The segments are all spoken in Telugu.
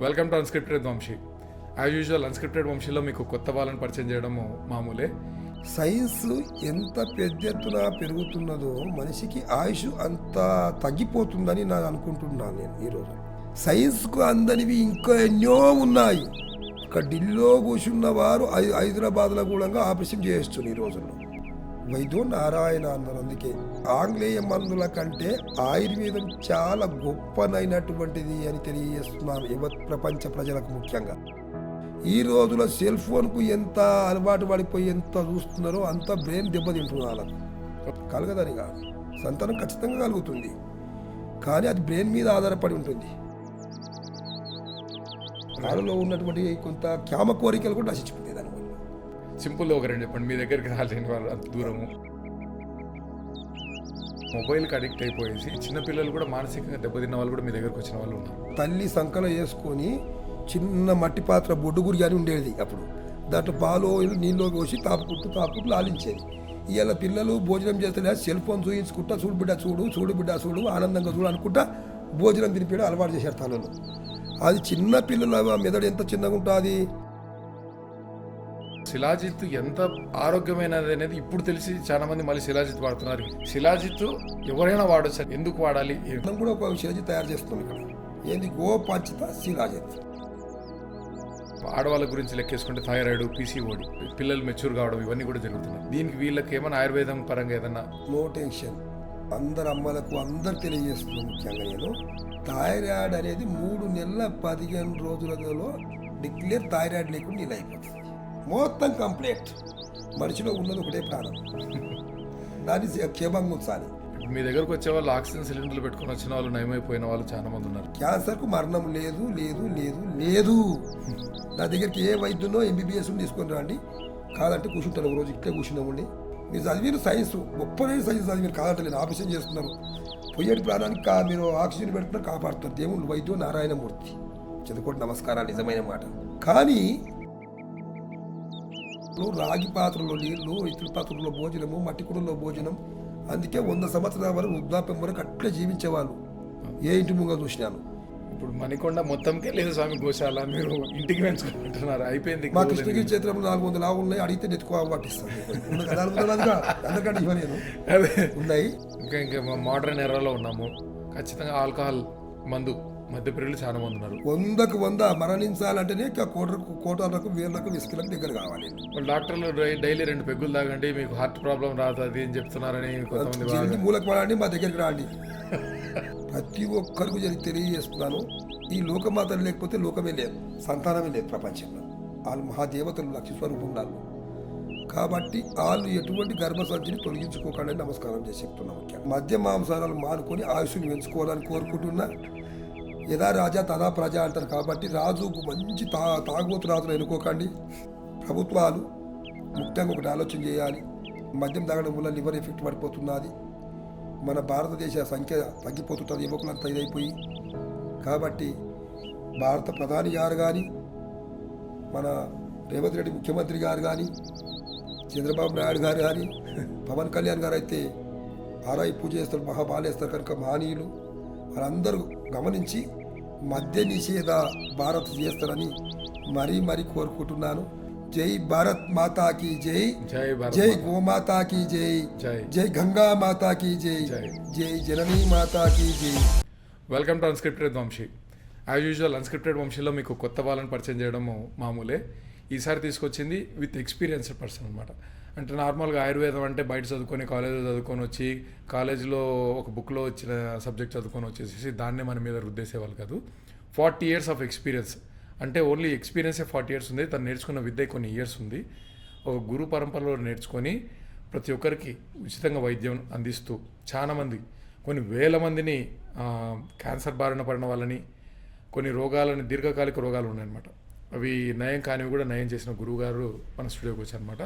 Welcome to unscripted Vamshi. As usual unscripted వంశీలో మీకు కొత్త వాళ్ళని పరిచయం చేయడం మామూలే. సైన్స్ ఎంత పెద్ద ఎత్తున పెరుగుతున్నదో మనిషికి ఆయుష్ అంత తగ్గిపోతుందని నేను అనుకుంటున్నాను. నేను ఈరోజు సైన్స్కు అందనివి ఇంకా ఎన్నో ఉన్నాయి. ఇక్కడ ఢిల్లీలో కూర్చున్న వారు హైదరాబాద్లో కూడా ఆపరేషన్ చేయొచ్చు ఈ రోజుల్లో. వైద్యో నారాయణ అన్నారు. అందుకే ఆంగ్లేయ మందుల కంటే ఆయుర్వేదం చాలా గొప్పనైనటువంటిది అని తెలియజేస్తున్నాను ప్రపంచ ప్రజలకు. ముఖ్యంగా ఈ రోజుల సెల్ ఫోన్కు ఎంత అలవాటు పడిపోయి ఎంత చూస్తున్నారో అంత బ్రెయిన్ దెబ్బతింటుంది. వాళ్ళకు కలగదని కాదు, సంతానం ఖచ్చితంగా కలుగుతుంది, కానీ అది బ్రెయిన్ మీద ఆధారపడి ఉంటుంది. వాళ్ళలో ఉన్నటువంటి కొంత క్యామ కోరికలు కూడా నశించిపోతాయి దానివల్ల. సింపుల్గా ఒక రెండు చెప్పండి. మీ దగ్గరికి రాలేని వాళ్ళు అంత దూరము మొబైల్కి అడిక్ట్ అయిపోయేసి చిన్నపిల్లలు కూడా మానసికంగా దెబ్బతిన్న వాళ్ళు కూడా మీ దగ్గరకు వచ్చిన వాళ్ళు ఉన్నారు. తల్లి సంకలో వేసుకొని చిన్న మట్టి పాత్ర బొడ్డుగురి అని ఉండేది. అప్పుడు దాంట్లో పాలు నీళ్ళు పోసి తాపుకుంటూ లాలించేది. ఇవాళ పిల్లలు భోజనం చేస్తే సెల్ ఫోన్ చూయించుకుంటా చూడు బిడ్డ చూడు ఆనందంగా చూడు అనుకుంటా భోజనం తినిపించడం అలవాటు చేశారు తల్లులు. అది చిన్న పిల్లల మెదడు ఎంత చిన్నగా ఉంటుంది. శిలాజిత్ ఎంత ఆరోగ్యమైనది అనేది ఇప్పుడు తెలిసి చాలా మంది మళ్ళీ శిలాజిత్ వాడుతున్నారు. శిలాజిత్ ఎవరైనా వాడచ్చు, ఎందుకు వాడాలి? మనం కూడా ఒక శిలాజిత్ తయారు చేస్తున్నాం ఇక్కడ. ఏంది గోపంచిత శిలాజిత్. ఆడవాళ్ళ గురించి లెక్కేసుకుంటే థైరాయిడ్, పీసీఓడి, పిల్లలు మెచ్యూర్ కావడం ఇవన్నీ కూడా జరుగుతున్నాయి. దీనికి వీళ్ళకి ఏమైనా ఆయుర్వేదం పరంగా ఏదన్నా? No tension. అందరు అమ్మలకు అందరు తెలియజేస్తున్నాం. ముఖ్యంగా నేను థైరాయిడ్ అనేది 3 నెలల 15 రోజులలో డిక్లేర్ థైరాయిడ్ లేకుండా నీళ్ళు అయిపోతుంది. మొత్తం కంప్లీట్. మనిషిలో ఉన్నది ఒకటే ప్రాణం, దాన్ని క్షేమంగా ఉంచాలి. మీ దగ్గరకు వచ్చే వాళ్ళు ఆక్సిజన్ సిలిండర్లు పెట్టుకుని వచ్చిన వాళ్ళు నయమైపోయిన వాళ్ళు చాలా మంది ఉన్నారు. క్యాన్సర్కు మరణం లేదు లేదు లేదు లేదు. నా దగ్గరికి ఏ వైద్యునో ఎంబీబీఎస్ తీసుకొని రండి, కాదంటే కూర్చుంటాను. ఒక రోజు ఇట్లే కూర్చున్నామండి. మీరు చదివిన సైన్స్ గొప్పనే సైన్స్ చదివిన కాదంటే నేను ఆపరేషన్ చేస్తున్నారు. పొయ్యేటి ప్రాణానికి మీరు ఆక్సిజన్ పెడుతున్నారు, కాపాడుతారు. దేవుడు వైద్యో నారాయణమూర్తి. చదువుకోండి, నమస్కారాలు, నిజమైన మాట. కానీ రాగి పాత్రలో నీళ్లు, ఇతర పాత్రలో భోజనము, మట్టి కుండలో భోజనం. అందుకే 100 సంవత్సరాల వరకు వృద్ధాప్యం వరకు అట్లే జీవించేవాళ్ళు. ఏ ఇంటి ముంగ చూసినాను. ఇప్పుడు మణికొండ మొత్తంకే లేదు స్వామి గోశాల, మీరు ఇంటికి పెంచుకుంటున్నారు. అయిపోయింది. మా కృష్ణగిరి క్షేత్రంలో 400 ఆవులు ఉన్నాయి. అడిగితే నెత్తుకో పట్టిస్తాను. అందరికంటే ఇవ్వలేను, అదే ఉన్నాయి. ఇంకా మోడర్న్ ఎరాలో ఉన్నాము. ఖచ్చితంగా ఆల్కహాల్, మందు మధ్యప్రియులు చాలా మంది ఉన్నారు. 100కు 100 మరణించాలంటేనే కోటాలకు వేలకు విస్కీలకు దగ్గర కావాలి. డాక్టర్లు డైలీ 2 పెగ్గులు తాగండి, మీకు హార్ట్ ప్రాబ్లం రాదు అది అని చెప్తున్నారని కొంతమంది. మూలకు పడండి, మా దగ్గరికి రాండి. ప్రతి ఒక్కరికి తెలియజేస్తున్నాను. ఈ లోకమాతలు లేకపోతే లోకమే లేదు, సంతానమే లేదు ప్రపంచంలో. వాళ్ళు మహాదేవతలు, లక్ష్మీ స్వరూపం ఉన్నారు. కాబట్టి వాళ్ళు ఎటువంటి గర్భసంచిని తొలగించుకోకుండా నమస్కారం చేసి చెప్తున్నాం. ముఖ్యంగా మద్య మాంసాలను మానుకొని ఆయుష్ని పెంచుకోవాలని కోరుకుంటున్నా. యథా రాజా తదా ప్రజ అంటారు. కాబట్టి రాజుకు మంచి తాగుబోతు రాజును ఎన్నుకోకండి. ప్రభుత్వాలు ముఖ్యంగా ఒకటి ఆలోచన చేయాలి. మద్యం తాగడం వల్ల లివర్ ఎఫెక్ట్ పడిపోతున్నది. మన భారతదేశ సంఖ్య తగ్గిపోతుంటుంది, యువకులంతా ఇదైపోయి. కాబట్టి భారత ప్రధాని గారు కానీ, మన రేవంత్ రెడ్డి ముఖ్యమంత్రి గారు కానీ, చంద్రబాబు నాయుడు గారు కానీ, పవన్ కళ్యాణ్ గారు అయితే ఆరాయి పూజ చేస్తారు, మహాబాలేస్తారు. కనుక మహనీయులు వాళ్ళందరూ గమనించి మద్య నిషేధ భారత్ చేస్తారని మరీ కోరుకుంటున్నాను. జై భారత్ మాతాకి జై, జై గోమాతాకి జై, జై గంగా మాతాకి జై, జై జననీ మాతాకి జై. Welcome to unscripted Vamshi. As usual unscripted వంశీలో మీకు కొత్త వాళ్ళని పరిచయం చేయడం మామూలే. ఈసారి తీసుకొచ్చింది విత్ ఎక్స్పీరియన్స్డ్ పర్సన్ అనమాట. అంటే నార్మల్గా ఆయుర్వేదం అంటే బయట చదువుకొని, కాలేజీలో చదువుకొని వచ్చి, కాలేజీలో ఒక బుక్లో వచ్చిన సబ్జెక్ట్ చదువుకొని వచ్చేసి దాన్నే మన మీద రుద్దేసేవాళ్ళు కాదు. 40 years ఆఫ్ ఎక్స్పీరియన్స్. అంటే ఓన్లీ ఎక్స్పీరియన్సే 40 years ఉంది. తను నేర్చుకున్న విద్య కొన్ని ఇయర్స్ ఉంది. ఒక గురు పరంపరలో నేర్చుకొని ప్రతి ఒక్కరికి ఉచితంగా వైద్యం అందిస్తూ చాలామంది, కొన్ని వేల మందిని క్యాన్సర్ బారిన పడిన వాళ్ళని, కొన్ని రోగాలని, దీర్ఘకాలిక రోగాలు ఉన్నాయన్నమాట, అవి నయం కానివి కూడా నయం చేసిన గురువుగారు మన స్టూడియోకి వచ్చారనమాట.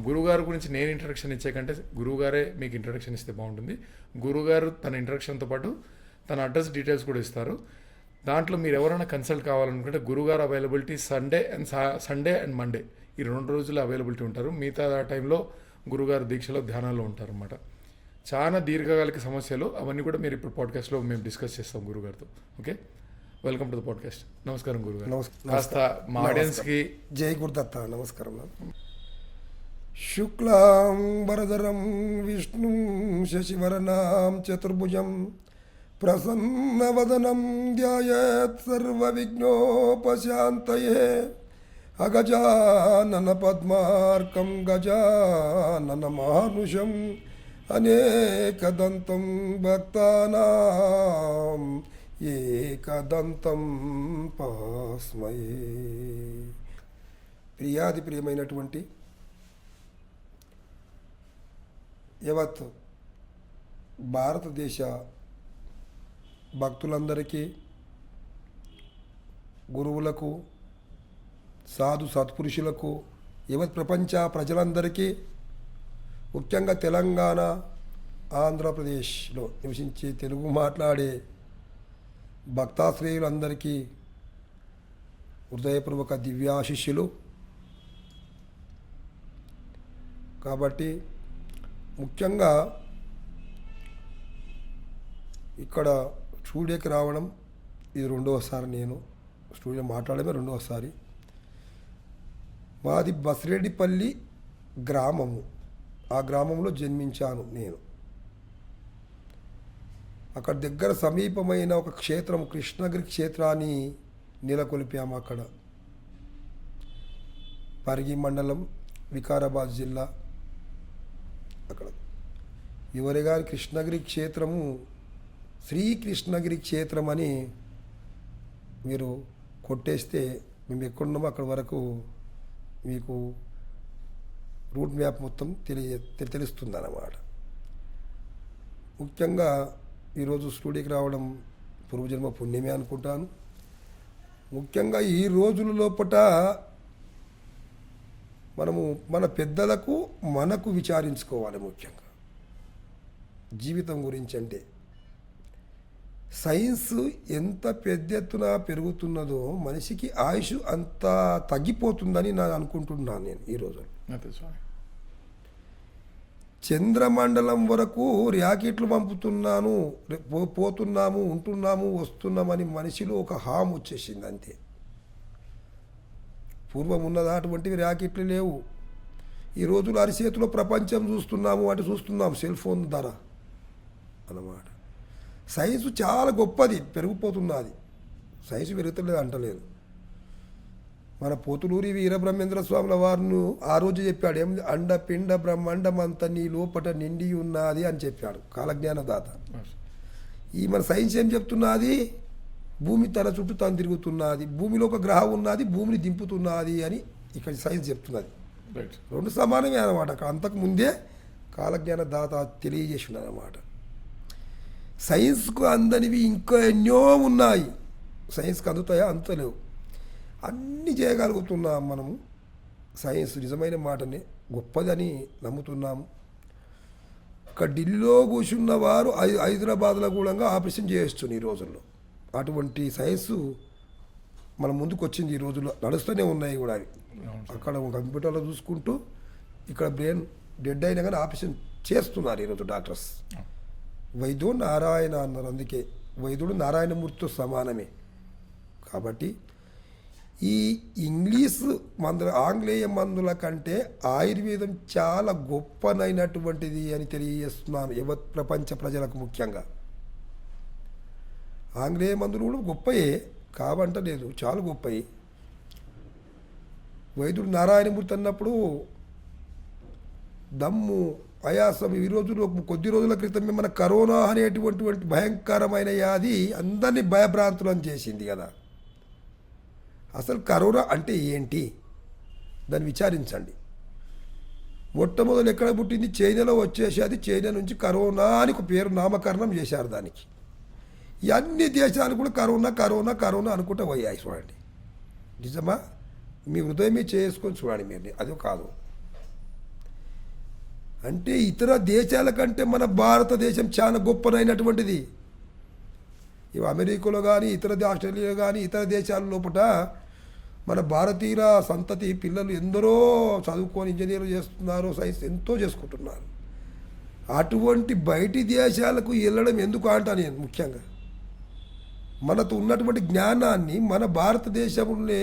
గురువుగారు గురించి నేను ఇంట్రడక్షన్ ఇచ్చే కంటే గురువుగారే మీకు ఇంట్రడక్షన్ ఇస్తే బాగుంటుంది. గురువుగారు తన ఇంట్రడక్షన్తో పాటు తన అడ్రస్ డీటెయిల్స్ కూడా ఇస్తారు. దాంట్లో మీరు ఎవరైనా కన్సల్ట్ కావాలనుకుంటే గురువుగారు అవైలబిలిటీ సండే అండ్ మండే ఈ 2 రోజులు అవైలబిలిటీ ఉంటారు. మిగతా టైంలో గురువుగారు దీక్షలో ధ్యానాల్లో ఉంటారన్నమాట. చాలా దీర్ఘకాలిక సమస్యలు అవన్నీ కూడా మీరు ఇప్పుడు పాడ్కాస్ట్లో మేము డిస్కస్ చేస్తాం గురువుగారితో. Okay, welcome to the podcast. నమస్కారం గురుగారు. నమస్కారం. కాస్త మా ఆడియన్స్కి జై గురుదత్త. నమస్కారం. శుక్లాం వరదరం విష్ణు శశివరనాం చతుర్భుజం ప్రసన్నవదనం ధ్యాయేత్ సర్వవిఘ్నోపశాంతయే అగజానన పద్మార్కం గజానన మానుషం అనేకదంతం భక్తానాం ఏకదంతం పాస్మయే. ప్రియాది ప్రియమైనటువంటి యావత్ భారతదేశ భక్తులందరికీ, గురువులకు, సాధు సత్పురుషులకు, యావత్ ప్రపంచ ప్రజలందరికీ, ముఖ్యంగా తెలంగాణ, ఆంధ్రప్రదేశ్లో నివసించే తెలుగు మాట్లాడే భక్తాశ్రేయులందరికీ హృదయపూర్వక దివ్యాశిష్యులు. కాబట్టి ముఖ్యంగా ఇక్కడ స్టూడియోకి రావడం ఇది రెండవసారి. నేను స్టూడియో మాట్లాడమే రెండవసారి. మాది బసిరెడ్డిపల్లి గ్రామము. ఆ గ్రామంలో జన్మించాను నేను. అక్కడ దగ్గర సమీపమైన ఒక క్షేత్రం, కృష్ణగిరి క్షేత్రాన్ని నెలకొల్పాము. అక్కడ పరిగి మండలం, వికారాబాద్ జిల్లా. అక్కడ ఎవరిగారి కృష్ణగిరి క్షేత్రము శ్రీకృష్ణగిరి క్షేత్రం అని మీరు కొట్టేస్తే మేము ఎక్కడున్నామో అక్కడ వరకు మీకు రూట్ మ్యాప్ మొత్తం తెలుస్తుంది అన్నమాట. ముఖ్యంగా ఈరోజు స్టూడియోకి రావడం పూర్వజన్మ పుణ్యమే అనుకుంటాను. ముఖ్యంగా ఈ రోజుల లోపట మనము మన పెద్దలకు మనకు విచారించుకోవాలి. ముఖ్యంగా జీవితం గురించి అంటే సైన్స్ ఎంత పెద్ద ఎత్తున పెరుగుతున్నదో మనిషికి ఆయుష్ అంత తగ్గిపోతుందని నేను అనుకుంటున్నాను. నేను ఈ రోజు చంద్రమండలం వరకు ర్యాకెట్లు పంపుతున్నాను, పోతున్నాము, ఉంటున్నాము, వస్తున్నామని మనిషిలో ఒక హామ్ వచ్చేసింది అంతే. పూర్వం ఉన్నదా అటువంటివి ర్యాకెట్లు లేవు. ఈ రోజులు అరిచేతిలో ప్రపంచం చూస్తున్నాము అంటే చూస్తున్నాం సెల్ ఫోన్ ద్వారా అన్నమాట. సైన్స్ చాలా గొప్పది, పెరిగిపోతున్నది. సైన్స్ పెరుగుతలేదు అంటలేదు. మన పోతులూరి వీరబ్రహ్మేంద్ర స్వాముల వారిని ఆ రోజు చెప్పాడు, ఏమి అండపిండ బ్రహ్మాండం అంతా నీ లోపట నిండి ఉన్నది అని చెప్పాడు కాలజ్ఞానదాత. ఈ మన సైన్స్ ఏం చెప్తున్నది? భూమి తన చుట్టూ తాను తిరుగుతున్నది, భూమిలో ఒక గ్రహం ఉన్నది, భూమిని దింపుతున్నది అని ఇక్కడ సైన్స్ చెప్తున్నది. రెండు సమానమే అన్నమాట. అక్కడ అంతకు ముందే కాలజ్ఞానదాత తెలియజేసింది అన్నమాట. సైన్స్కు అందనివి ఇంకా ఎన్నో ఉన్నాయి. సైన్స్కి అందుతాయా? అంతలేవు. అన్నీ చేయగలుగుతున్నాం మనము. సైన్స్ నిజమైన మాటనే గొప్పదని నమ్ముతున్నాము. ఇక్కడ ఢిల్లీలో కూర్చున్న వారు హైదరాబాద్లో కూడా ఆపరేషన్ చేయొచ్చు ఈ రోజుల్లో. అటువంటి సైన్స్ మన ముందుకు వచ్చింది. ఈ రోజుల్లో నడుస్తూనే ఉన్నాయి కూడా అవి. అక్కడ కంప్యూటర్లో చూసుకుంటూ ఇక్కడ బ్రెయిన్ డెడ్ అయినా కానీ ఆపరేషన్ చేస్తున్నారు ఈరోజు డాక్టర్స్. వైద్యుడు నారాయణ అన్నారు. అందుకే వైద్యుడు నారాయణమూర్తితో సమానమే. కాబట్టి ఈ ఇంగ్లీష్ మందుల, ఆంగ్లేయ మందుల కంటే ఆయుర్వేదం చాలా గొప్పనైనటువంటిది అని తెలియజేస్తున్నాను యావత్ ప్రపంచ ప్రజలకు. ముఖ్యంగా ఆంగ్లేయ మందులు కూడా గొప్పయే, కావంటలేదు, చాలా గొప్పవి. వైద్యుడు నారాయణమూర్తి అన్నప్పుడు దమ్ము, ఆయాసం, ఈ రోజుల్లో కొద్ది రోజుల క్రితమే మన కరోనా అనేటువంటి భయంకరమైన వ్యాధి అందరినీ భయభ్రాంతులను చేసింది కదా. అసలు కరోనా అంటే ఏంటి దాన్ని విచారించండి. మొట్టమొదలు ఎక్కడ పుట్టింది? చైనాలో వచ్చేసి అది చైనా నుంచి కరోనా అని ఒక పేరు నామకరణం చేశారు దానికి. ఈ అన్ని దేశాలు కూడా కరోనా కరోనా కరోనా అనుకుంటూ పోయాయి. చూడండి, నిజమా? మీ హృదయమే చేసుకొని చూడండి మీరు, అదో కాదు. అంటే ఇతర దేశాల కంటే మన భారతదేశం చాలా గొప్పనైనటువంటిది. ఇవి అమెరికాలో కానీ ఇతర ఆస్ట్రేలియా కానీ ఇతర దేశాల లోపల మన భారతీయుల సంతతి పిల్లలు ఎందరో చదువుకొని ఇంజనీర్లు చేస్తున్నారు, సైన్స్ ఎంతో చేసుకుంటున్నారు. అటువంటి బయటి దేశాలకు వెళ్ళడం ఎందుకు అంటా నేను ముఖ్యంగా. మనతో ఉన్నటువంటి జ్ఞానాన్ని మన భారతదేశంలోనే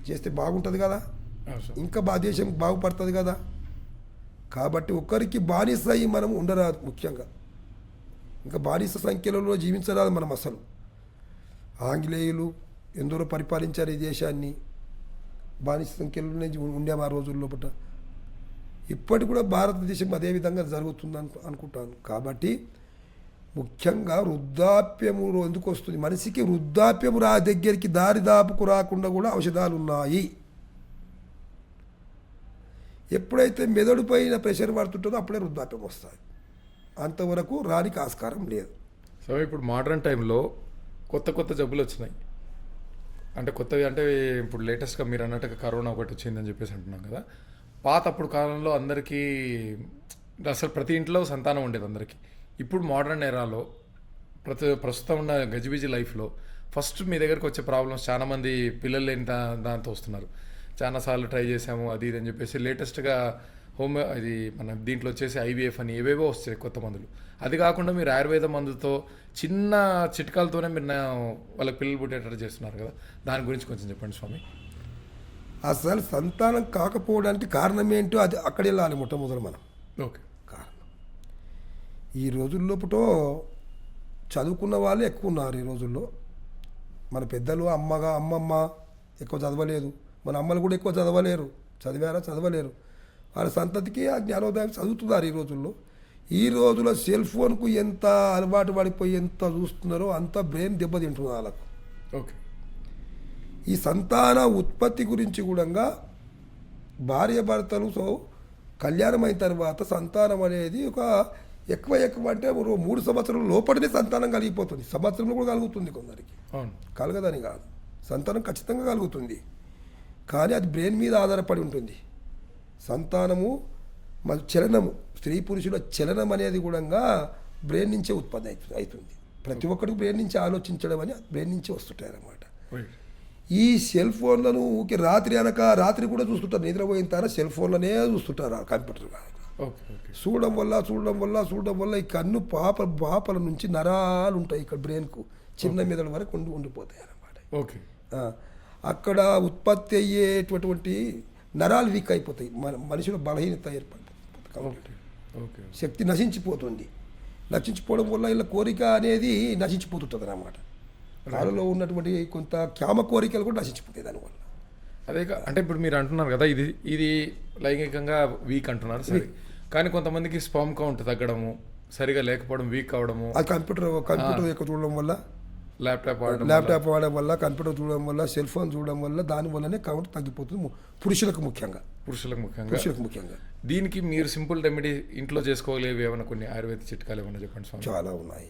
చేస్తే బాగుంటుంది కదా, అవును సార్. ఇంకా దేశం బాగుపడుతుంది కదా. కాబట్టి ఒకరికి బానిస అయ్యి మనం ఉండరాదు. ముఖ్యంగా ఇంకా బానిస సంఖ్యలలో జీవించరాదు మనం అసలు. ఆంగ్లేయులు ఎందరో పరిపాలించారు ఈ దేశాన్ని, బానిస సంఖ్యలోనే ఉండాము ఆ రోజుల్లో పూట. ఇప్పటికి కూడా భారతదేశం అదే విధంగా జరుగుతుంది అనుకుంటాను. కాబట్టి ముఖ్యంగా వృద్ధాప్యము ఎందుకు వస్తుంది మనిషికి, వృద్ధాప్యము దగ్గరికి దారిదాపుకు రాకుండా కూడా ఔషధాలు ఉన్నాయి. ఎప్పుడైతే మెదడు పైన ప్రెషర్ పడుతుంటుందో అప్పుడే వృద్ధాప్యం వస్తుంది, అంతవరకు రానికి ఆస్కారం లేదు. సో ఇప్పుడు మోడర్న్ టైంలో కొత్త కొత్త జబ్బులు వచ్చినాయి. అంటే కొత్తవి అంటే ఇప్పుడు లేటెస్ట్గా మీరు అన్నట్టుగా కరోనా ఒకటి వచ్చిందని చెప్పేసి అంటున్నాం కదా. పాత అప్పుడు కాలంలో అందరికీ అసలు ప్రతి ఇంట్లో సంతానం ఉండేది అందరికీ. ఇప్పుడు మోడర్న్ ఎరాలో ప్రస్తుతం ఉన్న గజిబిజి లైఫ్లో ఫస్ట్ మీ దగ్గరకు వచ్చే ప్రాబ్లమ్స్ చాలామంది పిల్లలు లేని దాంతో వస్తున్నారు. చాలాసార్లు ట్రై చేసాము అది ఇది అని చెప్పేసి లేటెస్ట్గా ఇది మన దీంట్లో వచ్చేసి ఐవీఎఫ్ అని ఏవేవో వస్తాయి కొత్త మందులు. అది కాకుండా మీరు ఆయుర్వేద మందుతో చిన్న చిట్కాలతోనే మీరు వాళ్ళకి పిల్లలు పుట్టేటట్టు చేస్తున్నారు కదా, దాని గురించి కొంచెం చెప్పండి స్వామి. అసలు సంతానం కాకపోవడానికి కారణం ఏంటో అది అక్కడ వెళ్ళాలి మొట్టమొదలు మనం. ఓకే. కారణం ఈ రోజుల్లోపుటో చదువుకున్న వాళ్ళు ఎక్కువ ఉన్నారు ఈ రోజుల్లో. మన పెద్దలు అమ్మమ్మ ఎక్కువ చదవలేదు, మన అమ్మలు కూడా ఎక్కువ చదవలేరు, చదవలేరు. వాళ్ళ సంతతికి ఆ జ్ఞానోదయం చదువుతున్నారు ఈ రోజుల్లో. ఈ రోజులో సెల్ ఫోన్కు ఎంత అలవాటు పడిపోయి ఎంత చూస్తున్నారో అంత బ్రెయిన్ దెబ్బతింటున్నారు వాళ్ళకు. ఓకే. ఈ సంతాన ఉత్పత్తి గురించి కూడా భార్య భర్తలు కళ్యాణం అయిన తర్వాత సంతానం అనేది ఒక ఎక్కువ అంటే 3 సంవత్సరాల లోపలనే సంతానం కలిగిపోతుంది. సంవత్సరంలో కూడా కలుగుతుంది కొందరికి, కలగదని కాదు, సంతానం ఖచ్చితంగా కలుగుతుంది. కానీ అది బ్రెయిన్ మీద ఆధారపడి ఉంటుంది. సంతానము చలనము, స్త్రీ పురుషుల చలనం అనేది కూడా బ్రెయిన్ నుంచే ఉత్పత్తి అవుతుంది. ప్రతి ఒక్కరికి బ్రెయిన్ నుంచి ఆలోచించడం అని బ్రెయిన్ నుంచి వస్తుంటాయి అన్నమాట. ఈ సెల్ ఫోన్లను ఊరికి రాత్రి కూడా చూస్తుంటారు, నిద్రపోయిన తర్వాత సెల్ ఫోన్లనే చూస్తుంటారు ఆ కంప్యూటర్. చూడడం వల్ల ఈ కన్ను పాపల నుంచి నరాలు ఉంటాయి ఇక్కడ బ్రెయిన్కు, చిన్న మెదడు వరకు ఉండిపోతాయి అన్నమాట. ఓకే. అక్కడ ఉత్పత్తి అయ్యేటటువంటి నరాలు వీక్ అయిపోతాయి, మనిషిలో బలహీనత ఏర్పడుతుంది, శక్తి నశించిపోవడం వల్ల ఇలా కోరిక అనేది నశించిపోతుంటుంది అన్నమాట. వాళ్ళలో ఉన్నటువంటి కొంత కామ కోరికలు కూడా నశించిపోతాయి దానివల్ల. అదే అంటే ఇప్పుడు మీరు అంటున్నారు కదా ఇది లైంగికంగా వీక్ అంటున్నారు సరే, కానీ కొంతమందికి స్పర్మ్ కౌంట్ తగ్గడము, సరిగా లేకపోవడం, వీక్ అవడము, అది కంప్యూటర్ ఎక్కువ చూడడం వల్ల, ల్యాప్టాప్ వాడడం వల్ల, కంప్యూటర్ చూడడం వల్ల, సెల్ ఫోన్ చూడడం వల్ల, దాని వల్లనే కౌంట్ తగ్గిపోతుంది పురుషులకు ముఖ్యంగా. దీనికి మీరు సింపుల్ రెమెడీ ఇంట్లో చేసుకోగలిగేవి ఏమైనా కొన్ని ఆయుర్వేద చిట్కాలు ఏమైనా చెప్పండి స్వామి. చాలా ఉన్నాయి.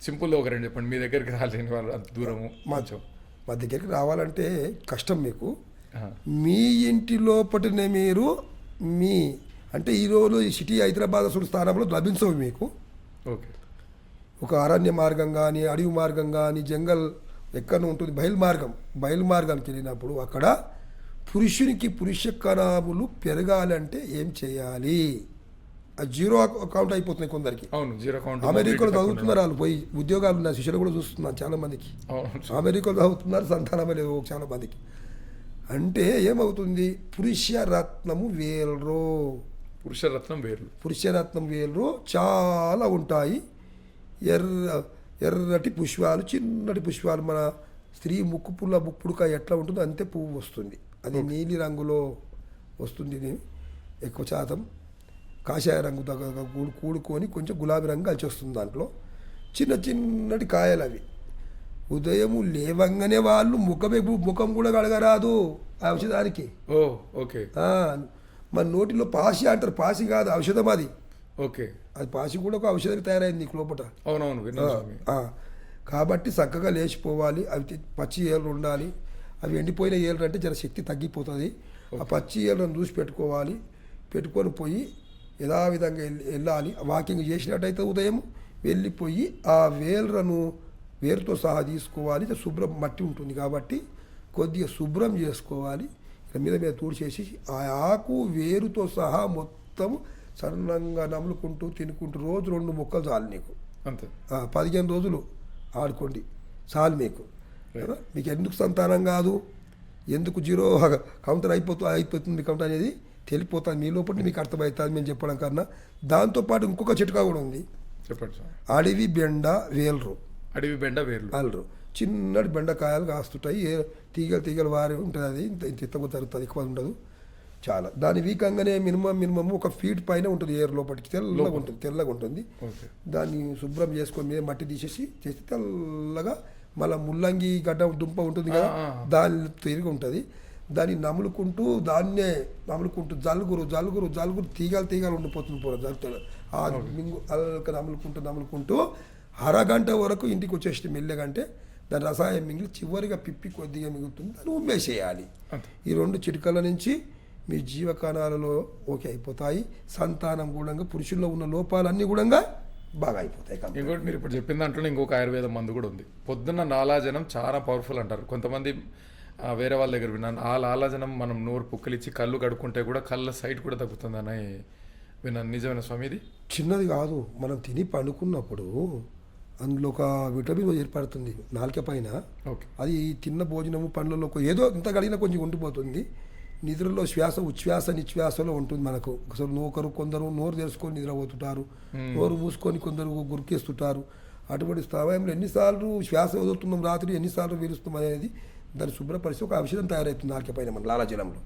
సింపుల్ ఒక రెండు చెప్పండి. మీ దగ్గరికి రాలేని వాళ్ళు అంత దూరము మా దగ్గరికి రావాలంటే కష్టం మీకు. మీ ఇంటి లోపలనే మీరు అంటే ఈరోజు ఈ సిటీ హైదరాబాద్ స్థానంలో లభించవు మీకు. ఓకే. ఒక అరణ్య మార్గం కానీ, అడవి మార్గం కానీ, జంగల్ ఎక్కడ ఉంటుంది, బయలుమార్గానికి వెళ్ళినప్పుడు అక్కడ పురుష కణాములు పెరగాలంటే ఏం చేయాలి? అది జీరో అకౌంట్ అయిపోతున్నాయి కొందరికి. అవును, జీరో అకౌంట్. అమెరికాలో చదువుతున్నారు వాళ్ళు, పోయి ఉద్యోగాలు ఉన్న శిష్యులు కూడా చూస్తున్నాను చాలా మందికి. అమెరికాలో చదువుతున్నారు, సంతానమే లేవు చాలా మందికి. అంటే ఏమవుతుంది? పురుషరత్నం వేర్లు చాలా ఉంటాయి. ఎర్రటి పుష్పాలు, చిన్నటి పుష్పాలు. మన స్త్రీ ముక్కు పుడక ఎట్లా ఉంటుందో అంతే పువ్వు వస్తుంది. అది నీలి రంగులో వస్తుంది. ఎక్కువ శాతం కాషాయ రంగు దగ్గర కూడుకొని కొంచెం గులాబీ రంగు కలిసి వస్తుంది. దాంట్లో చిన్నటి కాయలు అవి. ఉదయము లేవంగానే వాళ్ళు ముఖం కూడా కడగరాదు ఆ ఔషధానికి. ఓకే. మన నోటిలో పాసి అంటారు, పాసి కాదు, ఔషధం అది. ఓకే. అది పాసి కూడా ఒక ఔషధం తయారైంది నీకు లోపల. అవునవును. కాబట్టి చక్కగా లేచిపోవాలి. అవి పచ్చి ఏళ్ళు ఉండాలి. అవి ఎండిపోయిన ఏళ్ళు అంటే జర శక్తి తగ్గిపోతుంది. ఆ పచ్చి ఏళ్ళను చూసి పెట్టుకొని పోయి యథావిధంగా వెళ్ళాలి. వాకింగ్ చేసినట్టయితే ఉదయం వెళ్ళిపోయి ఆ వేరుతో సహా తీసుకోవాలి. శుభ్రం మట్టి ఉంటుంది కాబట్టి కొద్దిగా శుభ్రం చేసుకోవాలి. మీద తూడిచేసి ఆ ఆకు వేరుతో సహా మొత్తం సన్నంగా నములుకుంటూ తినుకుంటూ రోజు 2 ముక్కలు చాలు నీకు. అంతే. 15 రోజులు ఆడుకోండి. చాలు మీకు కదా? మీకు ఎందుకు సంతానం కాదు, ఎందుకు జీరో కౌంటర్ అయిపోతుంది మీ కౌంటర్ అనేది తెలిపోతుంది మీ లోపల, మీకు అర్థమవుతుంది మేము చెప్పడం కన్నా. దాంతోపాటు ఇంకొక చిట్కా కూడా ఉంది. చెప్పండి స్వామి. అడవి బెండ వేలరు అడవి బెండ వేర్లు. అల్లరు చిన్నటి బెండకాయలు కాస్తుంటాయి, తీగలు వారి ఉంటుంది, అది ఇంత ఎత్తగా జరుగుతుంది, ఎక్కువ ఉండదు చాలా. దాని వీకంగానే మినిమం ఒక ఫీట్ పైన ఉంటుంది, ఏరు లోపలికి తెల్లగా ఉంటుంది. ఓకే. దాన్ని శుభ్రం చేసుకొని మీద మట్టి తీసేసి చేసి తెల్లగా మళ్ళీ ముల్లంగి గడ్డ దుంప ఉంటుంది కదా, దాని తిరిగి ఉంటుంది. దాన్ని దాన్నే నములుకుంటూ జలుగురు తీగలు ఉండిపోతుంది పూర జరుగుతుంది. ఆ మింగు అల్క నములుకుంటూ అరగంట వరకు ఇంటికి వచ్చేసి మెల్లగంటే దాని రసాయనం మిగిలి చివరిగా పిప్పి కొద్దిగా మిగులుతుంది, దాన్ని ఉమ్మేసేయాలి. ఈ 2 చిటికల నుంచి మీ జీవకణాలలో ఓకే అయిపోతాయి. సంతానం కూడా పురుషుల్లో ఉన్న లోపాలన్నీ కూడా బాగా అయిపోతాయి. ఇంకోటి మీరు ఇప్పుడు చెప్పిన దాంట్లో ఇంకొక ఆయుర్వేద మందు కూడా ఉంది. పొద్దున్న లాలాజనం చాలా పవర్ఫుల్ అంటారు కొంతమంది. వేరే వాళ్ళ దగ్గర విన్నాను. ఆ లాలాజనం మనం నోరు పుక్కలిచ్చి కళ్ళు కడుక్కుంటే కూడా కళ్ళ సైట్ కూడా తగ్గుతుందని విన్నాను. నిజమైన స్వామి ఇది? చిన్నది కాదు, మనం తిని పండుకున్నప్పుడు అందులో ఒక విటమిన్ ఏర్పడుతుంది నాలుక పైన. అది తిన్న భోజనము పండ్లలో ఏదో ఇంత గడిగినా కొంచెం ఉండిపోతుంది. నిద్రలో శ్వాస ఉచ్ఛ్వాస నిశ్వాసలో ఉంటుంది మనకు. అసలు కొందరు నోరు తెరుచుకొని నిద్రపోతుంటారు, నోరు మూసుకొని కొందరు గురికేస్తుంటారు. అటువంటి సమయంలో ఎన్నిసార్లు శ్వాస వదులుతున్నాం రాత్రి, ఎన్నిసార్లు పీలుస్తున్నాం అనేది దాన్ని శుభ్రపరిచి ఒక ఔషధం తయారవుతుంది నాలుక పైన మన లాలాజలంలో.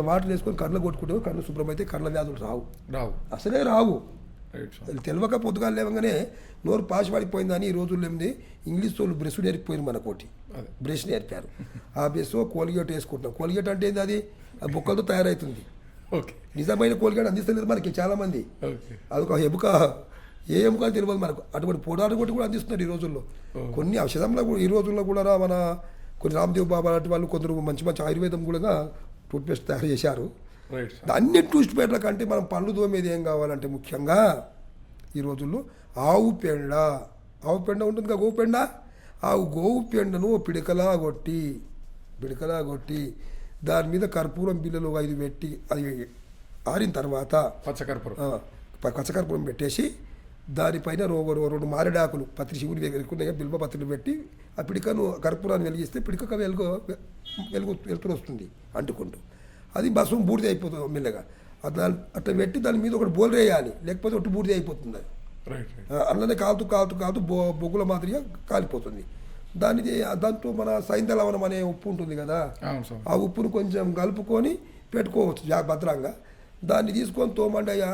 వాటర్ వేసుకొని కళ్ళు కొట్టుకుంటే కళ్ళు శుభ్రమైతే కళ్ళ వ్యాధులు రావు అసలే రావు. తెలియక పొద్దుగా లేవగానే నోరు పాసి పడిపోయిందని ఈ రోజుల్లో ఏమిది ఇంగ్లీష్ వాళ్ళు బ్రష్ నేర్పిపోయింది మనకోటి, బ్రష్ నేర్పారు. ఆ బ్రష్ కోల్గేట్ వేసుకుంటున్నాం. కోల్గేట్ అంటే ఏంది? అది బొక్కలతో తయారవుతుంది. నిజమైన కోల్గేట్ అందిస్తలేదు మనకి చాలామంది. అదొక ఏ ఎముక తెలియదు మనకు. అటువంటి పొడాలు కొట్టి కూడా అందిస్తున్నారు ఈ రోజుల్లో. కొన్ని ఔషధంలో కూడా ఈ రోజుల్లో కూడా మన కొన్ని రామ్దేవ్ బాబా లాంటి వాళ్ళు కొందరు మంచి ఆయుర్వేదం కూడా టూత్పేస్ట్ తయారు చేశారు. అన్ని టూత్ పేస్ట్ల కంటే మనం పళ్ళు తోమేది ఏం కావాలంటే ముఖ్యంగా ఈ రోజుల్లో ఆవు పెండ ఉంటుంది కదా, గోవు పెండను పిడకలా కొట్టి దాని మీద కర్పూరం బిళ్ళలు 5 పెట్టి అది ఆరిన తర్వాత పచ్చకర్పూరం పెట్టేసి దానిపైన 2 మారేడాకులు పత్రి శివుని దగ్గర బిల్వ పత్రులు పెట్టి ఆ పిడికను కర్పూరాన్ని వెలిగిస్తే పిడిక వెలుతురు వస్తుంది అంటుకుంటూ. అది భస్మం బూడిద అయిపోతుంది మెల్లగా. అట్లా పెట్టి దాని మీద ఒకటి బోల్ వేయాలి, లేకపోతే ఒకటి బూడిద అయిపోతుంది. అది అందులోనే కాలుతూ బొగ్గుల మాదిరిగా కాలిపోతుంది. దాంతో మన సైంధలవనం అనే ఉప్పు ఉంటుంది కదా, ఆ ఉప్పును కొంచెం కలుపుకొని పెట్టుకోవచ్చు భద్రంగా. దాన్ని తీసుకొని తోమండి అయ్యా,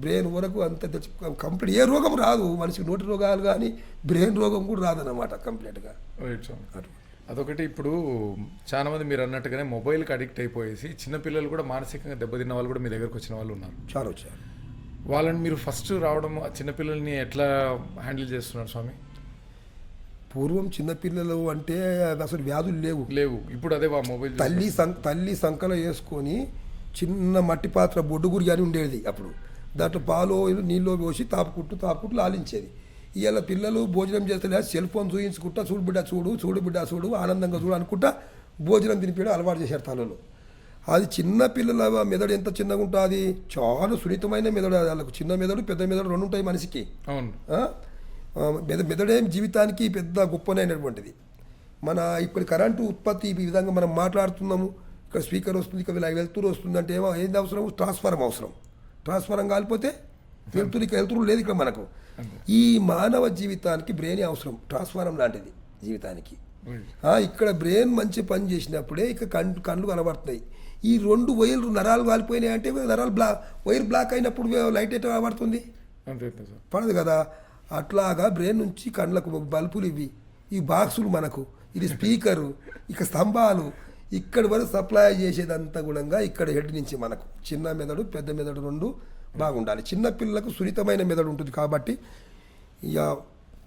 బ్రెయిన్ వరకు అంత తెచ్చి కంప్లీట్ ఏ రోగం రాదు మనిషికి. నోటి రోగాలు కానీ బ్రెయిన్ రోగం కూడా రాదన్నమాట కంప్లీట్గా. అదొకటి. ఇప్పుడు చాలా మంది మీరు అన్నట్టుగానే మొబైల్కి అడిక్ట్ అయిపోయేసి చిన్నపిల్లలు కూడా మానసికంగా దెబ్బతిన్న వాళ్ళు కూడా మీ దగ్గరకు వచ్చిన వాళ్ళు ఉన్నారు. చాలా వచ్చారు. వాళ్ళని మీరు ఫస్ట్ రావడం చిన్నపిల్లల్ని ఎట్లా హ్యాండిల్ చేస్తున్నారు స్వామి? పూర్వం చిన్నపిల్లలు అంటే అసలు వ్యాధులు లేవు. ఇప్పుడు అదే మొబైల్ తల్లి సంకలో వేసుకొని చిన్న మట్టి పాత్ర బొడ్డుగురి అని ఉండేది అప్పుడు. దాంట్లో పాలు నీళ్ళు పోసి తాపుకుంటూ లాలించేది. ఇవాళ పిల్లలు భోజనం చేస్తలే సెల్ ఫోన్ చూయించుకుంటా చూడు బిడ్డ ఆనందంగా చూడు అనుకుంటా భోజనం తినిపించడం అలవాటు చేశారు తలలో. అది చిన్న పిల్లల మెదడు ఎంత చిన్నగా ఉంటుంది, చాలా సున్నితమైన మెదడు. వాళ్ళకు చిన్న మెదడు పెద్ద మెదడు 2 ఉంటాయి మనిషికి. మెదడే జీవితానికి పెద్ద గొప్పనైనటువంటిది. మన ఇప్పుడు కరెంటు ఉత్పత్తి ఈ విధంగా మనం మాట్లాడుతున్నాము, ఇక్కడ స్పీకర్ వస్తుంది, ఇక్కడ వెలుతురు వస్తుంది అంటే ఏంది అవసరం? ట్రాన్స్ఫారం కాలిపోతే వెలుతురు లేదు ఇక్కడ మనకు. ఈ మానవ జీవితానికి బ్రెయిన్ అవసరం, ట్రాన్స్ఫారం లాంటిది జీవితానికి. ఇక్కడ బ్రెయిన్ మంచి పని చేసినప్పుడే ఇక కళ్ళు కనబడుతున్నాయి. ఈ 2 వైర్లు నరాలు కాలిపోయినాయి అంటే వైర్ బ్లాక్ అయినప్పుడు లైట్ ఎట్లా కనబడుతుంది? పడదు కదా. అట్లాగా బ్రెయిన్ నుంచి కళ్ళకు బల్బులు ఈ బాక్సులు మనకు, ఇది స్పీకరు, ఇక స్తంభాలు, ఇక్కడి వరకు సప్లై చేసేదంతా కూడా ఇక్కడ హెడ్ నుంచి మనకు. చిన్న మెదడు పెద్ద మెదడు 2 బాగుండాలి. చిన్న పిల్లలకు సున్నితమైన మెదడు ఉంటుంది కాబట్టి ఇక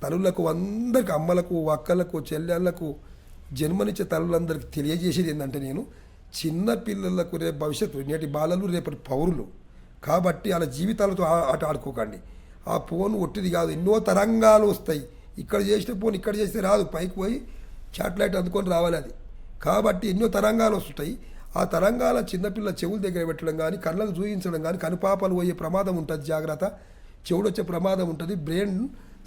తల్లులకు అందరికి, అమ్మలకు, అక్కలకు, చెల్లెళ్ళకు, జన్మనిచ్చే తల్లులందరికీ తెలియజేసేది ఏంటంటే నేను చిన్న పిల్లలకు రేపు భవిష్యత్తు, నేటి బాలలు రేపటి పౌరులు కాబట్టి వాళ్ళ జీవితాలతో ఆట ఆడుకోకండి. ఆ ఫోన్ ఒట్టిది కాదు, ఎన్నో తరంగాలు వస్తాయి. ఇక్కడ చేసిన ఫోన్ ఇక్కడ చేస్తే రాదు, పైకి పోయి శాటిలైట్ అందుకొని రావాలి అది. కాబట్టి ఎన్నో తరంగాలు వస్తుంటాయి. ఆ తరంగాల చిన్నపిల్ల చెవుల దగ్గర పెట్టడం కానీ, కళ్ళకు చూయించడం కానీ కనుపాపలు పోయే ప్రమాదం ఉంటుంది. జాగ్రత్త, చెవుడు వచ్చే ప్రమాదం ఉంటుంది. బ్రెయిన్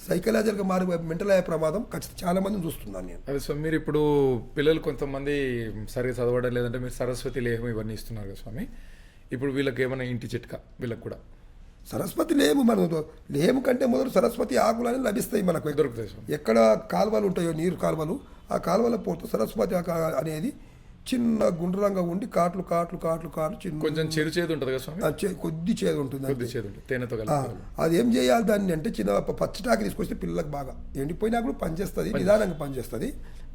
సైకలాజికల్గా మారి మెంటల్ అయ్యే ప్రమాదం ఖచ్చితంగా చాలా మందిని చూస్తున్నాను నేను. అదే స్వామి, మీరు ఇప్పుడు పిల్లలు కొంతమంది సరిగా చదవడం లేదంటే మీరు సరస్వతి లేహం ఇవన్నీ ఇస్తున్నారు కదా స్వామి, ఇప్పుడు వీళ్ళకి ఏమైనా ఇంటి చిట్కా వీళ్ళకి కూడా? సరస్వతి లేము, మనం లేము కంటే మొదలు సరస్వతి ఆకులు అని లభిస్తాయి మనకు. దొరుకుతాయి స్వామి. ఎక్కడ కాలువలు ఉంటాయో నీరు కాలువలు, ఆ కాలువల పోతే సరస్వతి అనేది చిన్న గుండ్రంగా ఉండి కాట్లు కాట్లు కాట్లు కాట్లు చిన్న కొంచెం చేదు ఉంటుంది కదా స్వామి, కొద్ది చేదు ఉంటుంది. కొద్ది చేదు ఉంటుంది తేనెతో కలిపి. అది ఏం చేయాలి దాన్ని అంటే చిన్న పచ్చిటాకి తీసుకొస్తే పిల్లలకు బాగా ఎండిపోయినా కూడా పనిచేస్తుంది, నిదానంగా పనిచేస్తుంది.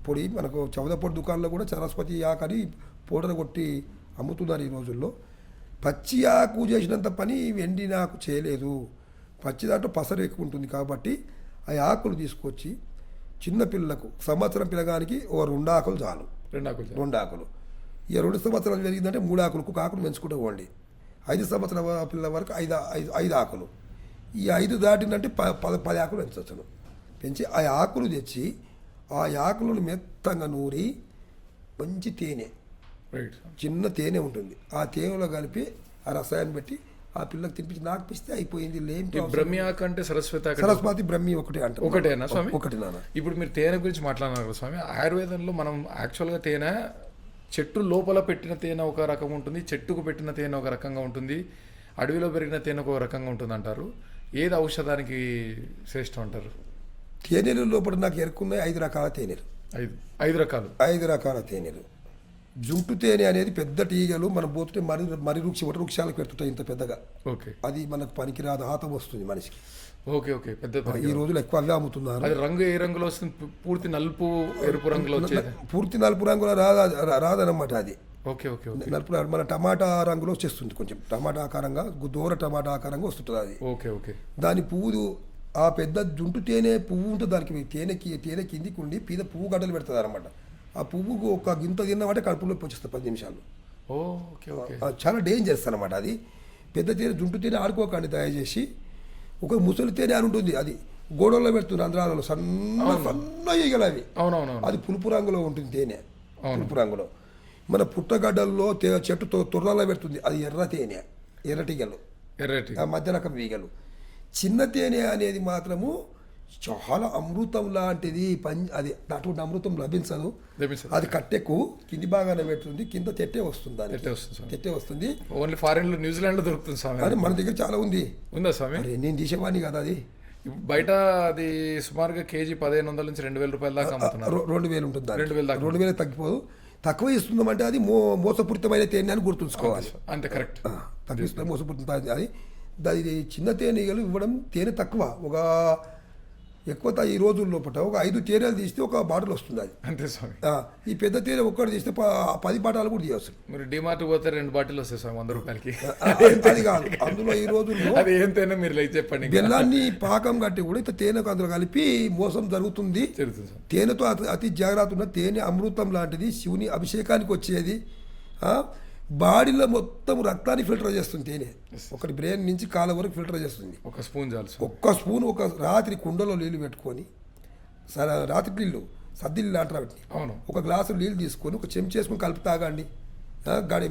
పొడి మనకు చౌదపొడి దుకాణంలో కూడా సరస్వతి ఆకని పౌడర్ కొట్టి అమ్ముతున్నారు ఈ రోజుల్లో. పచ్చి ఆకు చేసినంత పని ఎండిన ఆకు చేయలేదు. పచ్చి దాంట్లో పసరు ఎక్కువ ఉంటుంది కాబట్టి ఆ ఆకులు తీసుకొచ్చి చిన్న పిల్లలకు సంవత్సరం పిల్లగానికి ఓ 2 ఆకులు చాలు. 2 ఆకులు. ఇక 2 సంవత్సరాలు పెరిగిందంటే 3 ఆకులు, ఒక ఆకులు పెంచుకుంటూ పోండి. 5 సంవత్సరాల పిల్లల వరకు 5 ఆకులు. ఈ 5 దాటిందంటే 10 ఆకులు పెంచవచ్చును. పెంచి ఆ ఆకులు తెచ్చి ఆ ఆకులను మెత్తంగా నూరి మంచి తేనె, చిన్న తేనె ఉంటుంది, ఆ తేనెలో కలిపి ఆ రసాయనం పెట్టి ఆ పిల్లకి తినిపించి నాకు పిస్తే అయిపోయింది. బ్రహ్మి ఆకు అంటే సరస్వతి బ్రహ్మి ఒకటే అంటే ఒకటేనా స్వామి? ఒకటి నాన్న. ఇప్పుడు మీరు తేనె గురించి మాట్లాడినారు కదా స్వామి, ఆయుర్వేదంలో మనం యాక్చువల్గా తేనె చెట్టు లోపల పెట్టిన తేనె ఒక రకం ఉంటుంది, చెట్టుకు పెట్టిన తేనె ఒక రకంగా ఉంటుంది, అడవిలో పెరిగిన తేనె ఒక రకంగా ఉంటుంది అంటారు. ఏది ఔషధానికి శ్రేష్టం అంటారు? తేనెలు లోపల నాకు ఎరుకున్నాయి 5 రకాల తేనెలు. 5 రకాల తేనెలు. జుంటు తేనె అనేది పెద్ద టీగలు మనం పోతుంటే మరి వృక్షాలకు పెడుతుంటాయి ఇంత పెద్దగా. ఓకే. అది మనకు పనికిరాదు, ఆతం వస్తుంది మనిషికి. Okay okay. పెద్ద ఈ రోజులు ఎక్కువ అవే అమ్ముతున్నారు. అది రంగు ఏ రంగులో వస్తుంది? పూర్తి నలుపు ఎరుపు రంగులో వచ్చేది? పూర్తి నలుపు రంగులో రాదనమాట అది. Okay okay. నలుపు మన టమాటా రంగులో వచ్చేస్తుంది, కొంచెం టమాటా ఆకారంగా, దూర టమాటా ఆకారంగా వస్తుంటుంది అది. Okay okay. దాని పువ్వు ఆ పెద్ద జుంటు తేనె పువ్వు ఉంటుంది, దానికి తేనె కిందికి ఉండి పీద పువ్వు గడ్డలు పెడుతుంది అనమాట. ఆ పువ్వుకు ఒక గింత తిన్నామంటే కడుపులో వచ్చేస్తుంది 10 నిమిషాలు. Okay okay. చాలా డేంజరస్ అనమాట అది. పెద్ద తేనె జుంటు తేనె ఆడుకోకండి దయచేసి. ఒక ముసలి తేనె అని ఉంటుంది, అది గోడల్లో పెడుతుంది రంధ్రాలలో, సన్న ఈగలు అవి. అవునవును. అది పులుపు రంగులో ఉంటుంది తేనె, పులుపు రంగులో. మన పుట్టగడ్డల్లో చెట్టు తొర్రలో పెడుతుంది, అది ఎర్ర తేనె, ఎర్రటిగలు, మధ్య రకం ఈగలు. చిన్న తేనె అనేది మాత్రము చాలా అమృతం లాంటిది. అది అటువంటి అమృతం లభించదు. అది కట్టెకు కింది బాగానే పెడుతుంది, కింద తెట్టే వస్తుంది, తెట్టే వస్తుంది. ఓన్లీ ఫారెన్ లో, న్యూజిలాండ్ లో దొరుకుతుంది స్వామి. అది మన దగ్గర చాలా ఉంది. ఉందా స్వామి? నేను తీసేవాడిని కదా అది. బయట అది సుమారుగా కేజీ 1500 నుంచి 2000 రూపాయల దాకా అమ్ముతున్నారు. 2000 ఉంటుంది. 2000 తగ్గిపోదు. తక్కువ ఇస్తుందంటే అది మోసపూరితమైన తేనె అని గుర్తుంచుకోవాలి. అంతే, కరెక్ట్. తగ్గిస్తుంది, మోసపూరిత. అది చిన్న తేనెలు ఇవ్వడం, తేనె తక్కువ, ఒక ఎక్కువ ఈ రోజుల లోపల ఒక 5 తేనెలు తీస్తే ఒక బాటిల్ వస్తుంది అది. అంతే స్వామి. ఈ పెద్ద తేనె ఒక్కటి తీస్తే 10 బాటిల్ కూడా తీయవచ్చు. మీరు డిమార్ట్ పోతే 2 బాటిల్ వస్తాయి స్వామి 100 రూపాయలకి. అది కాదు, అందులో ఈ రోజుల్లో అది ఏం తేనె మీరు చెప్పండి. బెల్లాన్ని పాకం కట్టి కూడా ఇంత తేనెకు అందులో కలిపి మోసం జరుగుతుంది. తేనెతో అతి జాగ్రత్త ఉన్న తేనె అమృతం లాంటిది, శివుని అభిషేకానికి వచ్చేది. బాడీలో మొత్తం రక్తాన్ని ఫిల్టర్ చేస్తుంది తేనె. ఒకటి బ్రెయిన్ నుంచి కాళ్ళ వరకు ఫిల్టర్ చేస్తుంది. ఒక స్పూన్ చాలు. ఒక్క స్పూన్ ఒక రాత్రి కుండలో నీళ్ళు పెట్టుకొని, రాత్రి నీళ్ళు సద్దిళ్ళు అంటారు, ఒక గ్లాసు నీళ్ళు తీసుకొని ఒక చెంచేసుకొని కలిపి తాగండి.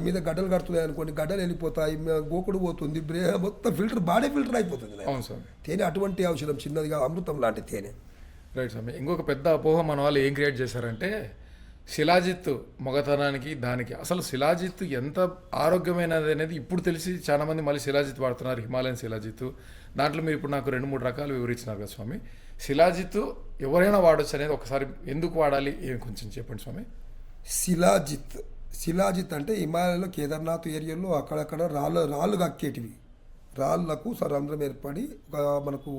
మీద గడ్డలు కడుతున్నాయి అనుకోండి, గడ్డలు వెళ్ళిపోతాయి, గోకుడు పోతుంది, మొత్తం ఫిల్టర్, బాడీ ఫిల్టర్ అయిపోతుంది. తేనె అటువంటి ఔషధం, చిన్నదిగా అమృతం లాంటి తేనె. రైట్ స్వామి. ఇంకొక పెద్ద అపోహ మన వాళ్ళు ఏం క్రియేట్ చేశారంటే, శిలాజిత్ మగతనానికి దానికి, అసలు శిలాజిత్ ఎంత ఆరోగ్యమైనది అనేది ఇప్పుడు తెలిసి చాలా మంది మళ్ళీ శిలాజిత్ వాడుతున్నారు, హిమాలయన్ శిలాజిత్. దాంట్లో మీరు ఇప్పుడు నాకు 2-3 రకాలు వివరించినారు కదా స్వామి. శిలాజిత్ ఎవరైనా వాడచ్చు అనేది ఒకసారి ఎందుకు వాడాలి ఏం కొంచెం చెప్పండి స్వామి. శిలాజిత్ అంటే హిమాలయంలో కేదార్నాథ్ ఏరియాలో అక్కడక్కడ రాళ్ళు కక్కేటివి, రాళ్ళకు రంధ్రం ఏర్పడి మనకు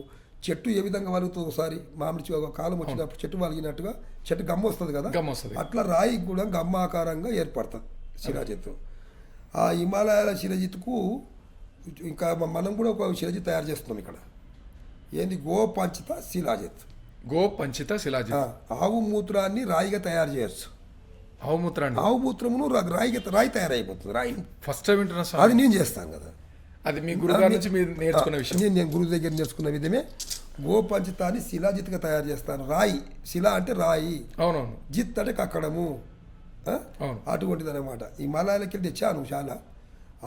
చెట్టు ఏ విధంగా వలుగుతుంది, ఒకసారి మామిడి కాలం వచ్చినప్పుడు చెట్టు వలిగినట్టుగా చెట్టు గమ్మ వస్తుంది కదా, అట్లా రాయి కూడా గమ్మ ఆకారంగా ఏర్పడుతుంది శిలాజిత్తు. ఆ హిమాలయాల శిలాజిత్తుకు ఇంకా మనం కూడా ఒక శిలాజిత్ తయారు చేస్తున్నాం ఇక్కడ. ఏంది? గోపంచిత శిలాజిత్. ఆవు మూత్రాన్ని రాయిగా తయారు చేయొచ్చు. ఆవు మూత్రమును రాయి తయారైపోతుంది. రాయి ఫస్ట్ టైం వింటున్నా. అది నేను చేస్తాను కదా, అది మీ గురుగారి నుంచి మీరు నేర్చుకున్న విషయం. నేను గురువు దగ్గర నేర్చుకున్న విధమే. గోపంచితాన్ని శిలాజిత్గా తయారు చేస్తాను. రాయి, శిలా అంటే రాయి, అవునవును, జిత్ అంటే కక్కడము, అటువంటిది అనమాట. ఈ మలయాలకి వెళ్ళి తెచ్చాను చాలా.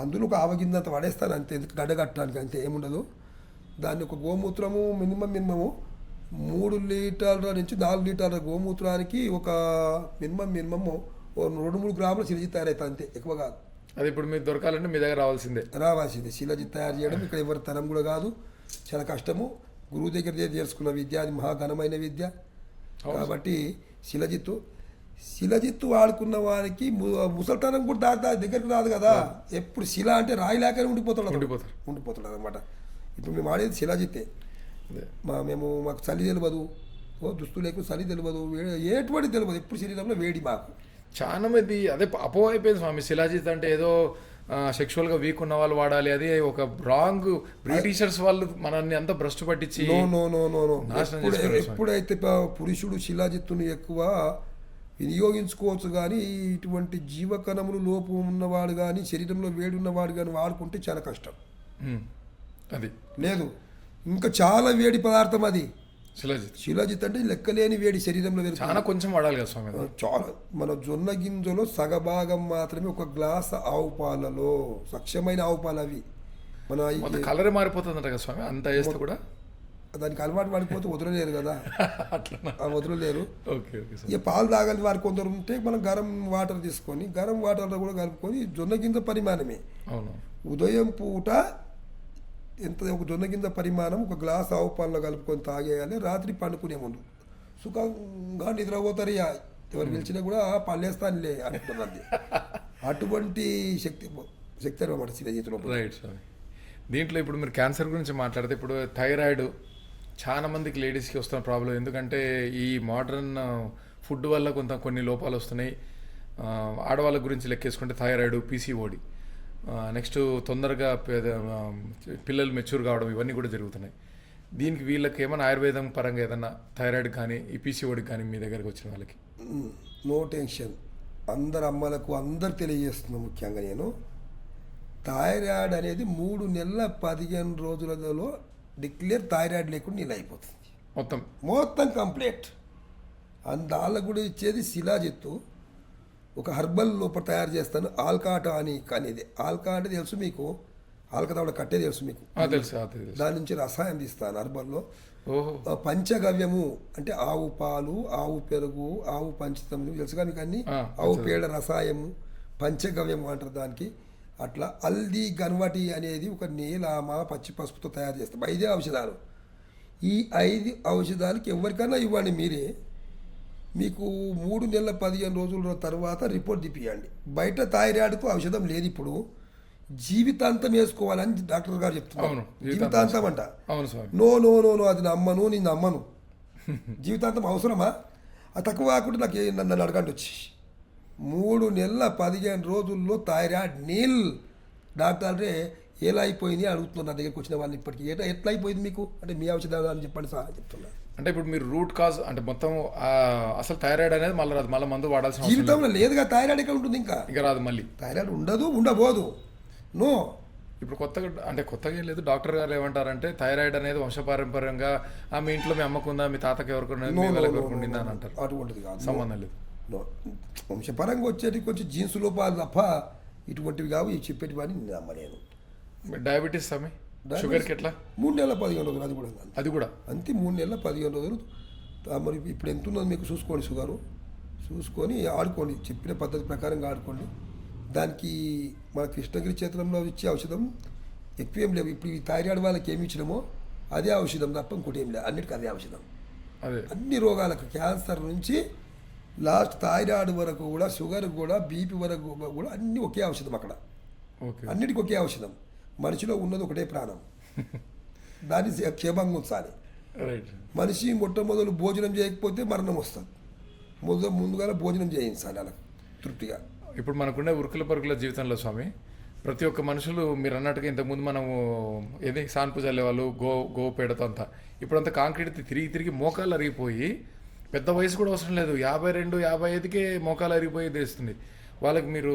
అందులో ఒక ఆవగిందంత పడేస్తాను అంతే, గడ్డగట్టడానికి అంతే, ఏముండదు. దాన్ని ఒక గోమూత్రము మినిమము 3 లీటర్ల నుంచి 4 లీటర్ల గోమూత్రానికి ఒక మినిమం 2-3 గ్రాముల శిలజిత్ తయారవుతుంది అంతే, ఎక్కువ కాదు. అది ఇప్పుడు మీకు దొరకాలంటే మీ దగ్గర రావాల్సిందే. రావాల్సిందే. శిలజిత్ తయారు చేయడం ఇక్కడ ఎవరి తరం కూడా కాదు, చాలా కష్టము. గురువు దగ్గర నేర్చుకున్న విద్య, అది మహాఘనమైన విద్య. కాబట్టి శిలజిత్తు వాడుకున్న వారికి ముసల్తనం కూడా దగ్గరికి రాదు కదా. ఎప్పుడు శిల అంటే రాయి లేకనే ఉండిపోతాడు అనమాట. ఇప్పుడు మేము ఆడేది శిలాజిత్తే. మాకు చలి తెలియదు, దుస్తులు లేకుండా చలి తెలియదు, ఎటువంటి తెలియదు, ఎప్పుడు శరీరంలో వేడి. మాకు చాలా మంది అదే అపో అయిపోయింది స్వామి. శిలాజిత్ అంటే ఏదో సెక్షువల్గా వీక్ ఉన్న వాళ్ళు వాడాలి, అది ఒక రాంగ్. బ్రిటిషర్స్ వాళ్ళు మనల్ని అంతా భ్రష్టు పట్టించి ఎప్పుడైతే పురుషుడు శిలాజిత్తును ఎక్కువ వినియోగించుకోవచ్చు, కానీ ఇటువంటి జీవకణములు లోపం ఉన్నవాడు కానీ శరీరంలో వేడి ఉన్నవాడు కానీ వాడుకుంటే చాలా కష్టం. అది లేదు, ఇంకా చాలా వేడి పదార్థం అది శిలాజిత్ అంటే లెక్కలేని వేడి శరీరంలో చాలా కొంచెం వాడాలి కదా స్వామి. చాలా. మన జొన్న గింజలో సగభాగం మాత్రమే ఒక గ్లాస్ ఆవు పాలలో, స్వచ్ఛమైన ఆవు పాలు అవి. మన కలర్ మారిపోతుంది కదా స్వామి అంత వేస్తే కూడా. దానికి అలవాటు పడిపోతే వదలలేరు కదా, వదలలేరు. ఇక పాలు తాగని వారు కొందరు ఉంటే మనం గరం వాటర్ తీసుకొని గరం వాటర్లో కూడా కలుపుకొని జొన్న గింజ పరిమాణమే. ఉదయం పూట ఒక జొన్న గింజ పరిమాణం ఒక గ్లాస్ ఆవు పాలలో కలుపుకొని తాగేయాలి. రాత్రి పండుకునే ముందు సుఖంగా నిద్రపోతారు. ఎవరు పిలిచినా కూడా పళ్ళేస్తానులే అంటున్నది. అటువంటి శక్తి అనమాట శిలజిత్తులో. Right sir. దీంట్లో ఇప్పుడు మీరు క్యాన్సర్ గురించి మాట్లాడితే, ఇప్పుడు థైరాయిడ్ చాలా మందికి లేడీస్కి వస్తున్న ప్రాబ్లం. ఎందుకంటే ఈ మోడర్న్ ఫుడ్ వల్ల కొన్ని లోపాలు వస్తున్నాయి. ఆడవాళ్ళ గురించి లెక్కేసుకుంటే థైరాయిడ్, పీసీఓడి, నెక్స్ట్ తొందరగా పిల్లలు మెచ్యూర్ కావడం, ఇవన్నీ కూడా జరుగుతున్నాయి. దీనికి వీళ్ళకి ఏమైనా ఆయుర్వేదం పరంగా ఏదన్నా థైరాయిడ్ కానీ ఈ పీసీఓడికి కానీ మీ దగ్గరికి వచ్చిన వాళ్ళకి? No tension. అందరు అమ్మలకు అందరు తెలియజేస్తున్నాను. ముఖ్యంగా నేను థైరాయిడ్ అనేది 3 నెలల 15 రోజులలో డిక్లేర్ థైరాయిడ్ లేకుండా నీళ్ళు అయిపోతుంది మొత్తం కంప్లీట్. దాళ్ళ కూడా ఇచ్చేది శిలాజిత్తు. ఒక హర్బల్ లోపల తయారు చేస్తాను, ఆల్కా టానిక్ అనేది. ఆల్కా అంటే తెలుసు మీకు, ఆల్కా తావడ కట్టే తెలుసు మీకు. దాని నుంచి రసాయనం తీస్తాను హర్బల్లో. పంచగవ్యము అంటే ఆవు పాలు, ఆవు పెరుగు, ఆవు పంచతం తెలుసు కానీ మీకు. ఆవు పేడ రసాయము పంచగవ్యము అంటారు దానికి. అట్లా హల్దీ గన్వటి అనేది ఒక నీలామ పచ్చి పసుపుతో తయారు చేస్తాం. 5 ఔషధాలు. ఈ 5 ఔషధాలకి ఎవరికైనా ఇవ్వండి మీరే. మీకు 3 నెలల 15 రోజుల తర్వాత రిపోర్ట్ తీపియండి. బయట థైరాయిడ్కు ఔషధం లేదు ఇప్పుడు, జీవితాంతం వేసుకోవాలని డాక్టర్ గారు చెప్తున్నారు. జీవితాంతం అంట. నో నో నో నో అది నమ్మను, నేను నమ్మను. జీవితాంతం అవసరమా? అది తక్కువ కాకుండా నాకు నన్ను అడగండి వచ్చి. 3 నెలల 15 రోజుల్లో థైరాయిడ్ నీల్. డాక్టర్ అంటే ఎలా అయిపోయింది అడుగుతున్నారు నా దగ్గరికి వచ్చిన వాళ్ళు. ఇప్పటికీ ఎట్లా అయిపోయింది మీకు అంటే మీ ఔషధాలు అని చెప్పండి సార్ చెప్తున్నారు. అంటే ఇప్పుడు మీరు రూట్ కాజ్ అంటే మొత్తం అసలు థైరాయిడ్ అనేది మళ్ళీ మందు వాడాల్సిన జీవితంలో లేదుగా. థైరాయిడ్ ఎక్కడ ఉంటుంది? ఇంకా రాదు. మళ్ళీ థైరాయిడ్ ఉండబోదు. నో. ఇప్పుడు కొత్తగా ఏం లేదు. డాక్టర్ గారు ఏమంటారంటే థైరాయిడ్ అనేది వంశపారంపర్యంగా మీ ఇంట్లో మీ అమ్మకుందా, మీ తాతకి ఎవరికొండిందా అని అంటారు. అటువంటిది కాదు, సంబంధం లేదు. వంశపరంగా వచ్చేటి కొంచెం జీన్స్ లోపాలు తప్ప ఇటువంటివి కావు. ఇవి చెప్పేటివని నేను నమ్మలేను. డయాబెటీస్ షుగర్కి ఎట్లా? 3 నెలల 15 రోజులు. అది కూడా అంతే. 3 నెలల 15 రోజులు. మరి ఇప్పుడు ఎంత ఉన్నది మీకు చూసుకోండి. షుగరు చూసుకొని ఆడుకోండి, చెప్పిన పద్ధతి ప్రకారంగా ఆడుకోండి. దానికి మన కృష్ణగిరి క్షేత్రంలో ఇచ్చే ఔషధం ఎక్కువ ఏం లేవు. ఇప్పుడు ఈ థైరాయిడ్ వాళ్ళకి ఏమి ఇచ్చినామో అదే ఔషధం తప్ప ఇంకోటి ఏం లేదు. అన్నిటికీ అదే ఔషధం. అన్ని రోగాలకు, క్యాన్సర్ నుంచి లాస్ట్ థైరాయిడ్ వరకు కూడా, షుగర్ కూడా, బీపీ వరకు కూడా అన్ని ఒకే ఔషధం అక్కడ. అన్నిటికీ ఒకే ఔషధం. మనిషిలో ఉన్నది ఒకటే ప్రాణం, దాన్ని క్షేమంగా ఉంచాలి. మనిషి మొట్టమొదలు భోజనం చేయకపోతే మరణం వస్తుంది. ముందుగా భోజనం చేయించాలి అలా తృప్తిగా. ఇప్పుడు మనకుండే ఉరుకుల పరుగుల జీవితంలో స్వామి, ప్రతి ఒక్క మనుషులు మీరు అన్నట్టుగా ఇంతకుముందు మనము ఏది సాన్పు చల్లేవాళ్ళు, గో పేడతో అంతా. ఇప్పుడంతా కాంక్రీట్ తిరిగి మోకాళ్ళు అరిగిపోయి, పెద్ద వయసు కూడా అవసరం లేదు, 52, 55కే మోకాలు అరిగిపోయి తెస్తుంది. వాళ్ళకి మీరు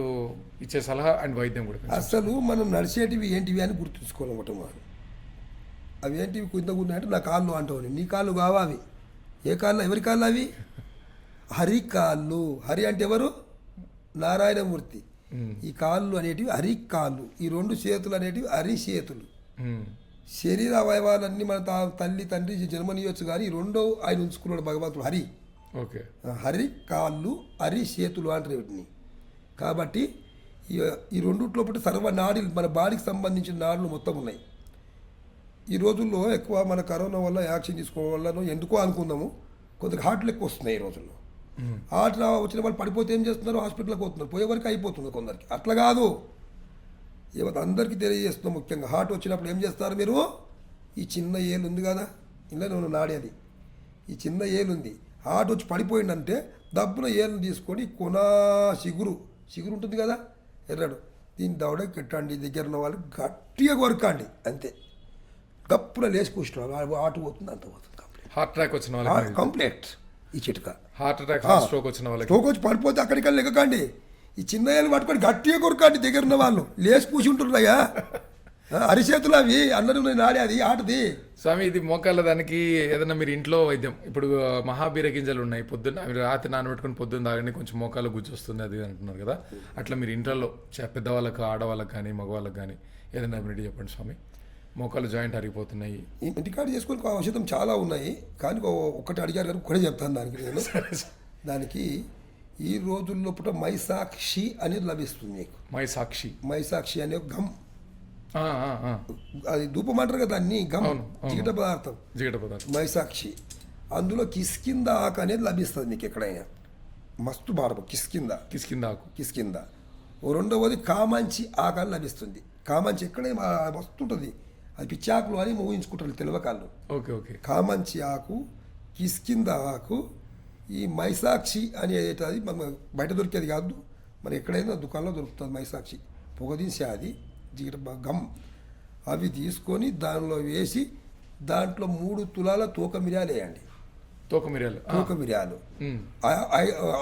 ఇచ్చే సలహా అండ్ వైద్యం కూడా అసలు మనం నడిచేటివి ఏంటివి అని గుర్తుంచుకోవాలన్నమాట. మనం అవి ఏంటివి కుందగున్నాయంటే నా కాళ్ళు అంటావు. నీ కాళ్ళు కావా అవి? ఏ కాళ్ళు? ఎవరి కాళ్ళు అవి? హరి కాళ్ళు. హరి అంటే ఎవరు? నారాయణమూర్తి. ఈ కాళ్ళు అనేటివి హరి కాళ్ళు. ఈ 2 చేతులు అనేటివి హరి చేతులు. శరీర అవయవాలన్నీ మన తల్లి తండ్రి జన్మనియొచ్చు కానీ ఈ రెండో ఆయన ఉంచుకున్నాడు భగవంతుడు హరి. ఓకే. హరి కాళ్ళు, హరి చేతులు అంటారు వీటిని. కాబట్టి ఈ రెండుట్లో ఒకటి సర్వ నాడీలు మన బాడీకి సంబంధించిన నాడులు మొత్తం ఉన్నాయి. ఈ రోజుల్లో ఎక్కువ మన కరోనా వల్ల యాక్షన్ తీసుకోవడం వల్ల ఎందుకో అనుకుందాము కొందరికి హార్ట్లు ఎక్కువ వస్తున్నాయి ఈ రోజుల్లో. హార్ట్ వచ్చిన వాళ్ళు పడిపోతే ఏం చేస్తున్నారు, హాస్పిటల్కి పోతున్నారు, పోయే వరకు అయిపోతుంది కొందరికి. అట్లా కాదు, ఇవన్నీ అందరికీ తెలియజేస్తున్నాం. ముఖ్యంగా హార్ట్ వచ్చినప్పుడు ఏం చేస్తారు మీరు, ఈ చిన్న ఏలు ఉంది కదా ఇలా నేను నాడేది, ఈ చిన్న ఏలు ఉంది, హార్ట్ వచ్చి పడిపోయిందంటే దబ్బున ఏలును తీసుకొని చిగురు ఉంటుంది కదా ఎర్రడు, దీన్ని దవడకి కట్టండి, దగ్గర ఉన్న వాళ్ళు గట్టిగా కొరకండి, అంతే గప్పున లేచి కూర్చున్నారు, హార్ట్ పోతుంది, అంత పోతుంది కంప్లీట్. హార్ట్ అటాక్ వచ్చిన వాళ్ళకి కంప్లీట్ ఈ చిట్కా. హార్ట్ అటాక్ స్ట్రోక్ వచ్చిన వాళ్ళకి స్ట్రోక్ వచ్చి పడిపోతే అక్కడికి లెక్కకండి, ఈ చిన్న ఏళ్ళు పట్టుకొని గట్టిగా కొరకండి, దగ్గర ఉన్న వాళ్ళు లేచి కూర్చుంటున్నాయా, అరిచేతులు అవి అందరూ నాడే అది ఆటది. స్వామి ఇది మోకాళ్ళ దానికి ఏదైనా మీరు ఇంట్లో వైద్యం, ఇప్పుడు మహాబీర గింజలు ఉన్నాయి, పొద్దున్న అవి రాత్రి నానబెట్టుకుని పొద్దున్న తాగండి, కొంచెం మోకాళ్ళ గుజ్జు వస్తుంది అది అంటున్నారు కదా, అట్లా మీరు ఇంట్లో పెద్దవాళ్ళకి ఆడవాళ్ళకి కానీ మగవాళ్ళకి కానీ ఏదైనా రెమెడీ చెప్పండి స్వామి. మోకాళ్ళు జాయింట్ అరిగిపోతున్నాయి, ఇంటికాడ చేసుకుని ఔషధం చాలా ఉన్నాయి కానీ ఒకటి అడిగారు కానీ ఒకటే చెప్తాను దానికి నేను. దానికి ఈ రోజుల్లో పూట మైసాక్షి అనేది లభిస్తుంది మీకు. మైసాక్షి అనే గమ్, అది ధూపం అంటారు కదా దాన్ని, గమ్ జిగట పదార్థం మైసాక్షి. అందులో కిష్కింద ఆకు అనేది లభిస్తుంది మీకు ఎక్కడైనా, మస్తు బాడము కిష్కింద. రెండవది కామంచి ఆకు అని లభిస్తుంది. కామంచి ఎక్కడైనా మస్తు ఉంటుంది, అది పిచ్చాకులు అని ఊహించుకుంటారు తెలవకాళ్ళు. ఓకే. కామంచి ఆకు, కిష్కింద ఆకు, ఈ మైసాక్షి అనేది మన బయట దొరికేది కాదు, మరి ఎక్కడైనా దుకాణంలో దొరుకుతుంది మైసాక్షి. పొగదీసి అది జిగట గమ్, అవి తీసుకొని దానిలో వేసి దాంట్లో 3 తులాల తోక మిరియాలు వేయండి. తోక మిరియాలు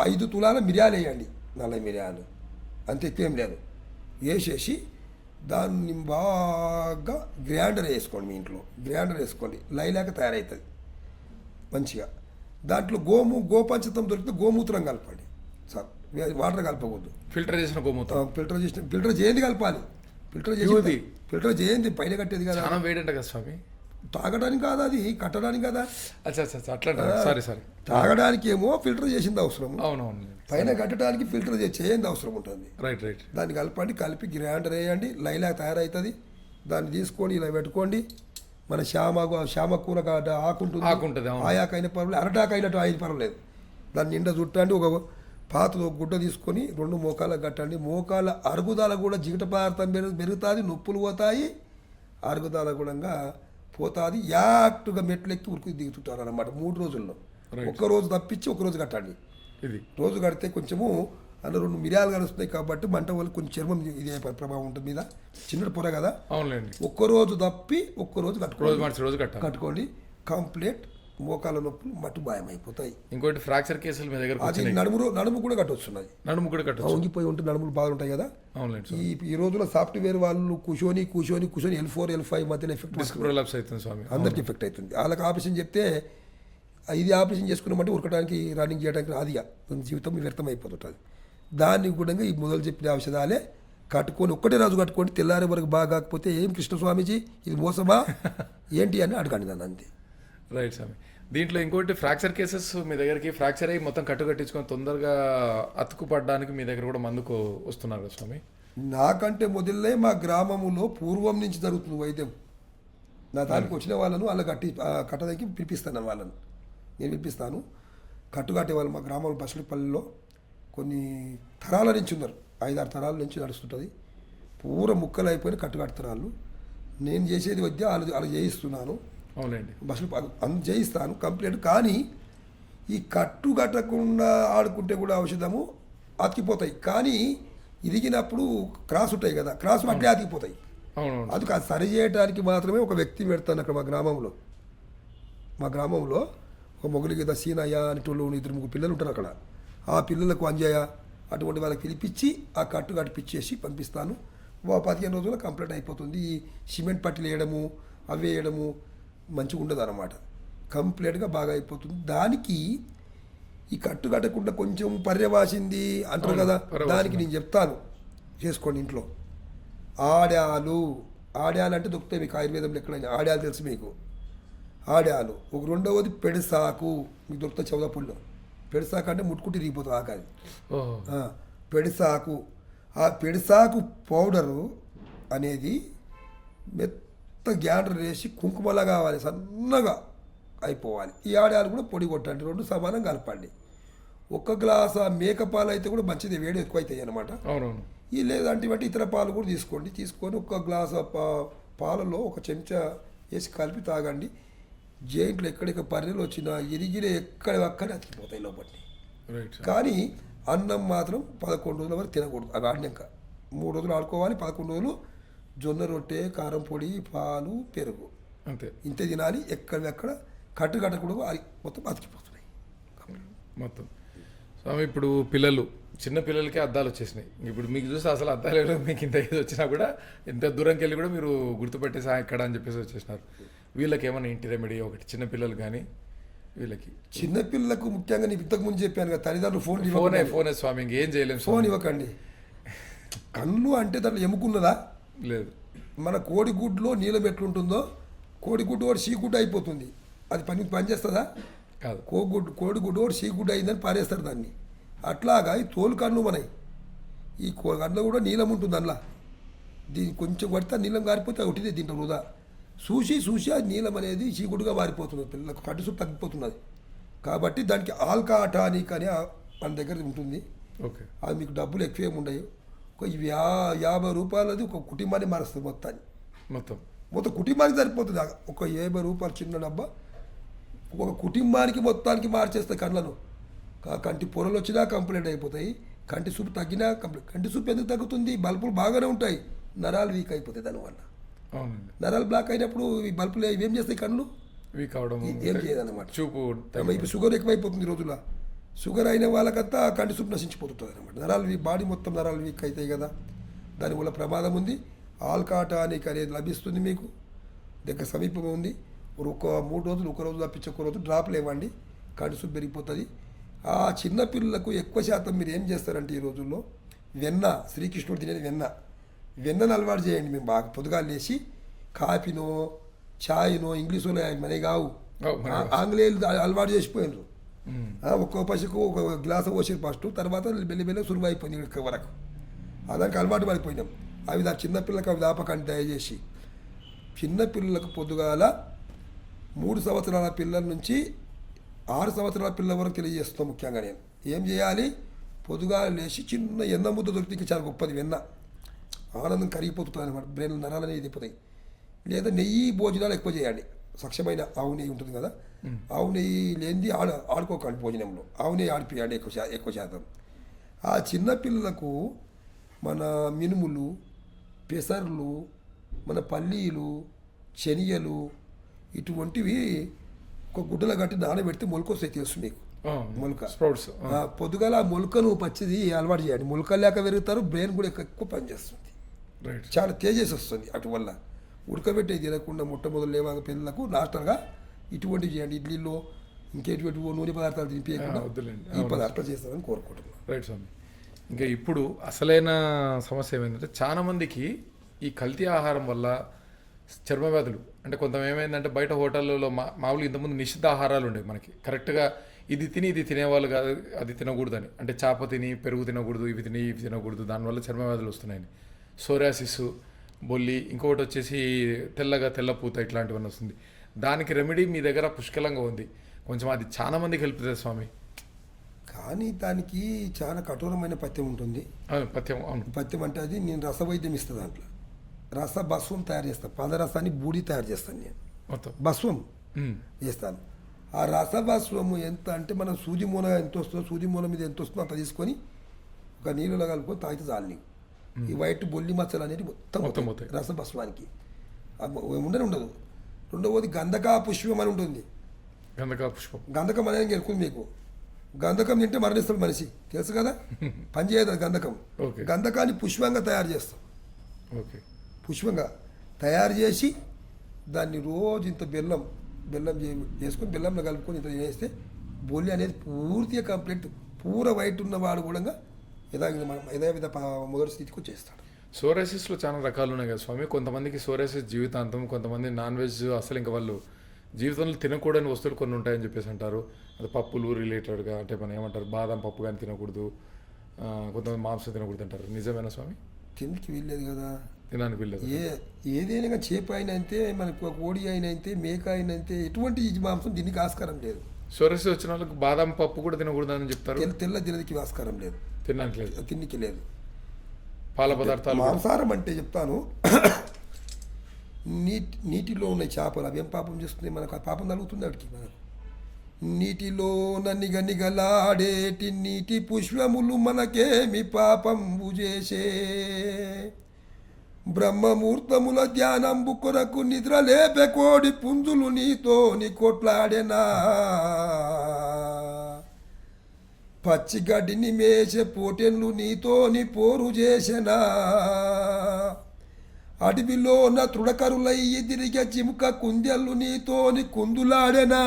5 తులాల మిరియాలు వేయండి, నల్ల మిరియాలు, అంతే ఎక్కువేం లేదు. వేసేసి దాన్ని బాగా గ్రైండర్ వేసుకోండి, మీ ఇంట్లో గ్రైండర్ వేసుకోండి, లైలాక తయారవుతుంది మంచిగా. దాంట్లో గోపంచతం దొరికితే గోమూత్రం కలపండి సార్, వాటర్ కలపకూడదు. ఫిల్టర్ చేసిన గోమూత్రం, ఫిల్టర్ చేయండి కలపాలి. ఫిల్టర్ చేయండి పైన కట్టేది కదా, చాలా వేడంట కదా స్వామి. తాగడానికి కాదు, అది కట్టడానికి కదా. అట్లా సారీ తాగడానికి ఏమో ఫిల్టర్ చేసింది అవసరం, అవునవును. పైన కట్టడానికి ఫిల్టర్ చేయండి అవసరం ఉంటుంది. రైట్. దాన్ని కలిపి గ్రైండర్ వేయండి, లైలా తయారవుతుంది. దాన్ని తీసుకొని ఇలా పెట్టుకోండి. మన శ్యామ కూర ఆకుంటుంది, ఆయాకైనా పర్వాలేదు, అరటాకైనట్టు అయిన పర్వాలేదు. దాన్ని నిండా చుట్టండి. ఒక పాతలో గుడ్డ తీసుకొని 2 మోకాళ్ళకు కట్టండి. మోకాళ్ళ అరుగుదల కూడా జిగట పదార్థం పెరుగుతుంది, నొప్పులు పోతాయి, అరుగుదల కూడా పోతుంది. యాక్టుగా మెట్లెక్కి ఉరికి దిగుతుంటారు అన్నమాట 3 రోజుల్లో. ఒక్కరోజు తప్పించి ఒకరోజు కట్టండి. ఇది రోజు కడితే కొంచెము అందులో 2 మిరియాలు కలుస్తున్నాయి కాబట్టి మంట వల్ల కొంచెం చర్మం ఇదే ప్రభావం ఉంటుంది మీద, చిన్న పొర కదా. ఒక్కరోజు తప్పి ఒక్కరోజు కట్టుకోండి, కంప్లీట్ మోకాల నొప్పులు మట్టు భయం అయిపోతాయి. ఇంకోటి ఫ్రాక్చర్ కేసులు మీ దగ్గర అది నడుము కూడా కట్టొస్తున్నది, వంగిపోయి ఉంటే నడుములు బాగుంటాయి కదా. ఈ రోజులో సాఫ్ట్వేర్ వాళ్ళు కూర్చొని L4 L5 మధ్యలో ఎఫెక్ట్ అందరికి ఎఫెక్ట్ అవుతుంది. వాళ్ళకి ఆపరేషన్ చెప్తే ఇది ఆపరేషన్ చేసుకున్నామంటే ఉరకడానికి రన్నింగ్ చేయడానికి రాదిగా జీవితం వ్యర్థం అయిపోతుంటుంది. దాన్ని కూడా ఈ మొదలు చెప్పిన ఔషధాలే కట్టుకొని ఒక్కటే రోజు కట్టుకొని తెల్లారే వరకు బాగా కాకపోతే ఏం కృష్ణస్వామిజీ ఇది మోసమా ఏంటి అని అడగండి దాన్ని, అంతే. రైట్ స్వామి. దీంట్లో ఇంకోటి ఫ్రాక్చర్ కేసెస్ మీ దగ్గరికి ఫ్రాక్చర్ అయ్యి మొత్తం కట్టుకట్టించుకొని తొందరగా అతుకుపడడానికి మీ దగ్గర కూడా మందుకు వస్తున్నారు కదా స్వామి? నాకంటే మొదలే మా గ్రామములో పూర్వం నుంచి జరుగుతుంది వైద్యం. నా దానికి వచ్చిన వాళ్ళను అలా కట్టడానికి పిలిపిస్తాను, వాళ్ళను నేను పిలిపిస్తాను. కట్టుకట్టే వాళ్ళు మా గ్రామంలో బసలిపల్లిలో కొన్ని తరాల నుంచి ఉన్నారు, 5-6 తరాల నుంచి నడుస్తుంటుంది. పూర ముక్కలు అయిపోయిన కట్టుకట్టుతరాలు. నేను చేసేది వైద్యం వాళ్ళు చేయిస్తున్నాను. అవునండి, బస్సులు చేయిస్తాను కంప్లీట్. కానీ ఈ కట్టు కట్టకుండా ఆడుకుంటే కూడా ఔషధము అతికిపోతాయి. కానీ ఇరిగినప్పుడు క్రాస్ ఉంటాయి కదా, క్రాసులు అట్లే అతికిపోతాయి. అది సరి చేయడానికి మాత్రమే ఒక వ్యక్తిని పెడతాను అక్కడ మా గ్రామంలో ఒక మొగలి సీనయ్య అనేటోళ్ళు 2-3 పిల్లలు ఉంటారు అక్కడ. ఆ పిల్లలకు అంజయ్య అటువంటి వాళ్ళకి పిలిపించి ఆ కట్టు కట్టిపించేసి పంపిస్తాను. 15 రోజుల్లో కంప్లీట్ అయిపోతుంది. ఈ సిమెంట్ పట్టీలు వేయడము అవి వేయడము మంచిగా ఉండదు అన్నమాట, కంప్లీట్గా బాగా అయిపోతుంది. దానికి ఈ కట్టు కట్టకుండా కొంచెం పర్యవాసింది అంటారు కదా, దానికి నేను చెప్తాను చేసుకోండి. ఇంట్లో ఆడాలు ఆడాలు అంటే దొరుకుతాయి మీకు ఆయుర్వేదంలో ఎక్కడైనా ఆడాలు తెలుసు మీకు ఆడాలు ఒక రెండవది పెడిసాకు మీకు దొరుకుతాయి చౌదాపుల్లో పెడిసాకు అంటే ముట్టుకుంటే ఇరిగిపోతుంది ఆకాది ఓహో పెడిసాకు ఆ పెడిసాకు పౌడరు అనేది మెత్త గ్యాండర్ వేసి కుంకుమలా కావాలి సన్నగా అయిపోవాలి ఈ ఆడాలు కూడా పొడి కొట్టండి రెండు సమానం కలపండి ఒక్క గ్లాస్ ఆ మేకపాలు అయితే కూడా మంచిది వేడి ఎక్కువ అవుతాయి అనమాట అవునవును ఈ లేదంటే ఇవంటి ఇతర పాలు కూడా తీసుకోండి తీసుకొని ఒక గ్లాస్ పాలలో ఒక చెంచా వేసి కలిపి తాగండి జైంట్లు ఎక్కడికి పర్రెలు వచ్చినా ఇరిగిన ఎక్కడెక్కడ అతికిపోతాయి లోపలిని రైట్ సార్ కానీ అన్నం మాత్రం 11 రోజుల వరకు తినకూడదు అవి ఆడినాక 3 రోజులు ఆడుకోవాలి 11 రోజులు జొన్న రొట్టె కారం పొడి పాలు పెరుగు అంతే ఇంతే తినాలి ఎక్కడెక్కడ కట్టకూడదు అది మొత్తం అతికిపోతున్నాయి మొత్తం స్వామి ఇప్పుడు పిల్లలు చిన్న పిల్లలకి అద్దాలు వచ్చేసినాయి ఇప్పుడు మీకు చూస్తే అసలు అద్దాలు లేవు, మీకు ఇంత ఇది వచ్చినా కూడా ఎంత దూరంకి వెళ్ళి కూడా మీరు గుర్తుపెట్టేసి ఎక్కడ అని చెప్పేసి వచ్చేసినారు. వీళ్ళకి ఏమైనా ఇంటి రెమెడీ ఒకటి చిన్న పిల్లలు కానీ వీళ్ళకి చిన్నపిల్లలకు ముఖ్యంగా నేను ఇంతకు ముందు చెప్పాను కదా తల్లిదండ్రులు ఫోనే స్వామి ఇంకేం చేయలేము ఫోన్ ఇవ్వకండి. కళ్ళు అంటే దాంట్లో ఎముకున్నదా లేదు. మన కోడిగుడ్లో నీలం ఎట్లుంటుందో కోడిగుడ్డు ఒకటి సీగుడ్డు అయిపోతుంది, అది పని చేస్తుందా? కాదు. కోడిగుడ్డు ఒకటి సీగుడ్డు అయిందని పారేస్తారు దాన్ని. అట్లాగా ఈ తోలు కళ్ళు మనవి ఈ కళ్ళు కూడా నీలం ఉంటుంది అందులో. దీన్ని కొంచెం కొడితే నీలం గారిపోతే ఒకటిదే దీంట్లో వృధా. చూసి ఆ నీలం అనేది చీకుడుగా మారిపోతున్నది, పిల్లలకు కంటి చూపు తగ్గిపోతున్నది. కాబట్టి దానికి ఆల్కాటానిక్ అని మన దగ్గర ఉంటుంది. ఓకే, అది మీకు డబ్బులు ఎక్కువ ఏమి ఉండవు. ఒక 50 రూపాయలది ఒక కుటుంబాన్ని మారుస్తుంది మొత్తం కుటుంబానికి సరిపోతుంది. ఒక 50 రూపాయలు చిన్న డబ్బా ఒక కుటుంబానికి మొత్తానికి మార్చేస్తాయి కళ్ళను. కంటి పొరలు వచ్చినా కంప్లైంట్ అయిపోతాయి, కంటి చూపు తగ్గినా కంప్లైంట్. కంటి చూపు ఎందుకు తగ్గుతుంది? బల్బులు బాగానే ఉంటాయి, నరాలు వీక్ అయిపోతాయి దానివల్ల. నరాలు బ్లాక్ అయినప్పుడు ఈ బల్బులు ఇవేం చేస్తాయి? కళ్ళు వీక్ అవడం ఏం చేయదన్నమాట. చూపు ఇప్పుడు షుగర్ ఎక్కువైపోతుంది రోజుల్లో. షుగర్ అయిన వాళ్ళకంతా కంటి చూపు నశించిపోతుంది అనమాట. నరాలు బాడీ మొత్తం నరాలు వీక్ అవుతాయి కదా, దానివల్ల ప్రమాదం ఉంది. ఆల్కాటానిక్ అనేది లభిస్తుంది మీకు దగ్గర సమీపం ఉంది. ఒక 3 రోజులు ఒక రోజు తప్పించి ఒక రోజు డ్రాప్లు ఇవ్వండి, కంటి చూపు పెరిగిపోతుంది. ఆ చిన్న పిల్లలకు ఎక్కువ శాతం మీరు ఏం చేస్తారంటే ఈ రోజుల్లో వెన్న, శ్రీకృష్ణుడు తినేది వెన్నను అలవాటు చేయండి. మేము బాగా పొద్దుగాలు లేచి కాఫీనో ఛాయ్నో ఇంగ్లీష్ మనకి కావు, ఆంగ్లేయులు అలవాటు చేసిపోయినారు. ఒక్కో పశుకు ఒక గ్లాసు పోసి ఫస్ట్, తర్వాత మెల్లి సులువు అయిపోయింది ఇక్కడ వరకు. దానికి అలవాటు పడిపోయినాం. అవి నా చిన్నపిల్లలకు అవి దాపకండి దయచేసి. చిన్నపిల్లలకు పొద్దుగాల 3 సంవత్సరాల పిల్లల నుంచి 6 సంవత్సరాల పిల్లల వరకు తెలియజేస్తాం. ముఖ్యంగా నేను ఏం చేయాలి? పొద్దుగాల లేచి చిన్న ఎన్న ముద్ద దొరికితే చాలా గొప్పది. వెన్న ఆనందం కరిగిపోతుంది అనమాట, బ్రెయిన్ నరాలు అనేది అయిపోతాయి. లేదా నెయ్యి భోజనాలు ఎక్కువ చేయండి. సక్షమైన ఆవు నెయ్యి ఉంటుంది కదా, ఆవు నెయ్యి లేనిది ఆడుకోకండి భోజనంలో. ఆవు నెయ్యి ఆడిపియండి ఎక్కువ శాతం. ఆ చిన్నపిల్లలకు మన మినుములు, పెసర్లు, మన పల్లీలు, శనిగలు ఇటువంటివి ఒక గుడ్డలో కట్టి నానబెడితే మొలకొస్తాయి. తెలుసు మీకు మొలక స్ప్రౌట్స్. పొద్దుగాల ఆ మొలకను పచ్చిది అలవాటు చేయండి. మొలక లేక పెరుగుతారు, బ్రెయిన్ కూడా ఎక్కువ పనిచేస్తుంది, చాలా తేజస్ వస్తుంది. అటువల్ల ఉడకబెట్టే తినకుండా మొట్టమొదటి లేవాక పిల్లలకు నాస్టల్గా ఇటువంటివి చేయండి. ఇడ్లీలో ఇంకేటువంటి నూనె పదార్థాలు తినిపించకుండా ఈ పదార్థాలు చేస్తారని కోరుకుంటున్నాను. రైట్ స్వామి. ఇంకా ఇప్పుడు అసలైన సమస్య ఏమైందంటే చాలా మందికి ఈ కల్తీ ఆహారం వల్ల చర్మ వ్యాధులు, అంటే కొంత ఏమైందంటే బయట హోటళ్ళలో మామూలుగా ఇంతకుముందు నిషిద్ధ ఆహారాలు ఉండేవి మనకి, కరెక్ట్గా ఇది తినేవాళ్ళు కాదు, అది తినకూడదని. అంటే చేప తిని పెరుగు తినకూడదు, ఇవి తినకూడదు, దానివల్ల చర్మ వ్యాధులు వస్తున్నాయని. సోరాసిస్, బొల్లి, ఇంకొకటి వచ్చేసి తెల్లపూత, ఇట్లాంటివన్నీ వస్తుంది. దానికి రెమెడీ మీ దగ్గర పుష్కలంగా ఉంది, కొంచెం అది చాలా మందికి హెల్ప్ చేస్తుంది స్వామి. కానీ దానికి చాలా కఠోరమైన పథ్యం ఉంటుంది. పథ్యం అంటే అది నేను రసవైద్యం ఇస్తాను. దాంట్లో భస్వం తయారు చేస్తాను. పాదరసాన్ని బూడి తయారు చేస్తాను నేను, భస్వం చేస్తాను. ఆ రసభస్వము ఎంత అంటే మనం సూది మూల ఎంత వస్తుందో, సూది మూల మీద ఎంత వస్తుందో అంత తీసుకొని ఒక నీళ్ళలో కలుపుకొని తాగితే చాలు నీకు. ఈ వైట్ బొల్లి మచ్చలు అనేది మొత్తం రసభస్వానికి ఉండదు. రెండవది గంధకా పుష్పం అని ఉంటుంది. గంధకం అనేది గెలుకుంది మీకు. గంధకం తింటే మరణిస్తాడు మనిషి, తెలుసు కదా, పనిచేయదు గంధకం. గంధకాన్ని పుష్పంగా తయారు చేస్తాం. పుష్పంగా తయారు చేసి దాన్ని రోజు ఇంత బెల్లం చేసుకొని బెల్లంలో కలుపుకొని ఇంత చేస్తే బొల్లి అనేది పూర్తిగా కంప్లీట్ పూర వైట్ ఉన్నవాడు కూడా యథావిధ మొదటి స్థితికి వచ్చేస్తాడు. సోరాసిస్లో చాలా రకాలు ఉన్నాయి కదా స్వామి. కొంతమందికి సోరాసిస్ జీవితాంతం, కొంతమంది నాన్ వెజ్ అసలు ఇంకా వాళ్ళు జీవితంలో తినకూడని వస్తువులు కొన్ని ఉంటాయని చెప్పేసి అంటారు. అది పప్పులు రిలేటెడ్గా, అంటే మనం ఏమంటారు, బాదం పప్పు కానీ తినకూడదు, కొంతమంది మాంసం తినకూడదు అంటారు. నిజమేనా స్వామి? తిండికి వీల్లేదు కదా. తినడానికి వీల్లేదు. ఏదైనా కానీ చేప అయినా అంతే, మనకు కోడి అయినా అంతే, మేక అయినా అంతే, ఎటువంటి మాంసం దీనికి ఆస్కారం లేదు. సోరాసిస్ వచ్చిన వాళ్ళకి బాదం పప్పు కూడా తినకూడదు అని చెప్తారు. తెల్ల తినడానికి ఆస్కారం లేదు, తినడానికి లేదు, తిండికి లేదు. పాల పదార్థాలు కూడా. మాంసాహారం అంటే చెప్తాను, నీటిలో ఉన్న చేపలు అవి ఏం పాపం చేస్తుంది మనకు? ఆ పాపం తగులుతుంది వాటికి. మనకు నీటిలో నిగలాడేటి నీటి పుష్పములు మనకేమి పాపంబు చేసే, బ్రహ్మముహూర్తముల ధ్యానంబు కొరకు నిద్ర లేపే కోడి పుంజులు నీతోని కొట్లాడేనా, పచ్చిగడ్డిని మేసే పోటెన్లు నీతోని పోరు చేసెనా, అడవిలోన తృడకరులయ్యి తిరిగే చిముక కుందెళ్ళు నీతోని కుందులాడెనా,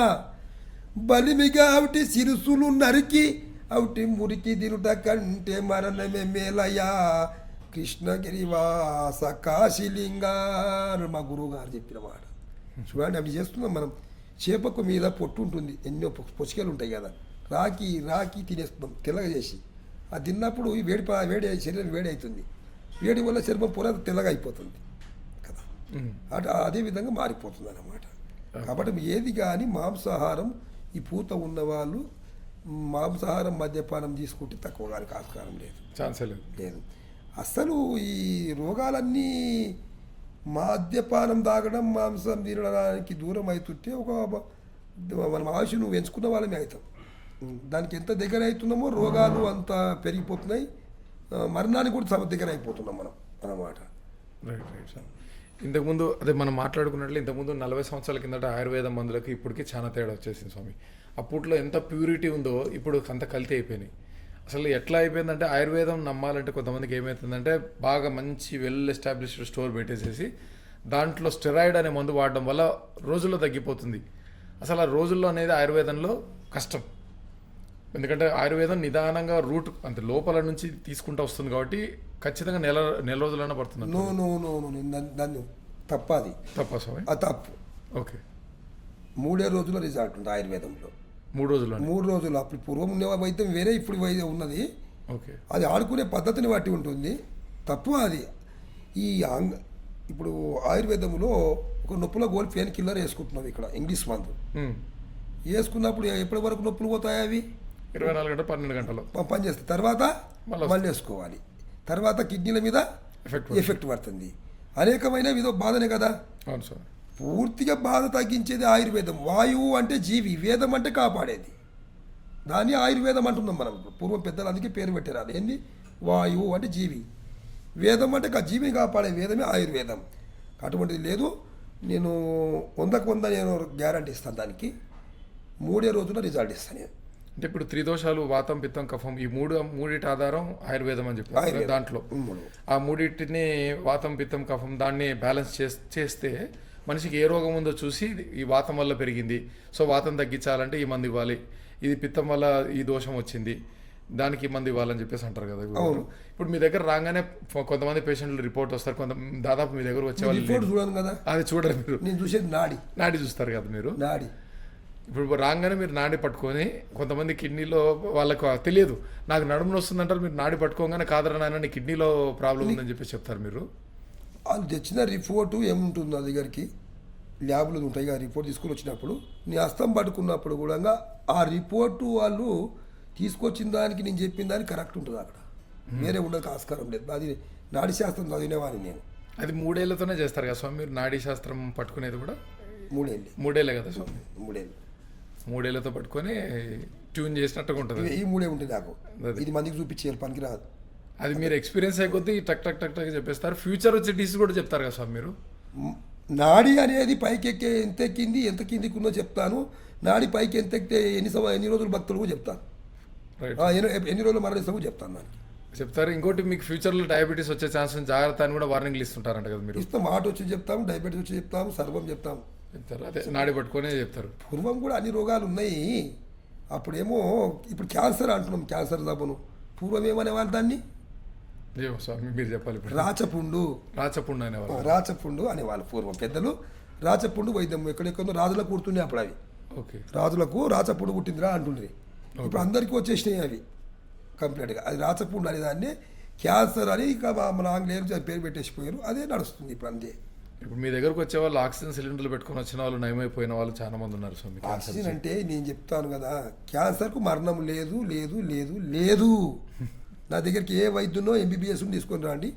బలిమిగా అవిటి సిరుసులు నరికి అవిటి మురికి తిరుట కంటే మరణమే మేలయ్యా, కృష్ణగిరివాస కాశీలింగారు మా గురువు గారు చెప్పిన మాట. చూడండి, అవి చేస్తున్నాం మనం. చేపకు మీద పొట్టు ఉంటుంది, ఎన్నో పొసికలు ఉంటాయి కదా, రాకి తినేస్తున్నాం తెల్లగా చేసి. అది తిన్నప్పుడు ఈ వేడి శరీరం వేడి అవుతుంది, వేడి వల్ల చర్మం పొర తెల్లగా అయిపోతుంది కదా, అదే విధంగా మారిపోతుంది అన్నమాట. కాబట్టి ఏది కానీ మాంసాహారం, ఈ పూత ఉన్నవాళ్ళు మాంసాహారం మద్యపానం తీసుకుంటే తక్కువ గారికి ఆస్కారం లేదు, ఛాన్స్ లేదు. అసలు ఈ రోగాలన్నీ మద్యపానం తాగడం, మాంసం తినడానికి దూరం అవుతుంటే మనం ఆయుష్ పెంచుకున్న వాళ్ళమే అవుతాం. దానికి ఎంత దగ్గర అవుతున్నామో రోగాలు అంత పెరిగిపోతున్నాయి, మరణానికి కూడా దగ్గర అయిపోతున్నాం మనం అన్నమాట. Right sir. ఇంతకుముందు అదే మనం మాట్లాడుకున్నట్లు, ఇంతకుముందు 40 సంవత్సరాల కిందట ఆయుర్వేదం మందులకి ఇప్పటికీ చాలా తేడా వచ్చేసింది స్వామి. అప్పట్లో ఎంత ప్యూరిటీ ఉందో ఇప్పుడు అంత కల్తీ అయిపోయినాయి. అసలు ఎట్లా అయిపోయిందంటే, ఆయుర్వేదం నమ్మాలంటే కొంతమందికి ఏమవుతుందంటే, బాగా మంచి వెల్ ఎస్టాబ్లిష్డ్ స్టోర్ పెట్టేసేసి దాంట్లో స్టెరాయిడ్ అనే మందు వాడడం వల్ల రోజుల్లో తగ్గిపోతుంది. అసలు ఆ రోజుల్లో అనేది ఆయుర్వేదంలో కష్టం. ఎందుకంటే ఆయుర్వేదం నిదానంగా రూట్ అంతే లోపల నుంచి తీసుకుంటూ వస్తుంది కాబట్టి ఖచ్చితంగా నెల రోజులైనా పడుతుంది. దాన్ని తప్పది. తప్ప స్వామి? ఆ తప్పు. ఓకే. 3 రోజుల రిజల్ట్ ఉంది ఆయుర్వేదంలో. 3 రోజులు? 3 రోజులు. అప్పుడు పూర్వం ఉన్న వైద్యం వేరే, ఇప్పుడు వైద్యం ఉన్నది. ఓకే. అది ఆడుకునే పద్ధతిని బట్టి ఉంటుంది. తప్పు అది. ఇప్పుడు ఆయుర్వేదంలో ఒక నొప్పుల గోల్ పెయిన్ కిల్లర్ వేసుకుంటున్నాం ఇక్కడ, ఇంగ్లీష్ మందు వేసుకున్నప్పుడు ఎప్పటి వరకు నొప్పులు పోతాయి? అవి 24 గంటలు 12 గంటలు పనిచేస్తాయి. తర్వాత మళ్ళీ వేసుకోవాలి. తర్వాత కిడ్నీల మీద ఎఫెక్ట్ పడుతుంది. అనేకమైన విధ బాధనే కదా. అవును సార్. పూర్తిగా బాధ తగ్గించేది ఆయుర్వేదం. వాయువు అంటే జీవి, వేదం అంటే కాపాడేది. దాన్ని ఆయుర్వేదం అంటున్నాం మనం. పూర్వం పెద్దలు అందుకే పేరు పెట్టారు. అది ఏంది? వాయువు అంటే జీవి, వేదం అంటే జీవిని కాపాడే వేదమే ఆయుర్వేదం. అటువంటిది లేదు. నేను 100కు 100 నేను గ్యారంటీ ఇస్తాను దానికి. 3 రోజుల రిజల్ట్ ఇస్తాను నేను. అంటే ఇప్పుడు త్రిదోషాలు, వాతం, పిత్తం, కఫం, ఈ మూడిటి ఆధారం ఆయుర్వేదం అని చెప్పారు. దాంట్లో ఆ మూడింటిని వాతం, పిత్తం, కఫం దాన్ని బ్యాలెన్స్ చేస్తే మనిషికి ఏ రోగం ఉందో చూసి, ఈ వాతం వల్ల పెరిగింది, సో వాతం తగ్గించాలంటే ఈ మందు ఇవ్వాలి, ఇది పిత్తం వల్ల ఈ దోషం వచ్చింది, దానికి ఈ మందు ఇవ్వాలని చెప్పేసి అంటారు కదా. ఇప్పుడు మీ దగ్గర రాగానే కొంతమంది పేషెంట్లు రిపోర్ట్ వస్తారు, దాదాపు మీ దగ్గర వచ్చేవాళ్ళు చూడను కదా. అది చూడరు మీరు, నేను చూసేది నాడి చూస్తారు కదా మీరు. నాడి ఇప్పుడు రాగానే మీరు నాడి పట్టుకొని, కొంతమంది కిడ్నీలో వాళ్ళకు తెలియదు, నాకు నడుమున వస్తుందంటారు, మీరు నాడి పట్టుకోగానే కాదరా నాయన నీ కిడ్నీలో ప్రాబ్లం ఉందని చెప్పేసి చెప్తారు మీరు. వాళ్ళు తెచ్చిన రిపోర్టు ఏముంటుంది నా దగ్గరికి, ల్యాబ్లు ఉంటాయి. ఆ రిపోర్ట్ తీసుకుని వచ్చినప్పుడు నీ హస్తం పట్టుకున్నప్పుడు కూడా ఆ రిపోర్టు వాళ్ళు తీసుకొచ్చిన దానికి నేను చెప్పిన దానికి కరెక్ట్ ఉంటుంది. అక్కడ వేరే ఉండదు, ఆస్కారం లేదు. అది నాడీ శాస్త్రం చదివినవాడిని నేను. అది 3 ఏళ్లతోనే చేస్తారు కదా స్వామి మీరు నాడీ శాస్త్రం పట్టుకునేది కూడా? 3 ఏళ్ళే కదా స్వామి? 3 ఏళ్ళతో పట్టుకొని ట్యూన్ చేసినట్టుగా ఉంటుంది. ఈ 3 ఉంటుంది నాకు. ఇది మందికి చూపించేయాలి, పనికి రాదు. అది మీరు ఎక్స్పీరియన్స్ అయిపోతే టక్ టక్ టక్ టక్ చెప్పేస్తారు. ఫ్యూచర్ వచ్చే డిసీజ్ కూడా చెప్తారు కదా స్వామి మీరు. నాడి అనేది పైకి ఎక్కే ఎంత ఎక్కింది, ఎంత కిందికి ఉందో చెప్తాను. నాడి పైకి ఎంత ఎక్కితే ఎన్ని రోజులు భక్తులు కూడా చెప్తాను. ఎన్ని రోజులు మరణిస్తామో చెప్తాను దానికి. చెప్తారు. ఇంకోటి మీకు ఫ్యూచర్లో డయాబెటీస్ వచ్చే ఛాన్స్ జాగ్రత్త అని కూడా వార్నింగ్లు ఇస్తుంటారంట కదా మీరు? ఇస్తాం. మాట వచ్చి చెప్తాము, డయాబెటీస్ వచ్చి చెప్తాము, సర్వం చెప్తాము. చెప్తారు. అదే నాడి పట్టుకునే చెప్తారు. పూర్వం కూడా అన్ని రోగాలు ఉన్నాయి. అప్పుడేమో ఇప్పుడు క్యాన్సర్ అంటున్నాం, క్యాన్సర్ జబ్బును. పూర్వం ఏమనేవాళ్ళు దాన్ని? ఏమో స్వామి మీరు చెప్పాలి ఇప్పుడు. రాచపుండు రాచపుండు అనేవారు. రాచపుండు అనేవాళ్ళు పూర్వం పెద్దలు. రాచపుండు వైద్యం ఎక్కడెక్కడో రాజులకు కుడుతున్నాయి అప్పుడు అవి. ఓకే. రాజులకు రాచపుండు పుట్టిందిరా అంటుండ్రి. ఇప్పుడు అందరికీ వచ్చేసినాయి అవి కంప్లీట్గా. అది రాచపుండు అనే దాన్ని క్యాన్సర్ అని ఇక మన ఆంగ్లేయులు పేరు పెట్టేసిపోయారు. అదే నడుస్తుంది ఇప్పుడు అంతే. ఇప్పుడు మీ దగ్గరకు వచ్చే వాళ్ళు ఆక్సిజన్ సిలిండర్లు పెట్టుకొని వచ్చిన వాళ్ళు నయమైపోయిన వాళ్ళు చాలా మంది ఉన్నారు స్వామి. ఆక్సిజన్ అంటే నేను చెప్తాను కదా, క్యాన్సర్కు మరణం లేదు లేదు లేదు లేదు. నా దగ్గరికి ఏ వైద్యునో ఎంబీబీఎస్ తీసుకొని రండి,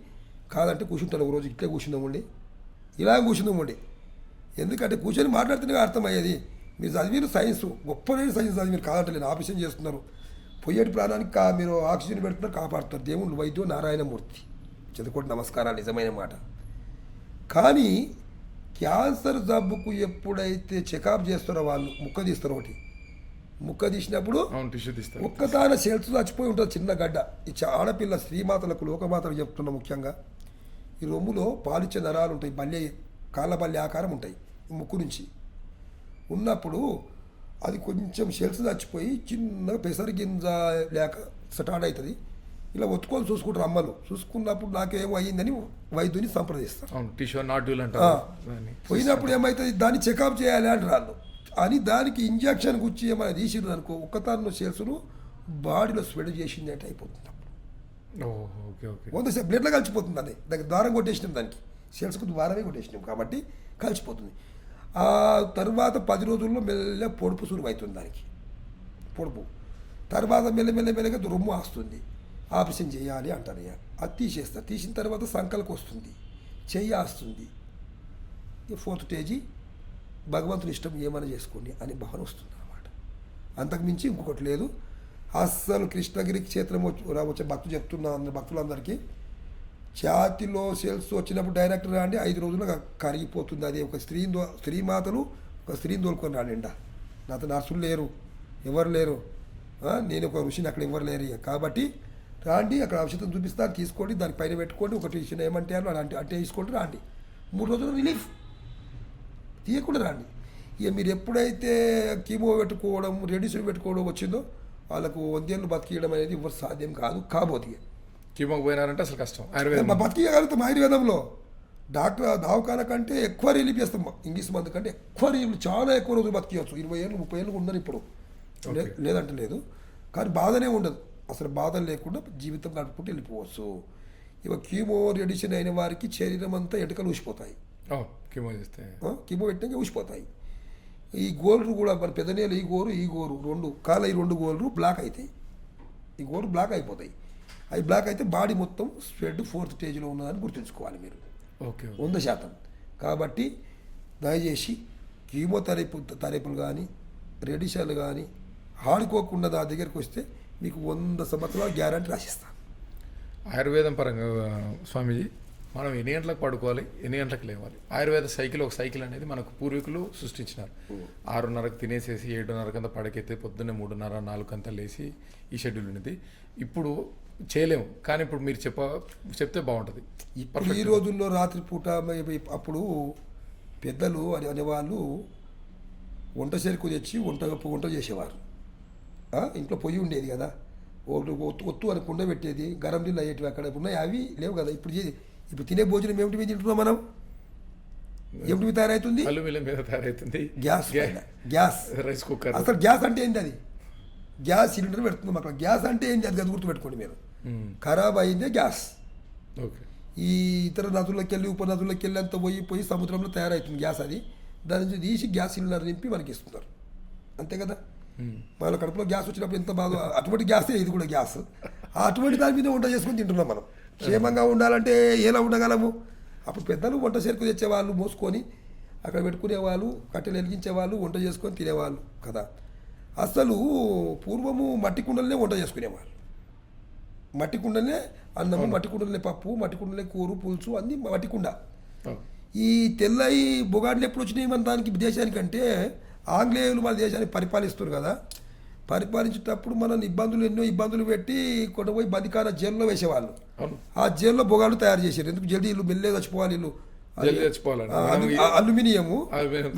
కాదంటే కూర్చుంటాను ఒక రోజు ఇట్లే కూర్చుందామండి, ఇలా కూర్చుందామండి. ఎందుకంటే కూర్చొని మాట్లాడితేనే అర్థమయ్యేది. మీరు చదివిన సైన్స్ గొప్ప సైన్స్ చదివి కాదంటలేదు, ఆపరేషన్ చేస్తున్నారు, పోయేటి ప్రాణానికి మీరు ఆక్సిజన్ పెడుతున్నారు, కాపాడుతున్నారు. దేవుడు వైద్యు నారాయణమూర్తి, చదువుకోండి, నమస్కారాలు, నిజమైన మాట. కానీ క్యాన్సర్ జబ్బుకు ఎప్పుడైతే చెకప్ చేస్తారో వాళ్ళు ముక్క తీస్తారు, ఒకటి ముక్క తీసినప్పుడు టిష్యూ తీస్తారు, ఒక్కదాన సెల్స్ చచ్చిపోయి ఉంటుంది చిన్న గడ్డ. ఈ ఆడపిల్ల స్త్రీమాతలకు లోకమాతలకు చెప్తున్నా, ముఖ్యంగా ఈ రొమ్ములో పాలిచ్చే నరాలు ఉంటాయి, బల్లె కాళ్ళ బల్లె ఆకారం ఉంటాయి ముక్కు నుంచి. ఉన్నప్పుడు అది కొంచెం సెల్స్ చచ్చిపోయి చిన్నగా పెసరు గింజ లేక స్టార్ట్ అవుతుంది. ఇలా ఒత్తుకొని చూసుకుంటారు అమ్మలు. చూసుకున్నప్పుడు నాకేమో అయ్యిందని వైద్యుని సంప్రదిస్తారు. టిష్యూ నాడ్యూల్ అంటారు. పోయినప్పుడు ఏమవుతుంది, దాన్ని చెకప్ చేయాలి అంటారు వాళ్ళు. అని దానికి ఇంజక్షన్ గుచ్చి ఏమైనా తీసిరు అనుకో, ఒక్కతాను సెల్స్ను బాడీలో స్ప్రెడ్ చేసింది అంటే అయిపోతుంది. వంద బ్లడ్లో కలిసిపోతుంది. దానికి దారం కొట్టేసినాం, దానికి సెల్స్కు ద్వారమే కొట్టేసినాం కాబట్టి కలిసిపోతుంది. ఆ తర్వాత 10 రోజుల్లో మెల్ల పొడుపు సురువు అవుతుంది దానికి, పొడుపు. తర్వాత మెల్లమెల్లగా రొమ్ము వస్తుంది, ఆపరేషన్ చేయాలి అంటారు. అది తీసేస్తారు. తీసిన తర్వాత సంకలకు వస్తుంది, చెయ్యి వస్తుంది. 4th స్టేజీ భగవంతుని ఇష్టం, ఏమైనా చేసుకోండి అని భావన వస్తుంది అన్నమాట. అంతకుమించి ఇంకొకటి లేదు. అస్సలు కృష్ణగిరి క్షేత్రం వచ్చే భక్తులు చెప్తున్నా, భక్తులందరికీ ఛాతిలో సెల్స్ వచ్చినప్పుడు డైరెక్ట్ రాండి, 5 రోజుల్లో కరిగిపోతుంది. అది ఒక స్త్రీమాతలు ఒక స్త్రీని తోలుకొని రాండి. నాతో నర్సులు లేరు, ఎవరు లేరు, నేను ఒక ఋషిని, అక్కడ ఎవరు లేరు. కాబట్టి రాండి, అక్కడ ఔషధం చూపిస్తాను, తీసుకోండి, దాని పైన పెట్టుకోండి, ఒకటి ఇచ్చిన ఏమంటే అలాంటి అంటే తీసుకోండి, రాండి. 3 రోజులు రిలీఫ్ తీయకుండా రాండి. ఇక మీరు ఎప్పుడైతే కీమో పెట్టుకోవడం, రేడియేషన్ పెట్టుకోవడం వచ్చిందో వాళ్ళకు 100 ఏళ్ళు బతికియడం అనేది ఎవరు సాధ్యం కాదు. కాబోతే కీమోకి పోయినారంటే అసలు కష్టం. ఆయుర్వేదం బతికియగలుగుతాం. ఆయుర్వేదంలో డాక్టర్ దవాఖాన కంటే ఎక్కువ రిలీఫ్ చేస్తాం, ఇంగ్లీష్ మందు కంటే ఎక్కువ రిలీఫ్, చాలా ఎక్కువ రోజులు బతికియచ్చు. 20 ఏళ్ళు 30 ఏళ్ళు ఉన్నారు ఇప్పుడు, లేదంటే లేదు. కానీ బాధనే ఉండదు, అసలు బాధ లేకుండా జీవితం గడుపుకుంటూ వెళ్ళిపోవచ్చు. ఇక కీమో రేడియేషన్ అయిన వారికి శరీరం అంతా ఎంటకలు ఊసిపోతాయి. కీమో చేస్తే కీమో పెట్టినాక ఊసిపోతాయి. ఈ గోళ్ళు కూడా మన పెద్దనేలు, ఈ గోరు 2 కాళ్ళ, ఈ 2 గోళ్ళు బ్లాక్ అవుతాయి. ఈ గోరు బ్లాక్ అయిపోతాయి. అవి బ్లాక్ అయితే బాడీ మొత్తం స్ప్రెడ్ 4th స్టేజ్లో ఉన్నదని గుర్తుంచుకోవాలి మీరు. 100%. కాబట్టి దయచేసి కీమోథెరపీలు కానీ రేడియేషన్లు కానీ ఆడుకోకుండా నా దగ్గరికి వస్తే మీకు 100 సంవత్సరాల గ్యారంటీ రాసిస్తాను. ఆయుర్వేదం పరంగా స్వామీజీ, మనం ఎన్ని గంటలకు పడుకోవాలి, ఎన్ని గంటలకు లేవాలి? ఆయుర్వేద సైకిల్, ఒక సైకిల్ అనేది మనకు పూర్వీకులు సృష్టించినారు. 6:30కు తినేసేసి 7:30 పడకెత్తే పొద్దున్నే 3:30, 4 లేసి ఈ షెడ్యూల్ ఉన్నది. ఇప్పుడు చేయలేము, కానీ ఇప్పుడు మీరు చెప్తే బాగుంటుంది. ఈ రోజుల్లో రాత్రిపూట అప్పుడు పెద్దలు అనేవాళ్ళు వంట చెరుకు తెచ్చి వంట చేసేవారు. ఇంట్లో పొయ్యి ఉండేది కదా, ఒత్తు అని కుండ పెట్టేది, గరం నీళ్ళు అయ్యేటివి అక్కడ ఉన్నాయి, అవి లేవు కదా. ఇప్పుడు తినే భోజనం ఏమిటి మీద తింటున్నాం మనం, ఏమిటి మీద తయారవుతుంది, గ్యాస్ రైస్ కుక్కర్. అసలు గ్యాస్ అంటే ఏంటి, అది గ్యాస్ సిలిండర్ పెడుతున్నాం అక్కడ. గ్యాస్ అంటే ఏంటి, అది గుర్తుపెట్టుకోండి మీరు. ఖరాబ్ అయిందే గ్యాస్. ఈ ఇతర నదుల్లోకి వెళ్ళి, ఉపనదుల్లోకి వెళ్ళి అంతా పోయి సముద్రంలో తయారవుతుంది గ్యాస్. అది దాని నుంచి తీసి గ్యాస్ సిలిండర్ నింపి మనకి ఇస్తున్నారు, అంతే కదా. మన కడుపులో గ్యాస్ వచ్చినప్పుడు ఎంత బాగా, అటువంటి గ్యాసే ఇది కూడా గ్యాస్. అటువంటి దాని మీద వంట చేసుకొని తింటున్నాం మనం. క్షేమంగా ఉండాలంటే ఎలా ఉండగలము? అప్పుడు పెద్దలు వంట చెరుకు తెచ్చేవాళ్ళు, మోసుకొని అక్కడ పెట్టుకునేవాళ్ళు, కట్టెలు వెలిగించేవాళ్ళు, వంట చేసుకొని తినేవాళ్ళు కదా. అసలు పూర్వము మట్టి కుండలనే వంట చేసుకునేవాళ్ళు. మట్టి కుండలనే అన్నము, మట్టి కుండలనే పప్పు, మట్టి కుండలనే కూర, పులుసు, అన్నీ మట్టి కుండ. ఈ తెల్లయి బొగాడ్లు ఎప్పుడు వచ్చినాయి మన దానికి దేశానికంటే, ఆంగ్లేయులు మన దేశాన్ని పరిపాలిస్తారు కదా. పరిపాలించేటప్పుడు మనం ఎన్నో ఇబ్బందులు పెట్టి కొట్టపోయి బందికాన జైల్లో వేసేవాళ్ళు. ఆ జైల్లో బొగాళ్ళు తయారు చేశారు. ఎందుకు జల్దీ ఇల్లు మెల్లగా చచ్చిపోవాలి, ఇల్లు అల్యూమినియము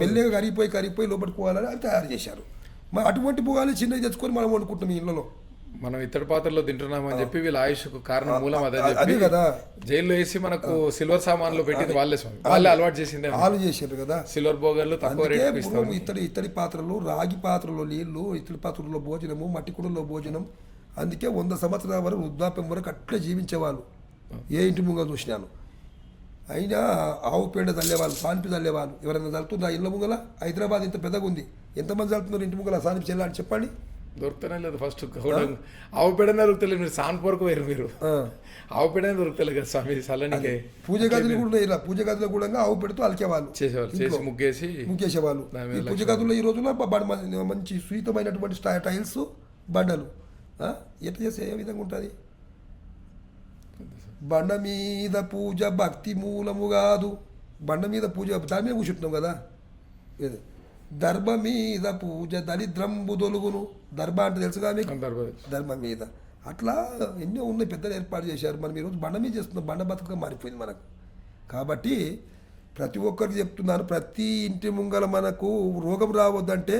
మెల్లగా కరిగిపోయి లోపలికి పోవాలని అది తయారు చేశారు. అటువంటి బొగాలు చిన్నవి తెచ్చుకొని మనం వండుకుంటాం ఇళ్ళలో. మనం ఇత్తడి పాత్రలో తింటున్నామని చెప్పి వీళ్ళ ఆయుష్కు కారణం మూలం అదే అదే చెప్పి కదా జైల్లో వేసి మనకు సిల్వర్ సామాన్లు పెట్టింది వాళ్ళే స్వామి, వాళ్ళే అలవాటు చేసిందే. వాళ్ళు చేశారు కదా. సిల్వర్ బోగర్లు తక్కువ అందుకే రేట్ ఇస్తాం. ఇప్పుడు ఇత్తడి పాత్రలు, రాగి పాత్రలో నీళ్లు, ఇత్తడి పాత్రలో భోజనము, మట్టి కుండలో భోజనం. అందుకే 100 సంవత్సరాల వరకు వృద్ధాప్యం వరకు అట్లే జీవించేవాళ్ళు. ఏ ఇంటి ముంగ చూసినాను. అయినా ఆవు పేడ చల్లేవాళ్ళు, సానిపి చల్లేవాళ్ళు. ఎవరైనా చల్లుతుందా ఇళ్ళ ముంగల? హైదరాబాద్ ఇంత పెద్దగా ఉంది, ఎంతమంది చల్లుతున్నారు ఇంటి ముంగల సానిపి చెల్లాలని చెప్పండి. దొరుకుతూనే లేదు. ఫస్ట్ ఆవు పేడనే దొరుకుతలేదు. మీరు సాంప్ వరకు వేరు, మీరు ఆవు పేడనే దొరుకుతలేదు కదా స్వామి. చల్లనికే పూజ గదులు కూడా ఇలా పూజ గదిలో కూడా ఆవు పెడుతూ అలికేవాళ్ళు, చేసేవాళ్ళు, చేసి ముగ్గేసేవాళ్ళు. ఈ పూజ గదుల్లో ఈ రోజుల్లో మంచి సున్నితమైనటువంటి టైల్స్, బండలు. ఎట్లా చేస్తే ఏ విధంగా ఉంటుంది? బండ మీద పూజ భక్తి మూలము కాదు. బండ మీద పూజ దాని మీద కూర్చుంటున్నాం కదా. ఏదో దర్భ మీద పూజ దరిద్రంబు దొలుగును. దర్భ అంటే తెలుసుగా మీకు? దర్భ మీద అట్లా ఎన్నో ఉన్నాయి, పెద్దలు ఏర్పాటు చేశారు. మనం ఈరోజు బండ మీద చేస్తున్నాం, బండ బతుకుగా మారిపోయింది మనకు. కాబట్టి ప్రతి ఒక్కరికి చెప్తున్నాను, ప్రతి ఇంటి ముంగల మనకు రోగం రావద్దంటే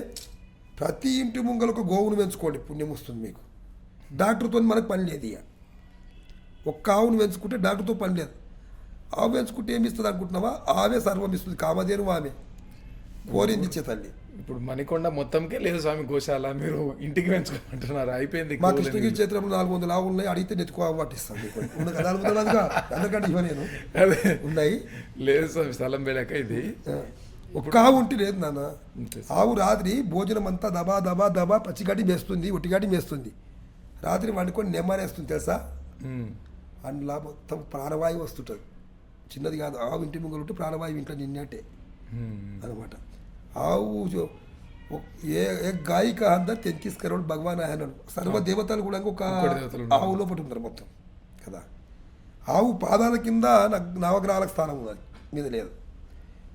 ప్రతి ఇంటి ముంగలకు గోవును పెంచుకోండి, పుణ్యం వస్తుంది మీకు. డాక్టర్తో మనకు పని లేదు. ఇక ఒక్క ఆవును పెంచుకుంటే డాక్టర్తో పని లేదు. ఆవు పెంచుకుంటే ఏమి ఇస్తుంది అనుకుంటున్నావా? ఆవే సర్వం ఇస్తుంది, కామధేను ఆమె కోరింది ఇచ్చే తల్లి. ఇప్పుడు మణికొండ మొత్తంకే లేదు స్వామి గోశాల, మీరు ఇంటికి పెంచుకోమంటున్నారు. అయిపోయింది. మా కృష్ణగిరి క్షేత్రంలో 400 ఆవులు ఉన్నాయి, అడిగితే నెత్తుకో పట్టిస్తాను మీకు. అందుకంటే ఇవ్వలేను, అదే ఉన్నాయి. లేదు స్వామి, స్థలం వెళ్ళాక ఇది ఒక్క ఆవు ఉంటే లేదు నాన్న. ఆవు రాత్రి భోజనం అంతా దబా దబా దబా పచ్చిగడ్డి మేస్తుంది, ఒట్టిగడ్డి మేస్తుంది. రాత్రి వండుకొని నెమ్మరేస్తుంది తెలుసా? అందులో మొత్తం ప్రాణవాయువు వస్తుంటుంది. చిన్నది కాదు, ఆవు ఇంటి ముంగలు ఉంటే ప్రాణవాయువు ఇంట్లో నిన్నట్టే అనమాట. ఆవు ఏ గాయక అందరు 33 కరోడ్ భగవాన్ ఆయన సర్వ దేవతలు కూడా ఒక ఆవు లోపల ఉన్నారు మొత్తం కదా. ఆవు పాదాల కింద నవగ్రహాలకు స్థానం ఉన్నది, మీద లేదు.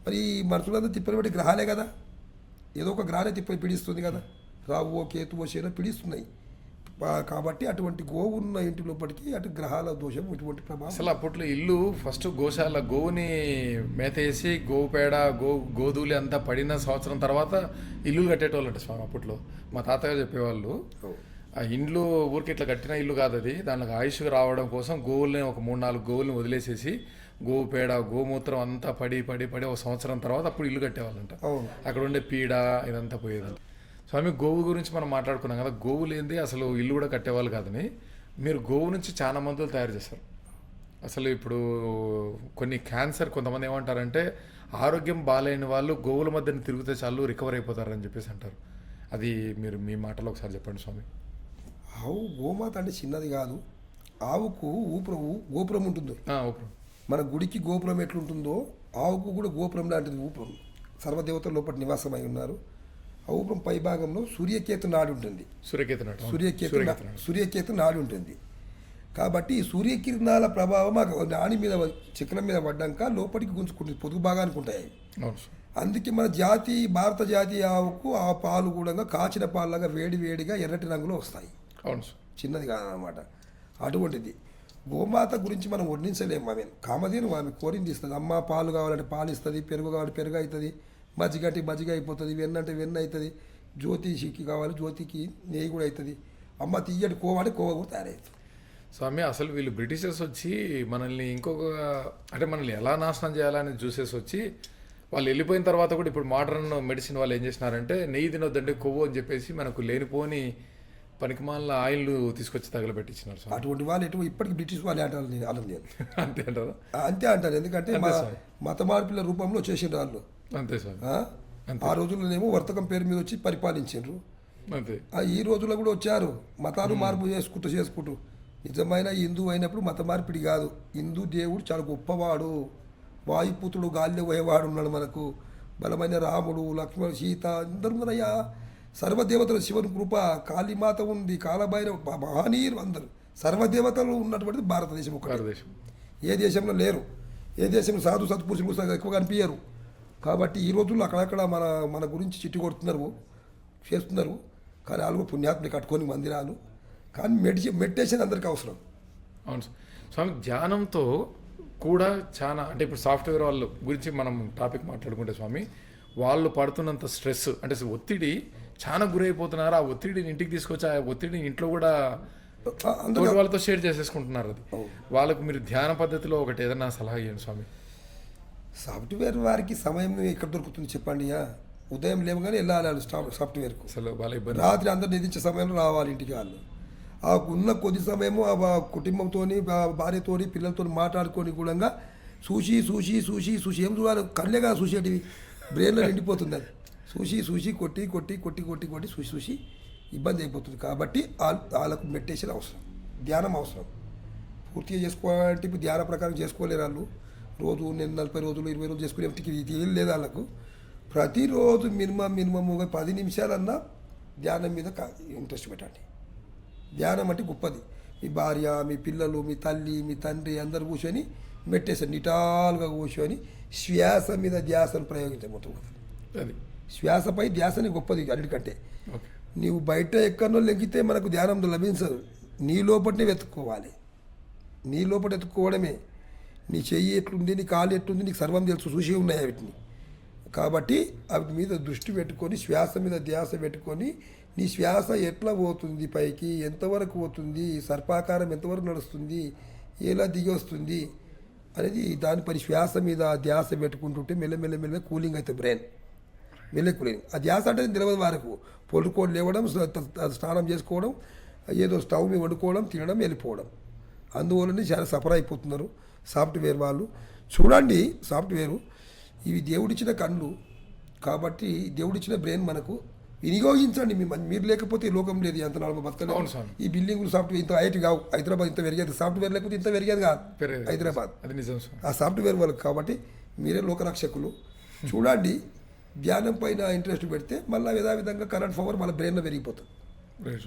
మరి మనుషులందరూ తిప్పని బట్టి గ్రహాలే కదా, ఏదో ఒక గ్రహాలే తిప్పని పిడిస్తుంది కదా. రావువో కేతువో శరీరం పిడిస్తున్నాయి. కాబట్టి అటువంటి గోవు ఉన్న ఇంటి లోపలికి అటు గ్రహాల దోషం ఇటువంటి ప్రభావం. అసలు అప్పట్లో ఇల్లు ఫస్ట్ గోశాల, గోవుని మేతేసి గోవు పేడ గోధూలి అంతా పడిన సంవత్సరం తర్వాత ఇల్లు కట్టేటోళ్ళంట స్వామి. అప్పట్లో మా తాతగారు చెప్పేవాళ్ళు, ఆ ఇండ్లు ఊరికి ఇట్లా కట్టిన ఇల్లు కాదు అది, దానికి ఆయుష్గా రావడం కోసం గోవుల్ని ఒక 3-4 గోవుల్ని వదిలేసేసి గోవు పేడ గోమూత్రం అంతా పడి ఒక సంవత్సరం తర్వాత అప్పుడు ఇల్లు కట్టేవాళ్ళంట. అక్కడ ఉండే పీడ ఇదంతా పోయేదంట. స్వామి గోవు గురించి మనం మాట్లాడుకున్నాం కదా, గోవు లేనిది అసలు ఇల్లు కూడా కట్టేవాళ్ళు కాదని. మీరు గోవు నుంచి చాలా మందులు తయారు చేస్తారు. అసలు ఇప్పుడు కొన్ని క్యాన్సర్, కొంతమంది ఏమంటారంటే ఆరోగ్యం బాగాలేని వాళ్ళు గోవుల మధ్యన తిరిగితే చాలు రికవర్ అయిపోతారని చెప్పేసి అంటారు. అది మీరు మీ మాటలో ఒకసారి చెప్పండి స్వామి. ఆవు గోమాత అంటే చిన్నది కాదు. ఆవుకు గోపురం ఉంటుంది. మన గుడికి గోపురం ఎట్లుంటుందో ఆవుకు కూడా గోపురం లాంటిది ఊపురం. సర్వదేవతల లోపల నివాసమై ఉన్నారు. ఆ ఊపురం పై భాగంలో సూర్యకేతు నాడి ఉంటుంది. సూర్యకేతు నాడి ఉంటుంది. కాబట్టి సూర్యకిరణాల ప్రభావం నాడి మీద చక్రం మీద పడ్డాక లోపలికి గుంజుకుంటుంది, పొదుగు భాగానికి ఉంటాయి. అందుకే మన భారత జాతి ఆవుకు ఆ పాలు కూడా కాచిన పాలులాగా వేడిగా ఎర్రటి రంగులో వస్తాయి. చిన్నది కాదనమాట. అటువంటిది గోమాత గురించి మనం వర్ణించలేము. ఆమె కామధేను, ఆమె కోరింది ఇస్తుంది. అమ్మ పాలు కావాలంటే పాలు ఇస్తుంది, పెరుగు కావాలంటే పెరుగు అవుతుంది, మజ్జిగ అంటే మజ్జిగ అయిపోతుంది, వెన్న అంటే వెన్న అవుతుంది, జ్యోతిషికి కావాలి జ్యోతికి నెయ్యి కూడా అవుతుంది, అమ్మ తీయటి కోవ అంటే కోవ కూడా తయారవుతుంది. స్వామి అసలు వీళ్ళు బ్రిటిషర్స్ వచ్చి మనల్ని మనల్ని ఎలా నాశనం చేయాలని చూసేసి వచ్చి వాళ్ళు వెళ్ళిపోయిన తర్వాత కూడా ఇప్పుడు మోడర్న్ మెడిసిన్ వాళ్ళు ఏం చేసినారంటే నెయ్యి తినొద్దంటే కొవ్వు అని చెప్పేసి మనకు లేనిపోని పనికిమాల ఆయిల్ తీసుకొచ్చి తగలబెట్టించినారు. అటువంటి వాళ్ళు ఇప్పటికి బ్రిటిష్ వాళ్ళు అంటారు. అంతే అంటారు. అంతే అంటారు. ఎందుకంటే మత మార్పుల రూపంలో చేసిండ్రు వాళ్ళు. అంతే సార్. ఆ రోజుల్లోనేమో వర్తకం పేరు మీద వచ్చి పరిపాలించారు. అంతే. ఈ రోజుల్లో కూడా వచ్చారు మతాలు మార్పు చేసుకుంటూ. నిజమైన హిందూ అయినప్పుడు మత మార్పిడి కాదు. హిందూ దేవుడు చాలా గొప్పవాడు, వాయుపుత్రుడు గాలిలో పోయేవాడు ఉన్నాడు మనకు, బలమైన రాముడు, లక్ష్మణుడు, సీత అందరూ ఉన్నారయ్యా. సర్వదేవతలు, శివుని కృప, కాళీమాత ఉంది, కాలభైరవ, మహనీయులు అందరూ సర్వదేవతలు ఉన్నటువంటిది భారతదేశం. ఏ దేశంలో లేరు. ఏ దేశంలో సాధు సత్పురుషులు ఎక్కువ కనిపించరు. కాబట్టి ఈ రోజుల్లో అక్కడక్కడ మన గురించి చిట్టి కొడుతున్నారు, చేస్తున్నారు. కానీ వాళ్ళు పుణ్యాత్మని కట్టుకొని మందిరాలు. కానీ మెడిటేషన్ అందరికీ అవసరం. అవును స్వామి. ధ్యానంతో కూడా చాలా అంటే ఇప్పుడు సాఫ్ట్వేర్ వాళ్ళ గురించి మనం టాపిక్ మాట్లాడుకుంటే స్వామి, వాళ్ళు పడుతున్నంత స్ట్రెస్ అంటే ఒత్తిడి చాలా గురైపోతున్నారు. ఆ ఒత్తిడిని ఇంటికి తీసుకొచ్చి ఆ ఒత్తిడిని ఇంట్లో కూడా అందరూ తోటి వాళ్ళతో షేర్ చేసేసుకుంటున్నారు. అది వాళ్ళకు మీరు ధ్యాన పద్ధతిలో ఒకటి ఏదైనా సలహా ఇవ్వండి స్వామి. సాఫ్ట్వేర్ వారికి సమయం ఎక్కడ దొరుకుతుంది చెప్పండి. ఉదయం లేవగానే వెళ్ళాలి వాళ్ళు సాఫ్ట్వేర్కు. అసలు వాళ్ళ ఇబ్బంది. రాత్రి అందరు నిధించే సమయంలో రావాలి ఇంటికి వాళ్ళు. ఆ ఉన్న కొద్ది సమయము ఆ కుటుంబంతో భార్యతో పిల్లలతో మాట్లాడుకొని కూడా చూసి చూసి చూసి చూసి ఏం చూడాలి, కళ్ళేగా చూసేటివి, బ్రెయిన్లో నిండిపోతుంది అది. చూసి చూసి కొట్టి కొట్టి కొట్టి కొట్టి కొట్టి చూసి చూసి ఇబ్బంది అయిపోతుంది. కాబట్టి వాళ్ళకు మెడిటేషన్ అవసరం, ధ్యానం అవసరం. పూర్తిగా చేసుకోవాలంటే ఇప్పుడు ధ్యాన ప్రకారం చేసుకోలేరు వాళ్ళు. రోజు నేను 40 రోజులు 20 రోజులు చేసుకునే ఇది ఏం లేదు వాళ్ళకు. ప్రతిరోజు మినిమం ఒక 10 నిమిషాలన్నా ధ్యానం మీద ఇంట్రెస్ట్ పెట్టండి. ధ్యానం అంటే గొప్పది. మీ భార్య, మీ పిల్లలు, మీ తల్లి, మీ తండ్రి అందరు కూర్చొని మెడిటేషన్ నిటాలుగా కూర్చొని శ్వాస మీద ధ్యాసను ప్రయోగించబోతుంది. అది శ్వాసపై ధ్యాసని గొప్పది అన్నిటికంటే. ఓకే. నీవు బయట ఎక్కడో లెక్కితే మనకు ధ్యానం లభించదు. నీ లోపలనే వెతుక్కోవాలి. నీ లోపల వెతుక్కోవడమే. నీ చెయ్యి ఎట్లుంది, నీ కాలు ఎట్లుంది, నీకు సర్వం తెలుసు, చూసి ఉన్నాయి వీటిని. కాబట్టి వాటి మీద దృష్టి పెట్టుకొని శ్వాస మీద ధ్యాస పెట్టుకొని నీ శ్వాస ఎట్లా పోతుంది, పైకి ఎంతవరకు పోతుంది, సర్పాకారం ఎంతవరకు నడుస్తుంది, ఎలా దిగి వస్తుంది అనేది దానిపై శ్వాస మీద ధ్యాస పెట్టుకుంటుంటే మెల్లమెల్ల కూలింగ్ అయితే బ్రెయిన్ మెల్ల కూలింగ్. ఆ ధ్యాస అంటే తెలియదు వరకు పొడుకోవడం, లేవడం, స్నానం చేసుకోవడం, ఏదో స్టవ్ మీద వండుకోవడం, తినడం, వెళ్ళిపోవడం. అందువల్లనే చాలా సఫర్ అయిపోతున్నారు సాఫ్ట్వేర్ వాళ్ళు. చూడండి, సాఫ్ట్వేరు ఇవి దేవుడిచ్చిన కళ్ళు కాబట్టి దేవుడిచ్చిన బ్రెయిన్ మనకు వినియోగించండి. మీరు లేకపోతే ఈ లోకం లేదు, ఎంత నాలుగు బతకలేదు. ఈ బిల్డింగ్లు సాఫ్ట్వేర్ ఇంత హైట్ కావు. హైదరాబాద్ ఇంత పెరిగేది, సాఫ్ట్వేర్ లేకపోతే ఇంత పెరిగేది కాదు హైదరాబాద్. అది నిజం సార్. ఆ సాఫ్ట్వేర్ వాళ్ళకి కాబట్టి మీరే లోకరక్షకులు. చూడండి, ధ్యానం పైన ఇంట్రెస్ట్ పెడితే మళ్ళీ యథావిధంగా కరెంట్ పవర్ మన బ్రెయిన్లో పెరిగిపోతుంది.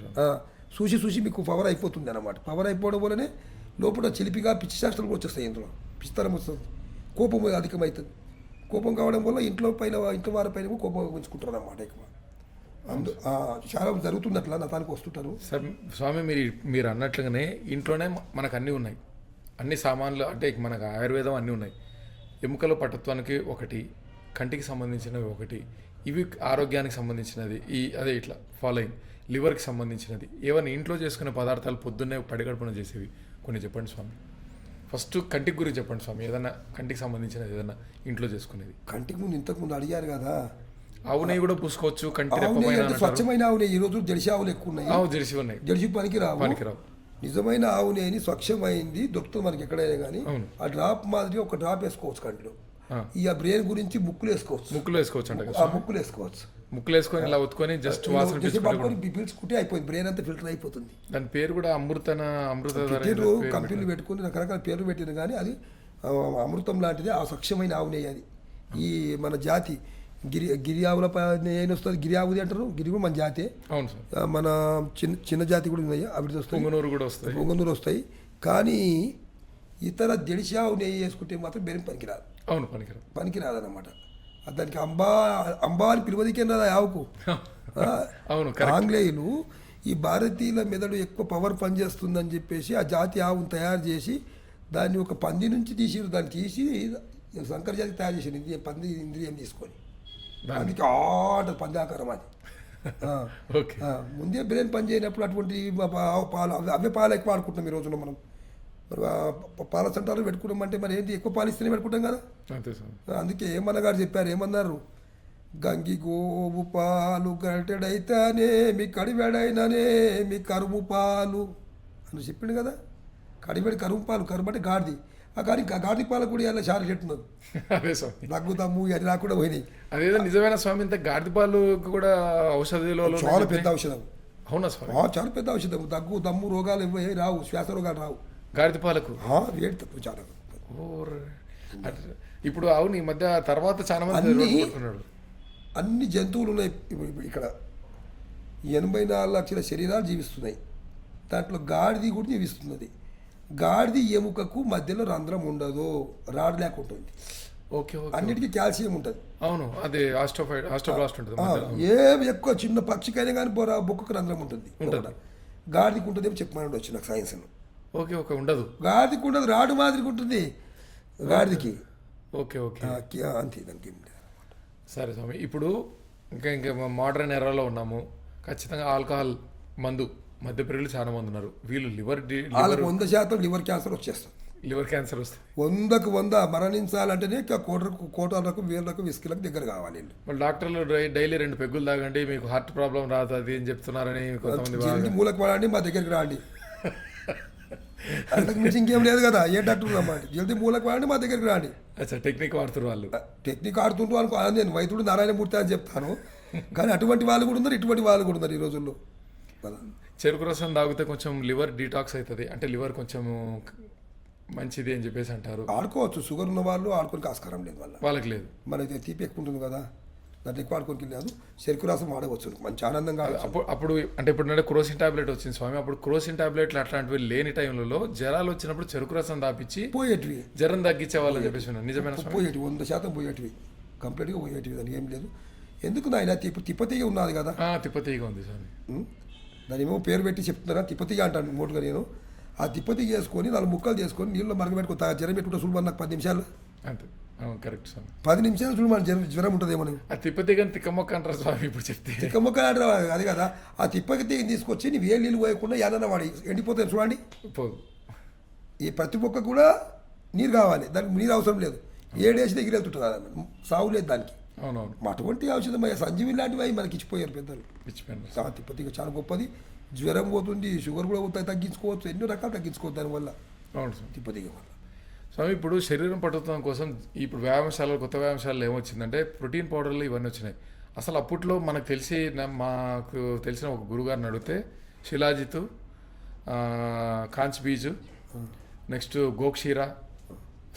చూసి చూసి మీకు పవర్ అయిపోతుంది అన్నమాట. పవర్ అయిపోవడం వల్లనే లోపల చిలిపిగా పిచ్చి శాస్త్రాలు కూడా వచ్చేస్తాయి. ఇందులో పిచ్చితనం వస్తుంది, కోపం అధికమవుతుంది. కోపం కావడం వల్ల ఇంట్లో వారిపైన కోపం ఉంచుకుంటారు అన్నమాట ఎక్కువ. చాలా జరుగుతుంది అట్లా, నా తానికి వస్తుంటారు. సార్ స్వామి, మీరు అన్నట్లుగానే ఇంట్లోనే మనకు అన్నీ ఉన్నాయి, అన్ని సామాన్లు అంటే మనకు ఆయుర్వేదం అన్నీ ఉన్నాయి. ఎముకల పటుత్వానికి ఒకటి, కంటికి సంబంధించినవి ఒకటి, ఇవి ఆరోగ్యానికి సంబంధించినది, అదే ఇట్లా ఫాలోయింగ్ లివర్కి సంబంధించినది. ఏమైనా ఇంట్లో చేసుకునే పదార్థాలు పొద్దున్నే పడిగడుపున చేసేవి కొన్ని చెప్పండి స్వామి. ఫస్ట్ కంటికి గురించి చెప్పండి స్వామి. ఏదన్నా కంటికి సంబంధించినది ఏదన్నా ఇంట్లో చేసుకునేది. కంటికి ముందు ఇంతకుముందు అడిగారు కదా, ఆవు నెయ్యి కూడా పూసుకోవచ్చు. కంటి స్వచ్ఛమైన ఆవు నెయ్యి. ఈ రోజు జెర్సీ ఆవులు ఎక్కువ ఉన్నాయి. జెర్సీ ఉన్నాయి. జెర్సీ పనికిరావు. నిజమైన ఆవు నెయ్యిని స్వచ్ఛమైంది దొరుకుతుంది మనకి ఎక్కడైనా కానీ. ఆ డ్రాప్ మాదిరి ఒక డ్రాప్ వేసుకోవచ్చు కంటిలో. ఈ బ్రెయిన్ గురించి ముక్కులు వేసుకోవచ్చు అంటే ముక్కులు వేసుకోవచ్చు. ముక్కులు వేసుకొని ఇలా ఒత్తుకొని జస్ట్ వాసన పీల్చుకుంటే అయిపోయింది, బ్రెయిన్ అంతా ఫిల్టర్ అయిపోతుంది. దాని పేరు కూడా అమృత కంపెనీలు పెట్టుకుని రకరకాల పేర్లు పెట్టిన కానీ అది అమృతం లాంటిది. ఆ స్వచ్ఛమైన ఆవు నెయ్యి అది. ఈ మన జాతి గిరి ఆవుల నెయ్యి వస్తుంది. గిరి ఆవుది అంటారు. గిరి కూడా మన జాతే. అవును సార్. మన చిన్న జాతి కూడా ఉన్నాయి, అవి వస్తాయి. పొంగనూరు వస్తాయి. కానీ ఇతర జెర్సీ ఆవు నెయ్యి వేసుకుంటే మాత్రం బెరం పనికిరాదు. అవును, పనికిరాదు అన్నమాట. దానికి అంబా అని పిలువదికే రాదు ఆవుకు. ఆంగ్లేయులు ఈ భారతీయుల మెదడు ఎక్కువ పవర్ పనిచేస్తుందని చెప్పేసి ఆ జాతి ఆవును తయారు చేసి దాన్ని ఒక పంది నుంచి దాన్ని తీసి సంకర జాతి తయారు చేసింది. పంది ఇంద్రియం తీసుకొని అందుకే ఆట పంది ఆకారం అది. ముందే బ్రెయిన్ పని చేయనప్పుడు అటువంటి పాలు అవే పాలు ఎక్కువ ఆడుకుంటున్నాం ఈ రోజున మనం. మరి పాల సంటాలు పెట్టుకున్నామంటే మరి ఏంటి, ఎక్కువ పాలు ఇస్తేనే పెట్టుకుంటాం కదా. అందుకే ఏమన్నగారు చెప్పారు, ఏమన్నారు, గంగి గోవు పాలు గరిటెడైతేనే మీ కడివెడైననే మీ కరుము పాలు అని చెప్పిండు కదా. కరుము పాలు, కరుము అంటే గాడిది. ఆ గాడి పాల కూడా ఇలా చాలా చెట్టున్నారు. దగ్గుతాము అది రాకుండా పోయినాయి. అదేదో నిజమైన స్వామి, ఇంత గాడిద పాలు కూడా ఔషధిలో చాలా పెద్ద ఔషధం. అవునా స్వామి? చాలా పెద్ద ఔషధం. దగ్గు దమ్ము రోగాలు ఇవ్వే రావు, శ్వాస రోగాలు రావు గాడిద పాలకు. వేడి తక్కువ చాలా. ఇప్పుడు అవును, ఈ మధ్య తర్వాత చాలా మంది అన్ని జంతువులు ఉన్నాయి ఇక్కడ. 84 లక్షల శరీరాలు జీవిస్తున్నాయి. దాంట్లో గాడిది కూడా జీవిస్తున్నది. గాడిది ఎముకకు మధ్యలో రంధ్రం ఉండదు, రాడ్ లేక ఉంటుంది. అన్నిటికీ కాల్షియం ఉంటుంది. అవును, అది ఆస్ట్రోబ్లాస్ట్ ఉంటుంది. ఏమి ఎక్కువ చిన్న పక్షికైనా కానీ బొక్కకు రంధ్రం ఉంటుంది. గాడిదికి ఉంటుంది ఏమో చెప్పమని వచ్చి నాకు సైన్స్. ఉండదు. గాడిదికి ఉండదు, రాడు మాదిరికి ఉంటుంది గాడిదికి. ఓకే అంతే, దానికి. సరే స్వామి, ఇప్పుడు ఇంకా మోడర్న్ ఎరాలో ఉన్నాము. ఖచ్చితంగా ఆల్కహాల్ మధ్య చాలా మంది ఉన్నారు. వీళ్ళు వాళ్ళకి 100% లివర్ క్యాన్సర్ వచ్చేస్తుంది. లివర్ క్యాన్సర్ వస్తుంది. 100కు 100 మరణించాలంటేనే కోటాలకు వేలకు విస్కీలకు దగ్గర కావాలి వీళ్ళు. వాళ్ళు డాక్టర్లు డైలీ 2 పెగ్గులు తాగండి మీకు హార్ట్ ప్రాబ్లం రాదు అది అని చెప్తున్నారని కొంతమంది జల్దీ మూలకు పడండి మా దగ్గరికి రాండి. అంతకు మించి ఇంకేం లేదు కదా. ఏ డాక్టర్ రమ్మండి, జల్దీ మూలకు పడండి మా దగ్గరికి రాండి. అచ్చా టెక్నిక్ వాడుతున్నారు వాళ్ళు. టెక్నిక్ ఆడుతుంటూ అనుకో, నేను వైద్యుడు నారాయణమూర్తి అని చెప్తాను. కానీ అటువంటి వాళ్ళు కూడా ఉన్నారు, ఇటువంటి వాళ్ళు కూడా ఉన్నారు ఈ రోజుల్లో కదా. చెరుకు రసం తాగితే కొంచెం లివర్ డీటాక్స్ అవుతుంది, అంటే లివర్ కొంచెం మంచిది అని చెప్పేసి అంటారు. ఆడుకోవచ్చు, షుగర్ ఉన్న వాళ్ళు ఆడుకోనికి ఆస్కారం లేదు వాళ్ళకి లేదు. మనకి తీపి ఎక్కువ ఉంటుంది కదా, దాంట్లో ఎక్కువ ఆడుకోనికి లేదు. చెరుకు రసం ఆడవచ్చు, మంచి ఆనందంగా. అప్పుడు అంటే ఇప్పుడు క్రోసిన్ టాబ్లెట్ వచ్చింది స్వామి. అప్పుడు క్రోసిన్ టాబ్లెట్లు అట్లాంటివి లేని టైంలో జ్వరాలు వచ్చినప్పుడు చెరుకు రసం తాపించి పోయేటివి, జ్వరం తగ్గించేవాళ్ళని చెప్పేసి నిజమైన పోయేటివి 100% పోయేటివి, కంప్లీట్గా పోయేటివి. దానికి ఏం లేదు. ఎందుకు నాయన తిప్పతీగ ఉన్నది కదా. తిప్పతీగ ఉంది స్వామి. దాని ఏమో పేరు పెట్టి చెప్తున్నారా, తిప్పతీగ అంటాను మోటుగా నేను. ఆ తిప్పతీగ చేసుకొని 4 ముక్కలు చేసుకొని నీళ్ళు మరగబెట్టుకో, జ్వరం పెట్టుకుంటే చూడమని నాకు 10 నిమిషాలు. అంతే కరెక్ట్ స్వామి. 10 నిమిషాలు చూడమని జ్వరం ఉంటుందేమో. ఆ తిప్పతీగని తిక్కమొక్క అంటారు స్వామి ఇప్పుడు చెప్తే. తిక్కమొక్క అంటారు అది కదా. ఆ తిప్పతీగని తీసుకొచ్చి నీవు ఏ నీళ్ళు పోయకుండా ఏదన్నా వాడి ఎండిపోతాయి చూడండి. ఈ ప్రతి మొక్క కూడా నీరు కావాలి, దానికి నీరు అవసరం లేదు. 7 వేసి దగ్గర వెళ్తుంటుంది కదా, సాగు లేదు దానికి. అవునవును. అటువంటి ఔషధం అయ్యా సంజీవి లాంటివి అవి మనకి ఇచ్చిపోయారు పెద్దలు. తిప్పతీగ చాలా గొప్పది. జ్వరం పోతుంది, షుగర్ కూడా తగ్గించుకోవచ్చు, ఎన్నో రకాలు తగ్గించుకోవచ్చు దానివల్ల. అవును సార్. తిప్పతీగ వల్ల స్వామి ఇప్పుడు శరీరం పట్టుదల కోసం ఇప్పుడు వ్యాయామశాలలు, కొత్త వ్యాయామశాలలో ఏమొచ్చిందంటే ప్రోటీన్ పౌడర్లు ఇవన్నీ వచ్చినాయి. అసలు అప్పట్లో మాకు తెలిసిన ఒక గురుగారిని అడిగితే శిలాజిత్, కాంచ్ బీజు, నెక్స్ట్ గోక్షీర,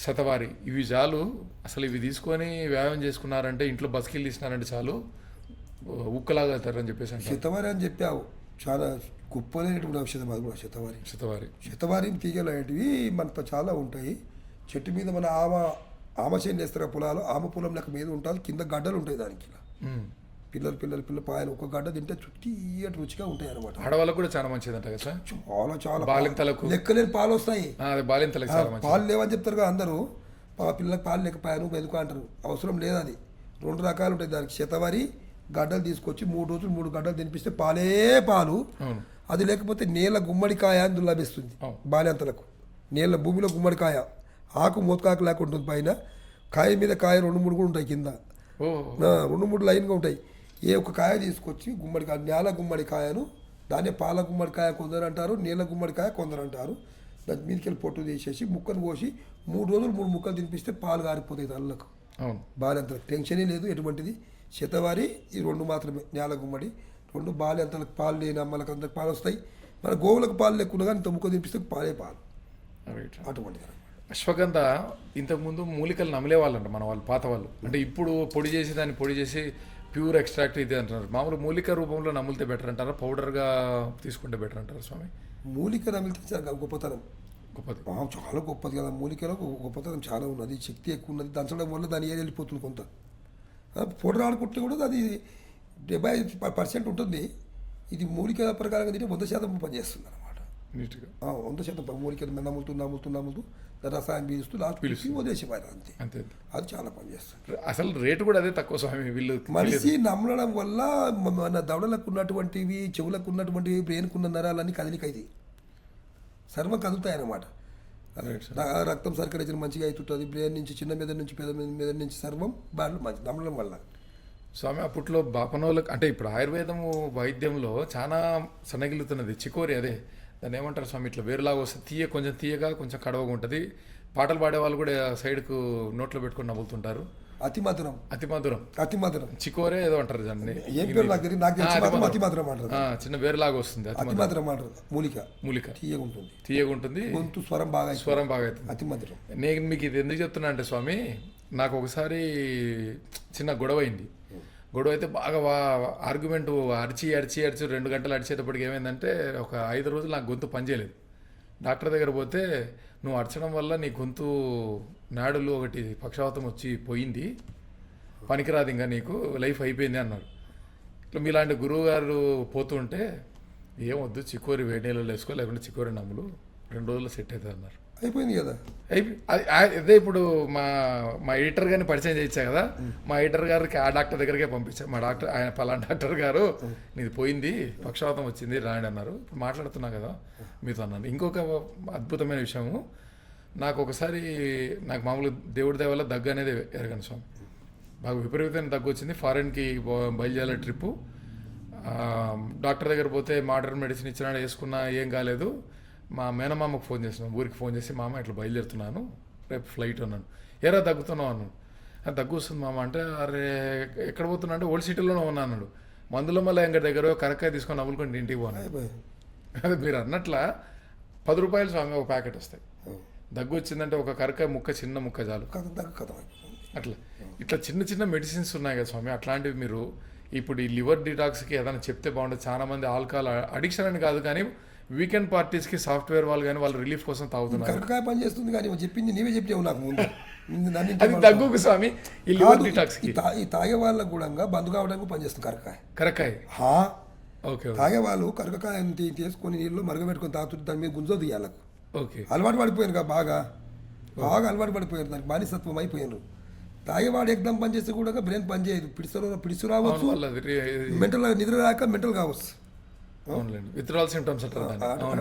శతవారి ఇవి చాలు, అసలు ఇవి తీసుకొని వ్యాయామం చేసుకున్నారంటే, ఇంట్లో బస్కిల్ తీసినారంటే చాలు ఉక్కలాగా అవుతారని చెప్పేసి. శతవారి అని చెప్పావు, చాలా గొప్పదైనటువంటి ఔషధం అది కూడా. శతవారి తీగలు అనేటివి మనతో చాలా ఉంటాయి. చెట్టు మీద మన ఆమ చేను వేస్తారు పొలాలు, ఆమ పొలం లెక్క మీద ఉంటుంది, కింద గడ్డలు ఉంటాయి దానికి. పిల్లలు పాయలు ఒక గడ్డ తింటే చుట్టియటి రుచిగా ఉంటాయి అనమాట. ఆడవాళ్ళకు కూడా చాలా మంచిది అంట కదా. చాలా బాలింతలకు లెక్కలేని పాలు వస్తాయి. పాలు లేవని చెప్తారు కదా అందరూ. పిల్లలకు పాలు లేకపోయాను ఎందుకు అంటారు, అవసరం లేదు. అది 2 రకాలు ఉంటాయి దానికి. శతవారి గడ్డలు తీసుకొచ్చి 3 రోజులు 3 గడ్డలు తినిపిస్తే పాలే పాలు. అది లేకపోతే నీళ్ళ గుమ్మడికాయ అని లభిస్తుంది బాల్యంతలకు. నీళ్ళ భూమిలో గుమ్మడికాయ, ఆకు మోతకాకు లేక ఉంటుంది పైన, కాయ మీద కాయ 2-3 కూడా ఉంటాయి కింద, 2-3 లైన్గా ఉంటాయి. ఏ ఒక్క కాయ తీసుకొచ్చి గుమ్మడికాయ, నేల గుమ్మడికాయను, దాన్ని పాల గుమ్మడికాయ కొందరు అంటారు, నీళ్ళ గుమ్మడికాయ కొందరు అంటారు. దాని మీదకెళ్ళి పొట్టు తీసేసి ముక్కను కోసి 3 రోజులు 3 ముక్కలు తినిపిస్తే పాలు గారిపోతాయి తల్లకు. బాల్యంతలకు టెన్షనే లేదు ఎటువంటిది. శతవారి ఈ 2 మాత్రమే, నేల గుమ్మడి 2. బాల్యంతలకు పాలు లేని అమ్మలకు అందరికి పాలు వస్తాయి. మన గోవులకు పాలు లేకుండా కానీ ముక్క తినిపిస్తే పాలే పాలు అటువంటిది. అశ్వగంధ ఇంతకుముందు మూలికలు నమ్మలేవాళ్ళంట మన వాళ్ళు, పాత వాళ్ళు. అంటే ఇప్పుడు దాన్ని పొడి చేసి ప్యూర్ ఎక్స్ట్రాక్ట్ ఇది అంటున్నారు. మామూలు మూలిక రూపంలో నమ్మితే బెటర్ అంటారా, పౌడర్గా తీసుకుంటే బెటర్ అంటారా స్వామి? మూలిక నమిలితే గొప్పతనం, చాలా గొప్పది కదా. మూలికలో గొప్పతనం చాలా ఉన్నది, శక్తి ఎక్కువ ఉన్నది. దంచడం వల్ల దాని ఏరియా వెళ్ళిపోతుంది కొంత. పౌడర్ ఆడుకుంటే కూడా అది 70% ఉంటుంది. ఇది మూలిక ప్రకారంగా తింటే 100% పనిచేస్తుంది అనమాట. నీట్గా 100% మూలిక నమ్ముతూ రసాయనం పీలుస్తూ లాస్ట్ వదిలేసిపోయారు అంతే. అది చాలా పనిచేస్తుంది. అసలు రేటు కూడా అదే తక్కువ స్వామి. వీళ్ళు మనిషి నమ్మడం వల్ల మన దవడలకు ఉన్నటువంటివి, చెవులకు ఉన్నటువంటివి, బ్రెయిన్కు ఉన్న నరాలన్నీ కదిలికైతే సర్వం కదులుతాయి అన్నమాట. రక్తం సర్క్యులేషన్ మంచిగా అవుతుంటుంది. బ్రెయిన్ నుంచి, చిన్న మీద నుంచి, పెద్ద మీద నుంచి సర్వం బాగా మంచి నమ్మడం వల్ల. స్వామి అప్పట్లో బాపనోళ్ళకి, అంటే ఇప్పుడు ఆయుర్వేదము వైద్యంలో చాలా సన్నగిలుతున్నది చికోరి. అదే దాన్ని ఏమంటారు స్వామి, ఇట్లా వేరులాగా వస్తే కొంచెం తీయగా కొంచెం కడవగా ఉంటుంది. పాటలు పాడే వాళ్ళు కూడా సైడ్కు నోట్లో పెట్టుకొని నవ్వుతుంటారు. అతి మధురం చికోరే ఏదో అంటారు దాన్ని. ఏం పేరు నాకు అతి మధురం అంటారు. చిన్న వేరులాగా వస్తుంది, అతి మధురం అంటారు. మూలిక తీయగా ఉంటుంది, గొంతు స్వరం బాగా అవుతుంది. అతి మధురం. నేను మీకు ఇది ఎందుకు చెప్తున్నా అంటే స్వామి, నాకు ఒకసారి చిన్న గొడవ అయింది. గొడవ అయితే బాగా ఆర్గ్యుమెంట్ అరిచి 2 గంటలు అరిచేటప్పటికి ఏమైందంటే, ఒక 5 రోజులు నాకు గొంతు పనిచేయలేదు. డాక్టర్ దగ్గర పోతే, నువ్వు అరచడం వల్ల నీ గొంతు నాడులు ఒకటి పక్షవాతం వచ్చి పోయింది, పనికిరాదు, ఇంకా నీకు లైఫ్ అయిపోయింది అన్నారు. ఇట్లా మీలాంటి గురువు గారు పోతుంటే, ఏమొద్దు చికోరి వేడి నీళ్ళు వేసుకో, లేకుంటే చికోరి నమ్ములు 2 రోజుల్లో సెట్ అవుతుంది అన్నారు. అయిపోయింది కదా. అదే ఇప్పుడు మా ఎడిటర్ గారిని పరిచయం చేయించా కదా, మా ఎడిటర్ గారికి ఆ డాక్టర్ దగ్గరికే పంపించాను. మా డాక్టర్ ఆయన పలానా డాక్టర్ గారు నీది పోయింది, పక్షవాతం వచ్చింది రాండి అన్నారు. ఇప్పుడు మాట్లాడుతున్నా కదా మీతో అన్నాను. ఇంకొక అద్భుతమైన విషయము, నాకు ఒకసారి నాకు మామూలుగా దేవుడి దయ వల్ల దగ్గు అనేది ఎరగను స్వామి, బాగా విపరీతమైన దగ్గు వచ్చింది. ఫారెన్కి బయలుదేరే ట్రిప్పు. డాక్టర్ దగ్గర పోతే మోడర్న్ మెడిసిన్ ఇచ్చినా వేసుకున్నా ఏం కాలేదు. మా మేనమామకు ఫోన్ చేసినాను, ఊరికి ఫోన్ చేసి మామ ఇట్లా బయలుదేరుతున్నాను రేపు ఫ్లైట్ అన్నాను. ఏరా దగ్గుతున్నావు అన్నాను. దగ్గు వస్తుంది మామ అంటే, అరే ఎక్కడ పోతున్నా అంటే ఓల్డ్ సిటీలోనే ఉన్నా అన్నాడు. మందుల మళ్ళీ ఎంగ దగ్గర కరక్కాయ తీసుకొని నవ్వులుకొని ఇంటికి పోను. అదే మీరు అన్నట్ల 10 రూపాయలు స్వామి ఒక ప్యాకెట్ వస్తాయి. దగ్గు వచ్చిందంటే ఒక కరక్కాయ ముక్క, చిన్న ముక్క చాలు. అట్లా ఇట్లా చిన్న చిన్న మెడిసిన్స్ ఉన్నాయి కదా స్వామి, అట్లాంటివి మీరు ఇప్పుడు ఈ లివర్ డిటాక్స్కి ఏదైనా చెప్తే బాగుంటుంది. చాలా మంది ఆల్కహాల్ అడిక్షన్ అని కాదు కానీ వీకెండ్ పార్టీస్కి సాఫ్ట్వేర్ వాళ్ళు కానీ వాళ్ళు రిలీఫ్ కోసం తాగుతున్నారు. కరకాయ పని చేస్తుంది కానీ చెప్పింది నీవే చెప్పావు నాకు ముందు. అది దగ్గుకు స్వామి, ఈ లివర్ డిటాక్స్కి ఈ తాగే వాళ్ళకు కూడా బంద్ కావడానికి పనిచేస్తుంది కరక్కాయ. ఓకే. తాగే వాళ్ళు కరకాయ తీసుకొని నీళ్ళు మరగబెట్టుకొని తాగుతుంటే దాని మీద గుంజో తీయాలకు. ఓకే. అలవాటు పడిపోయారు కదా, బాగా అలవాటు పడిపోయారు, దానికి బానిసత్వం అయిపోయారు. తాగేవాడు ఎగ్దాం పని చేస్తే కూడా బ్రెయిన్ పని చేయదు, పిడిచి రావచ్చు, మెంటల్ నిద్ర రాక మెంటల్ కావచ్చు, విత్డ్రాల్ సింప్టమ్స్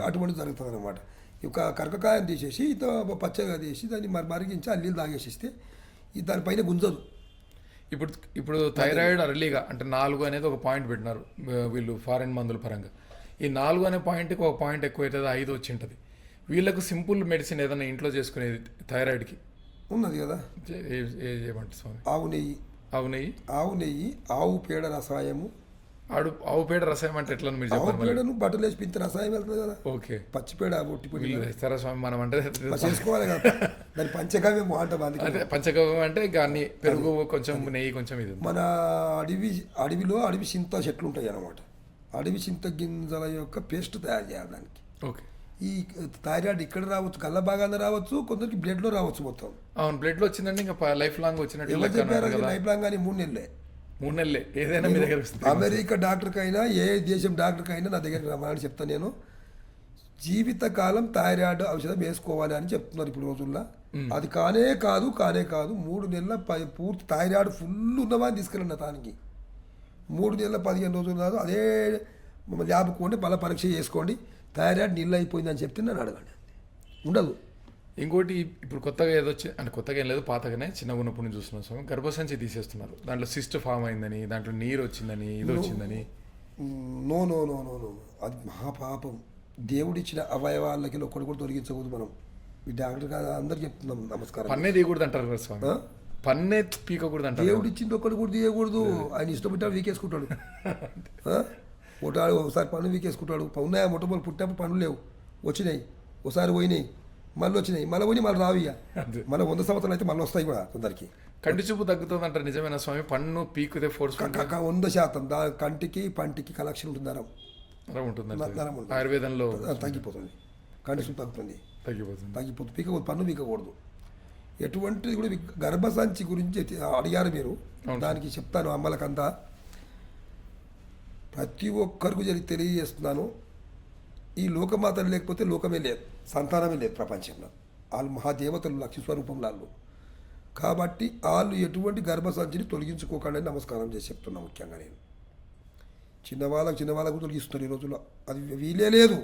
అటువంటి జరుగుతుంది అనమాట. ఇక కరకాయని తీసేసి ఇంత పచ్చగా తీసి దాన్ని మరిగించి ఆ నీళ్ళు తాగేసిస్తే దానిపైన గుంజదు. ఇప్పుడు థైరాయిడ్ అర్లీగా అంటే 4 అనేది ఒక పాయింట్ పెట్టినారు వీళ్ళు ఫారెన్ మందుల పరంగా. ఈ 4 అనే పాయింట్కి ఒక పాయింట్ ఎక్కువ అవుతుంది, 5 వచ్చి ఉంటుంది. వీళ్ళకు సింపుల్ మెడిసిన్ ఏదైనా ఇంట్లో చేసుకునేది థైరాయిడ్కి ఉన్నది కదా. ఏమంటారు స్వామి? ఆవు నెయ్యి, ఆవు పేడ రసాయము. ఆవు పేడ రసాయం అంటే ఎట్లా మీరు చెప్పారు? పేడను బట్టలు వేసి పింత రసాయం వెళ్తుంది కదా. ఓకే. పచ్చిపేడ ఒట్టిపొడి వేస్తారా స్వామి? మనం అంటే చేసుకోవాలి కదా, దాని పంచగవ్యం అంటాం. అదే పంచగవ్యం అంటే దాన్ని పెరుగు కొంచెం, నెయ్యి కొంచెం. ఇది మన అడవిలో అడవి చింత చెట్లు ఉంటాయి అన్నమాట. అడవి చింత గింజల యొక్క పేస్ట్ తయారు చేయాలి దానికి. ఓకే. ఈ థైరాయిడ్ ఇక్కడ రావచ్చు, కళ్ళ భాగాన్ని రావచ్చు, కొందరికి బ్లడ్లో రావచ్చు. మొత్తం అవును, బ్లడ్లో వచ్చిందంటే ఇంకా లైఫ్ లాంగ్ వచ్చినట్టు. లైఫ్ లాంగ్ కానీ 3 నెలలే ఏదైనా మీ దగ్గర. అమెరికా డాక్టర్కైనా ఏ దేశం డాక్టర్కైనా నా దగ్గర రమ్మని చెప్తాను నేను. జీవితకాలం థైరాయిడ్ ఔషధం వేసుకోవాలి అని చెప్తున్నారు ఇప్పుడు రోజుల్లో. అది కానే కాదు 3 నెలల పూర్తి థైరాయిడ్ ఫుల్ ఉన్నవాడిని తీసుకెళ్ళండి దానికి. 3 నెలల 15 రోజులు కాదు, అదే ల్యాబ్కి పోండి, మళ్ళీ పరీక్ష చేసుకోండి, థైరాయిడ్ నీళ్ళు అయిపోయిందని చెప్తే నన్ను అడగండి, ఉండదు. ఇంకోటి ఇప్పుడు కొత్తగా ఏదో అంటే కొత్తగా ఏం లేదు, పాతగానే చిన్నగా ఉన్నప్పుడు నుంచి చూస్తున్నాం స్వామి, గర్భసంచి తీసేస్తున్నారు. దాంట్లో సిస్ట్ ఫామ్ అయిందని, దాంట్లో నీరు వచ్చిందని, ఇది వచ్చిందని. నో, అది మహాపాపం. దేవుడిచ్చిన అవయవాలకి ఒకటి కూడా తొలగించకూడదు. మనం ఈ డాక్టర్ కాదు అందరికి చెప్తున్నాం నమస్కారం. పన్నే తీయకూడదు అంటారు కదా స్వామి, పన్నే పీకకూడదు అంటారు. దేవుడు ఇచ్చింది ఒక్కటి కూడా తీయకూడదు. ఆయన ఇష్టపడ్డాడు వీకేసుకుంటాడు. ఒకసారి పన్ను వీకేసుకుంటాడు. ఉన్నాయా మొట్టమొదటి పుట్టినప్పుడు పనులు లేవు, వచ్చినాయి, ఒకసారి పోయినాయి, మళ్ళీ వచ్చినాయి, మళ్ళీ పోయి మళ్ళీ రావు. ఇక మళ్ళీ 100 సంవత్సరాలు అయితే మళ్ళీ వస్తాయి కూడా కొందరికి. కంటి చూపు తగ్గుతుంది అంటారు, నిజమైన స్వామి? పన్ను పీకుతే ఫోర్స్ 100% కంటికి పంటికి కలెక్షన్ ఉంటుంది, నరం ఉంటుంది. ఆయుర్వేదంలో తగ్గిపోతుంది, కంటి చూపు తగ్గిపోతుంది, పీకకూడదు, పన్ను పీకకూడదు. ఎటువంటిది కూడా గర్భసంచి గురించి అడిగారు మీరు, దానికి చెప్తాను అమ్మలకంతా. ప్రతి ఒక్కరికి తెలియజేస్తున్నాను, ఈ లోకమాతలు లేకపోతే లోకమే లేదు, సంతానమే లేదు ప్రపంచంలో. వాళ్ళు మహాదేవతలు, లక్ష్మీ స్వరూపంలో వాళ్ళు. కాబట్టి వాళ్ళు ఎటువంటి గర్భసంచిని తొలగించుకోకండి నమస్కారం చేసి చెప్తున్నా. ముఖ్యంగా నేను చిన్నవాళ్ళకు తొలగిస్తున్నారు ఈ రోజుల్లో, అది వీలే లేదు.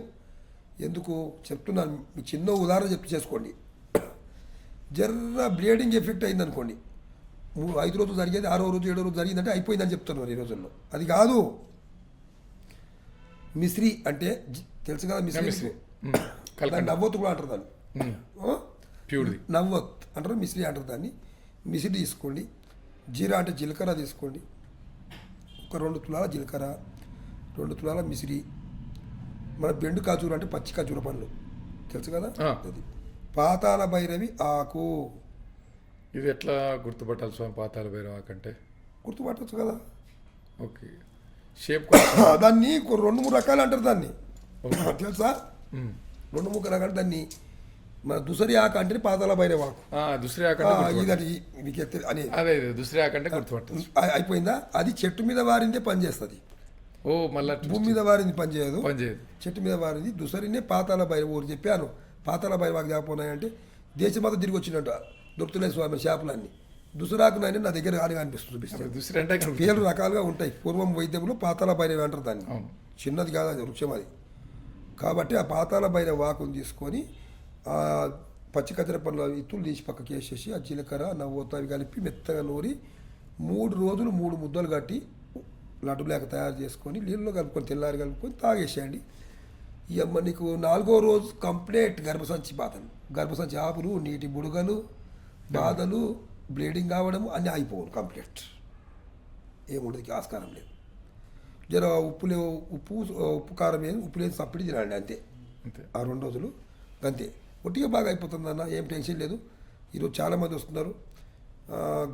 ఎందుకు చెప్తున్నాను, మీ చిన్న ఉదాహరణ చేసుకోండి. జర్ర బ్లీడింగ్ ఎఫెక్ట్ అయిందనుకోండి, 5 రోజులు జరిగేది 6వ రోజు 7వ రోజు జరిగిందంటే అయిపోయిందని చెప్తున్నారు ఈ రోజుల్లో. అది కాదు. మిశ్రీ అంటే తెలుసు కదా, మిశ్రీ నవ్వొత్తు కూడా అంటారు దాన్ని, నవ్వొత్ అంటారు, మిశ్రీ అంటారు దాన్ని. మిశ్రీ తీసుకోండి. జీరా అంటే జీలకర్ర తీసుకోండి, ఒక 2 తులాల జీలకర్ర, 2 తులాల మిశ్రీ. మన బెండు ఖర్జూర అంటే పచ్చి ఖర్జూర పండ్లు తెలుసు కదా, అది. పాతాళ భైరవి ఆకు. ఇది ఎట్లా గుర్తుపట్టాలి స్వామి? పాతాళ భైరవి ఆకు అంటే గుర్తుపట్టచ్చు కదా. ఓకే. షేప్ దాన్ని 2-3 రకాలు అంటారు దాన్ని, తెలుసా? 2-3 రకాలు దాన్ని. మన దుసరి ఆకు అంటే పాతాళ భైరవి ఆకు. దుసరి ఆకు దుసరి ఆకు అంటే గుర్తుపట్టాలి. అయిపోయిందా? అది చెట్టు మీద వారిందే పనిచేస్తుంది. మళ్ళీ భూమి మీద వారింది పనిచేయదు. చెట్టు మీద వారింది దుసరినే పాతాళ భైరవి ఊరు చెప్పాను. పాతాల భైరవాకి చేపన్నాయంటే దేశమంతా తిరిగి వచ్చినట్టు దొరుకుతున్నాయి స్వామి చేపలన్నీ దుసరాకు నాయన నా దగ్గర కానీ అనిపిస్తుంది చూపిస్తాను దుసరి అంటే పేర్లు రకాలుగా ఉంటాయి పూర్వం వైద్యంలో పాతాల భైరవి అంటారు దాన్ని అవును. చిన్నది కాదు అది వృక్షం అది కాబట్టి ఆ పాతాల భైరవ వాకుని తీసుకొని ఆ పచ్చి కచ్చర పండ్ల ఇత్తులు తీసి పక్కకి వేసేసి ఆ జీలకర్ర నవ్వుతా అవి కలిపి మెత్తగా నూరి 3 రోజులు 3 ముద్దలు కట్టి లడ్డు లేక తయారు చేసుకొని నీళ్ళలో కలుపుకొని తెల్లారి కలుపుకొని తాగేసేయండి ఇక నీకు 4వ రోజు కంప్లీట్ గర్భసంచి బాధలు గర్భసంచి ఆపులు నీటి బుడగలు బాధలు బ్లీడింగ్ కావడం అన్నీ అయిపోవు కంప్లీట్ ఏముండదు ఆస్కారం లేదు జర ఉప్పు కారం ఏం ఉప్పు లేదు సప్పిడి తినండి అంతే అంతే ఆ 2 రోజులు అంతే ఒట్టిగా బాగా అయిపోతుందన్న ఏం టెన్షన్ లేదు ఈరోజు చాలామంది వస్తున్నారు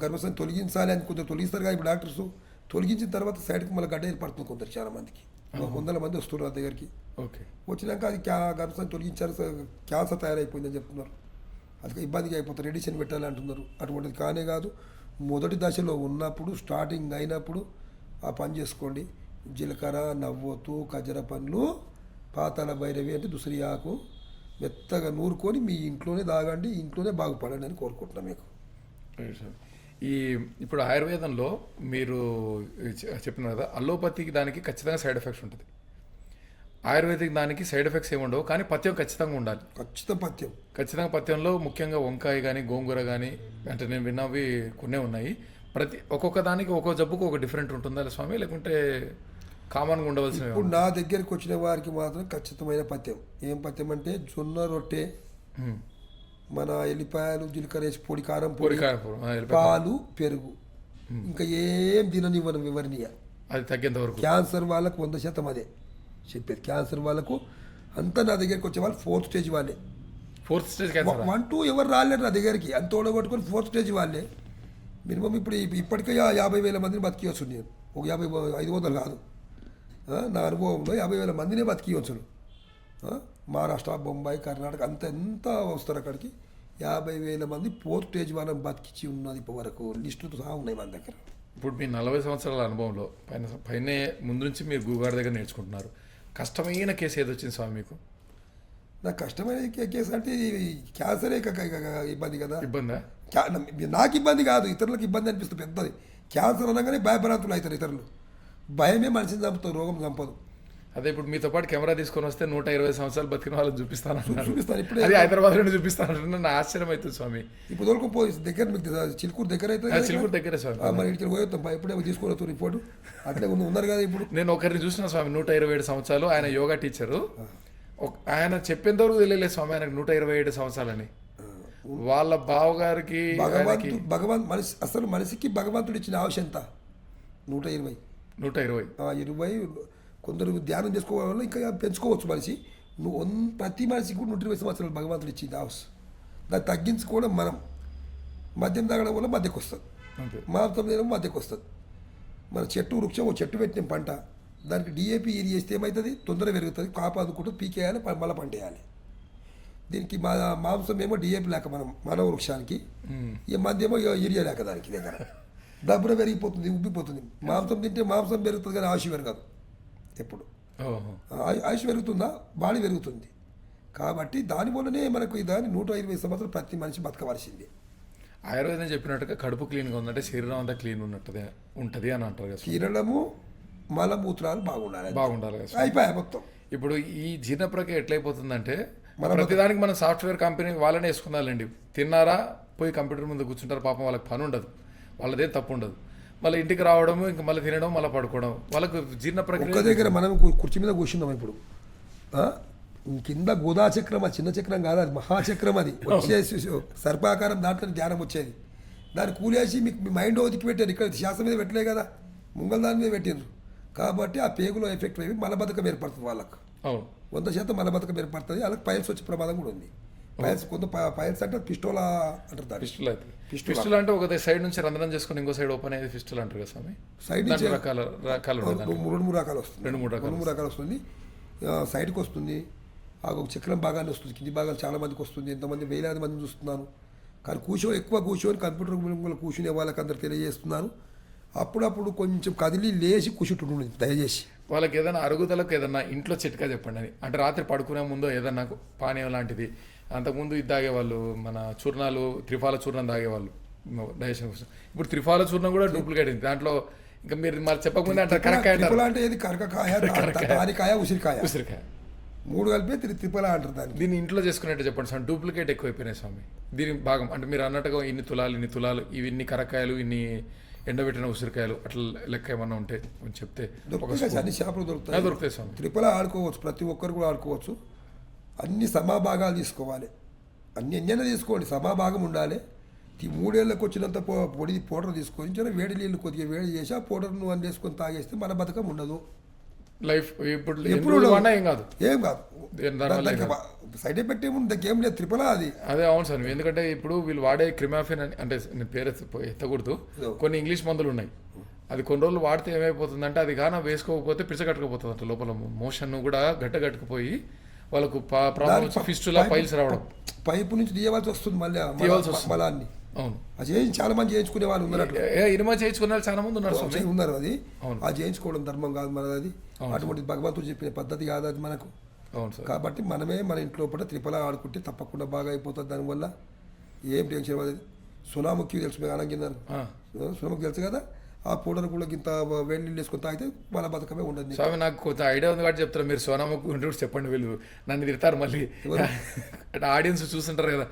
గర్భసంచి తొలగించాలి అని కొందరు తొలగిస్తారు కదా ఇప్పుడు డాక్టర్స్ తొలగించిన తర్వాత సైడ్కి మళ్ళీ గడ్డ ఏర్పడుతుంది కొందరు చాలామందికి 100 మంది వస్తున్నారు నా దగ్గరికి ఓకే వచ్చినాక అది గర్భసంచి తొలగించారు క్యాన్సర్ తయారైపోయిందని చెప్తున్నారు అది ఇబ్బందిగా అయిపోతారు రెడిషన్ పెట్టాలి అంటున్నారు అటువంటిది కానే కాదు మొదటి దశలో ఉన్నప్పుడు స్టార్టింగ్ అయినప్పుడు ఆ పని చేసుకోండి జీలకర్ర నవ్వొత్తు ఖర్జూర పండ్లు పాతాల భైరవి అంటే దుసరి ఆకు మెత్తగా నూరుకొని మీ ఇంట్లోనే తాగండి ఇంట్లోనే బాగుపడండి అని కోరుకుంటున్నాను మీకు రైట్ సార్. ఇప్పుడు ఆయుర్వేదంలో మీరు చెప్పిన కదా అల్లోపతికి దానికి ఖచ్చితంగా సైడ్ ఎఫెక్ట్స్ ఉంటుంది, ఆయుర్వేదిక్ దానికి సైడ్ ఎఫెక్ట్స్ ఏమి ఉండవు, కానీ పథ్యం ఖచ్చితంగా ఉండాలి. ఖచ్చితంగా పథ్యంలో ముఖ్యంగా వంకాయ కానీ గోంగూర కానీ అంటే నేను విన్నవి కొన్ని ఉన్నాయి. ఒక్కొక్క దానికి ఒక్కొక్క జబ్బుకు ఒక డిఫరెంట్ ఉంటుందా స్వామి, లేకుంటే కామన్గా ఉండవలసిన? ఇప్పుడు నా దగ్గరికి వచ్చిన వారికి మాత్రం ఖచ్చితమైన పథ్యం. ఏం పథ్యం అంటే జొన్న రొట్టె, మన ఎల్లిపాయలు జీలకర్ర వేసి పొడి కారం పొడి, పాలు, పెరుగు, ఇంకా ఏం తిననివ్వను వివరణీయ. అది తగ్గేంత వరకు. క్యాన్సర్ వాళ్ళకు 100% అదే చెప్పేది. క్యాన్సర్ వాళ్ళకు అంతా నా దగ్గరికి వచ్చే వాళ్ళు 4th స్టేజ్ వాళ్ళే. 4th స్టేజ్ క్యాన్సర్ 1, 2 ఎవరు రాలేరు నా దగ్గరికి, అంత ఓడగొట్టుకొని 4th స్టేజ్ వాళ్ళే. మినిమం ఇప్పటికే 50,000 మందిని బతికివచ్చు నేను, ఒక 500 కాదు. నా అనుభవంలో 50,000 మందినే బతికివచ్చు. మహారాష్ట్ర, బొంబాయి, కర్ణాటక ఎంత వస్తారు అక్కడికి. 50,000 మంది 4th స్టేజ్ వాళ్ళని బతికించి ఉన్నది ఇప్పటి వరకు, లిస్టుతో సహా ఉన్నాయి మన దగ్గర. ఇప్పుడు మీ 40 సంవత్సరాల అనుభవంలో పైనే ముందు నుంచి మీరు గురుగారి దగ్గర నేర్చుకుంటున్నారు, కష్టమైన కేసు ఏది వచ్చింది స్వామి మీకు? నాకు కష్టమైన కేసు అంటే క్యాన్సరే ఇబ్బంది కదా. ఇబ్బందా? నాకు ఇబ్బంది కాదు, ఇతరులకు ఇబ్బంది అనిపిస్తుంది పెద్దది. క్యాన్సర్ అనగానే భయభ్రాంతులు అవుతారు ఇతరులు. భయమే మనిషిని చంపుతారు, రోగం చంపదు. అదే ఇప్పుడు మీతో పాటు కెమెరా తీసుకొని వస్తే 120 సంవత్సరాలు బతికిన వాళ్ళని చూపిస్తాను. ఇప్పుడే అది హైదరాబాద్ నుండి చూపిస్తాను. నా ఆశ్చర్యం అవుతుంది స్వామి. ఇప్పుడు దొరకు పోయి దగ్గర మీకు చిలుకూరు దగ్గర అయితే, చిలుకూరు దగ్గర స్వామి. మరి ఇక్కడ పోయేస్తాం ఇప్పుడే తీసుకోవచ్చు రిపోర్టు. అట్లే ఉన్నారు కదా ఇప్పుడు. నేను ఒకరిని చూసిన స్వామి, 127 సంవత్సరాలు, ఆయన యోగా టీచరు. ఆయన చెప్పేంత వరకు తెలియలేదు స్వామి ఆయనకు 127 సంవత్సరాలని. వాళ్ళ బావగారికి మనిషి అసలు మనిషికి భగవంతుడు ఇచ్చిన ఆయుష్ ఎంత? 120. కొందరు ధ్యానం చేసుకోవడం వల్ల ఇంకా పెంచుకోవచ్చు మనిషి. ప్రతి మనిషికి కూడా 120 సంవత్సరాలు భగవంతుడు ఇచ్చింది ఆయుష్. దాన్ని తగ్గించుకోవడం మనం. మద్యం తాగడం వల్ల మధ్యకు వస్తుంది, మాంసం తినడం మధ్యకు వస్తుంది. మన వృక్షం చెట్టు పెట్టిన పంట, దానికి DAP యూరియా చేస్తే ఏమవుతుంది? తొందరగా పెరుగుతుంది, కాపు అందుకుంటుంది, పీకేయాలి, మళ్ళీ పంట వేయాలి. దీనికి మాంసం ఏమో DAP లేక మన వృక్షానికి, ఈ మంది ఏమో యూరియా లేక దానికి దగ్గర డబ్బున పెరిగిపోతుంది, ఉబ్బిపోతుంది. మాంసం తింటే మాంసం పెరుగుతుంది కానీ ఆయుష్ పెరగదు. ఎప్పుడు ఆయుష్ పెరుగుతుందా? బాడీ పెరుగుతుంది. కాబట్టి దానివల్లనే మనకు దాన్ని 120 సంవత్సరాలు ప్రతి మనిషి బతకవలసిందే. ఆయుర్వేదం చెప్పినట్టుగా కడుపు క్లీన్గా ఉందంటే శరీరం అంతా క్లీన్ ఉంటుంది అని అంటారు కదా. కిరణము మలమూత్రాలు బాగుండాలి అయిపోయా మొత్తం. ఇప్పుడు ఈ జీర్ణ ప్రక్రియ ఎట్లయిపోతుందంటే ప్రతిదానికి మనం సాఫ్ట్వేర్ కంపెనీ వాళ్ళనే వేసుకున్నారండి. తిన్నారా పోయి కంప్యూటర్ ముందు కూర్చుంటారు, పాపం వాళ్ళకి పని ఉండదు, వాళ్ళదేం తప్పు ఉండదు. మళ్ళీ ఇంటికి రావడం, ఇంకా మళ్ళీ తినడం, మళ్ళీ పడుకోవడం, వాళ్ళకు జీర్ణ ప్రక్రియ. దగ్గర మనం కుర్చీ మీద కూర్చున్నాం ఇప్పుడు. కింద గోదా చక్రం, ఆ చిన్న చక్రం కాదు, అది మహాచక్రం. అది వచ్చేసి సర్పాకారం, దాంట్లో ధ్యానం వచ్చేది. దాన్ని కూలేసి మీకు మీ మైండ్ ఒదికి పెట్టారు. ఇక్కడ శాస్త్రం మీద పెట్టలే కదా, ముంగల్ దాని మీద పెట్టారు. కాబట్టి ఆ పేగులో ఎఫెక్ట్ అయ్యి మలబద్ధకం ఏర్పడుతుంది వాళ్ళకు. 100% మలబద్ధకం ఏర్పడుతుంది. వాళ్ళకి పైల్స్ వచ్చే ప్రమాదం కూడా ఉంది. పైల్స్ అంటే పిస్టోలా అంటారు. పిస్టల్ అంటే ఒక సైడ్ నుంచి రంధ్రం చేసుకుని ఇంకో సైడ్ ఓపెన్ అయ్యేది పిస్టల్ అంటారు కదా స్వామి. సైడ్ నుంచి 2-3 రకాలు వస్తుంది. సైడ్కి వస్తుంది, ఒక చక్రం భాగాన్ని వస్తుంది, కింది భాగాలు చాలా మందికి వస్తుంది. ఎంతమంది వేలాది మందిని చూస్తున్నాను. కానీ ఎక్కువ కూర్చొని కంప్యూటర్ ముందు కూర్చునే వాళ్ళకి అందరు తెలియజేస్తున్నాను. అప్పుడప్పుడు కొంచెం కదిలి లేచి కూర్చుంటుండే దయచేసి. వాళ్ళకి ఏదైనా అరుగుదలకు ఏదన్నా ఇంట్లో చిట్కా చెప్పండి అని. అంటే రాత్రి పడుకునే ముందు ఏదన్నా పానీయం లాంటిది అంతకుముందు ఇది తాగేవాళ్ళు, మన చూర్ణాలు త్రిఫాల చూర్ణం తాగేవాళ్ళు డైజెషన్ కోసం. ఇప్పుడు త్రిఫాల చూర్ణం కూడా డూప్లికేట్ అయింది. దాంట్లో ఇంకా మీరు మరి చెప్పకముందే అంటారు కరక్కాయ అంటారు. త్రిఫల అంటే ఏది? కరకకాయ, తానికాయ, ఉసిరికాయ, ఉసిరికాయ 3 కలిపి త్రిఫల అంటారు దాన్ని. దీన్ని ఇంట్లో చేసుకున్నట్టు చెప్పండి స్వామి. డూప్లికేట్ ఎక్కువైపోయినాయి స్వామి. దీని భాగం అంటే మీరు అన్నట్టుగా ఇన్ని తులాలు ఇవి ఇన్ని కరక్కాయలు, ఇన్ని ఎండబెట్టిన ఉసిరికాయలు అట్లా లెక్క ఏమన్నా ఉంటే కొంచెం చెప్తే. దొరుకుతాయి, అన్ని షాపులు దొరుకుతాయి. దొరుకుతాయి స్వామి. త్రిఫల ఆడుకోవచ్చు, ప్రతి ఒక్కరు కూడా ఆడుకోవచ్చు. అన్ని సమభాగాలు తీసుకోవాలి, అన్ని ఎన్నైనా తీసుకోండి, సమభాగం ఉండాలి. ఈ 3 ఏళ్ళకి వచ్చినంత పొడి పౌడర్ తీసుకొని చిన్న వేడి నీళ్ళు కొద్దిగా వేడి చేసి ఆ పౌడర్ను అన్ని వేసుకొని తాగేస్తే మన బతకం ఉండదు. లైఫ్ ఇప్పుడు ఎప్పుడు ఏం కాదు, ఏం కాదు, సైడ్ ఎఫెక్ట్ ఏముంది, దానికి ఏం లేదు. త్రిఫల అది. అదే అవును సార్. ఎందుకంటే ఇప్పుడు వీళ్ళు వాడే క్రిమాఫిన్ అని, అంటే నేను పేరు ఎత్తకూడదు, కొన్ని ఇంగ్లీష్ మందులు ఉన్నాయి. అది కొన్ని రోజులు వాడితే ఏమైపోతుందంటే అది కానీ వేసుకోకపోతే పిచ్చగట్టుకుపోతుంది అంట. లోపల మోషన్ కూడా గట్టగట్టుకుపోయి వాళ్ళకు ప్రాబ్లమ్ ఫిస్టులా పైల్స్ రావడం, పైపు నుంచి తీయవలసి వస్తుంది, మళ్ళీ మలాన్ని. అవును, అది చేయించి చాలా మంది చేయించుకునే వాళ్ళు ఉన్నారు. ఇనిమా చేయించుకునే వాళ్ళు చాలా మంది ఉన్నారు ఉన్నారు. అది అది చేయించుకోవడం ధర్మం కాదు మనది. అది అటువంటి భగవంతుడు చెప్పిన పద్ధతి కాదు అది మనకు. కాబట్టి మనమే మన ఇంట్లో పూట త్రిఫల ఆడుకుంటే తప్పకుండా బాగా అయిపోతుంది. దానివల్ల ఏం టెన్షన్ పడదు. సునాముఖి తెలుసు, మీరు అనంగినారు, సునాముఖి తెలుసు కదా. ఆ పౌడర్ కూడా ఇంత వేడి నీళ్ళు వేసుకొని తాగితే వాళ్ళ బతకమే ఉండదు. స్వామి నాకు కొంచెం ఐడియా ఉంది కాబట్టి చెప్తారు. మీరు సోనాముఖి ఉంటే కూడా చెప్పండి, వీళ్ళు నన్ను తిడతారు మళ్ళీ. అంటే ఆడియన్స్ చూస్తుంటారు కదా,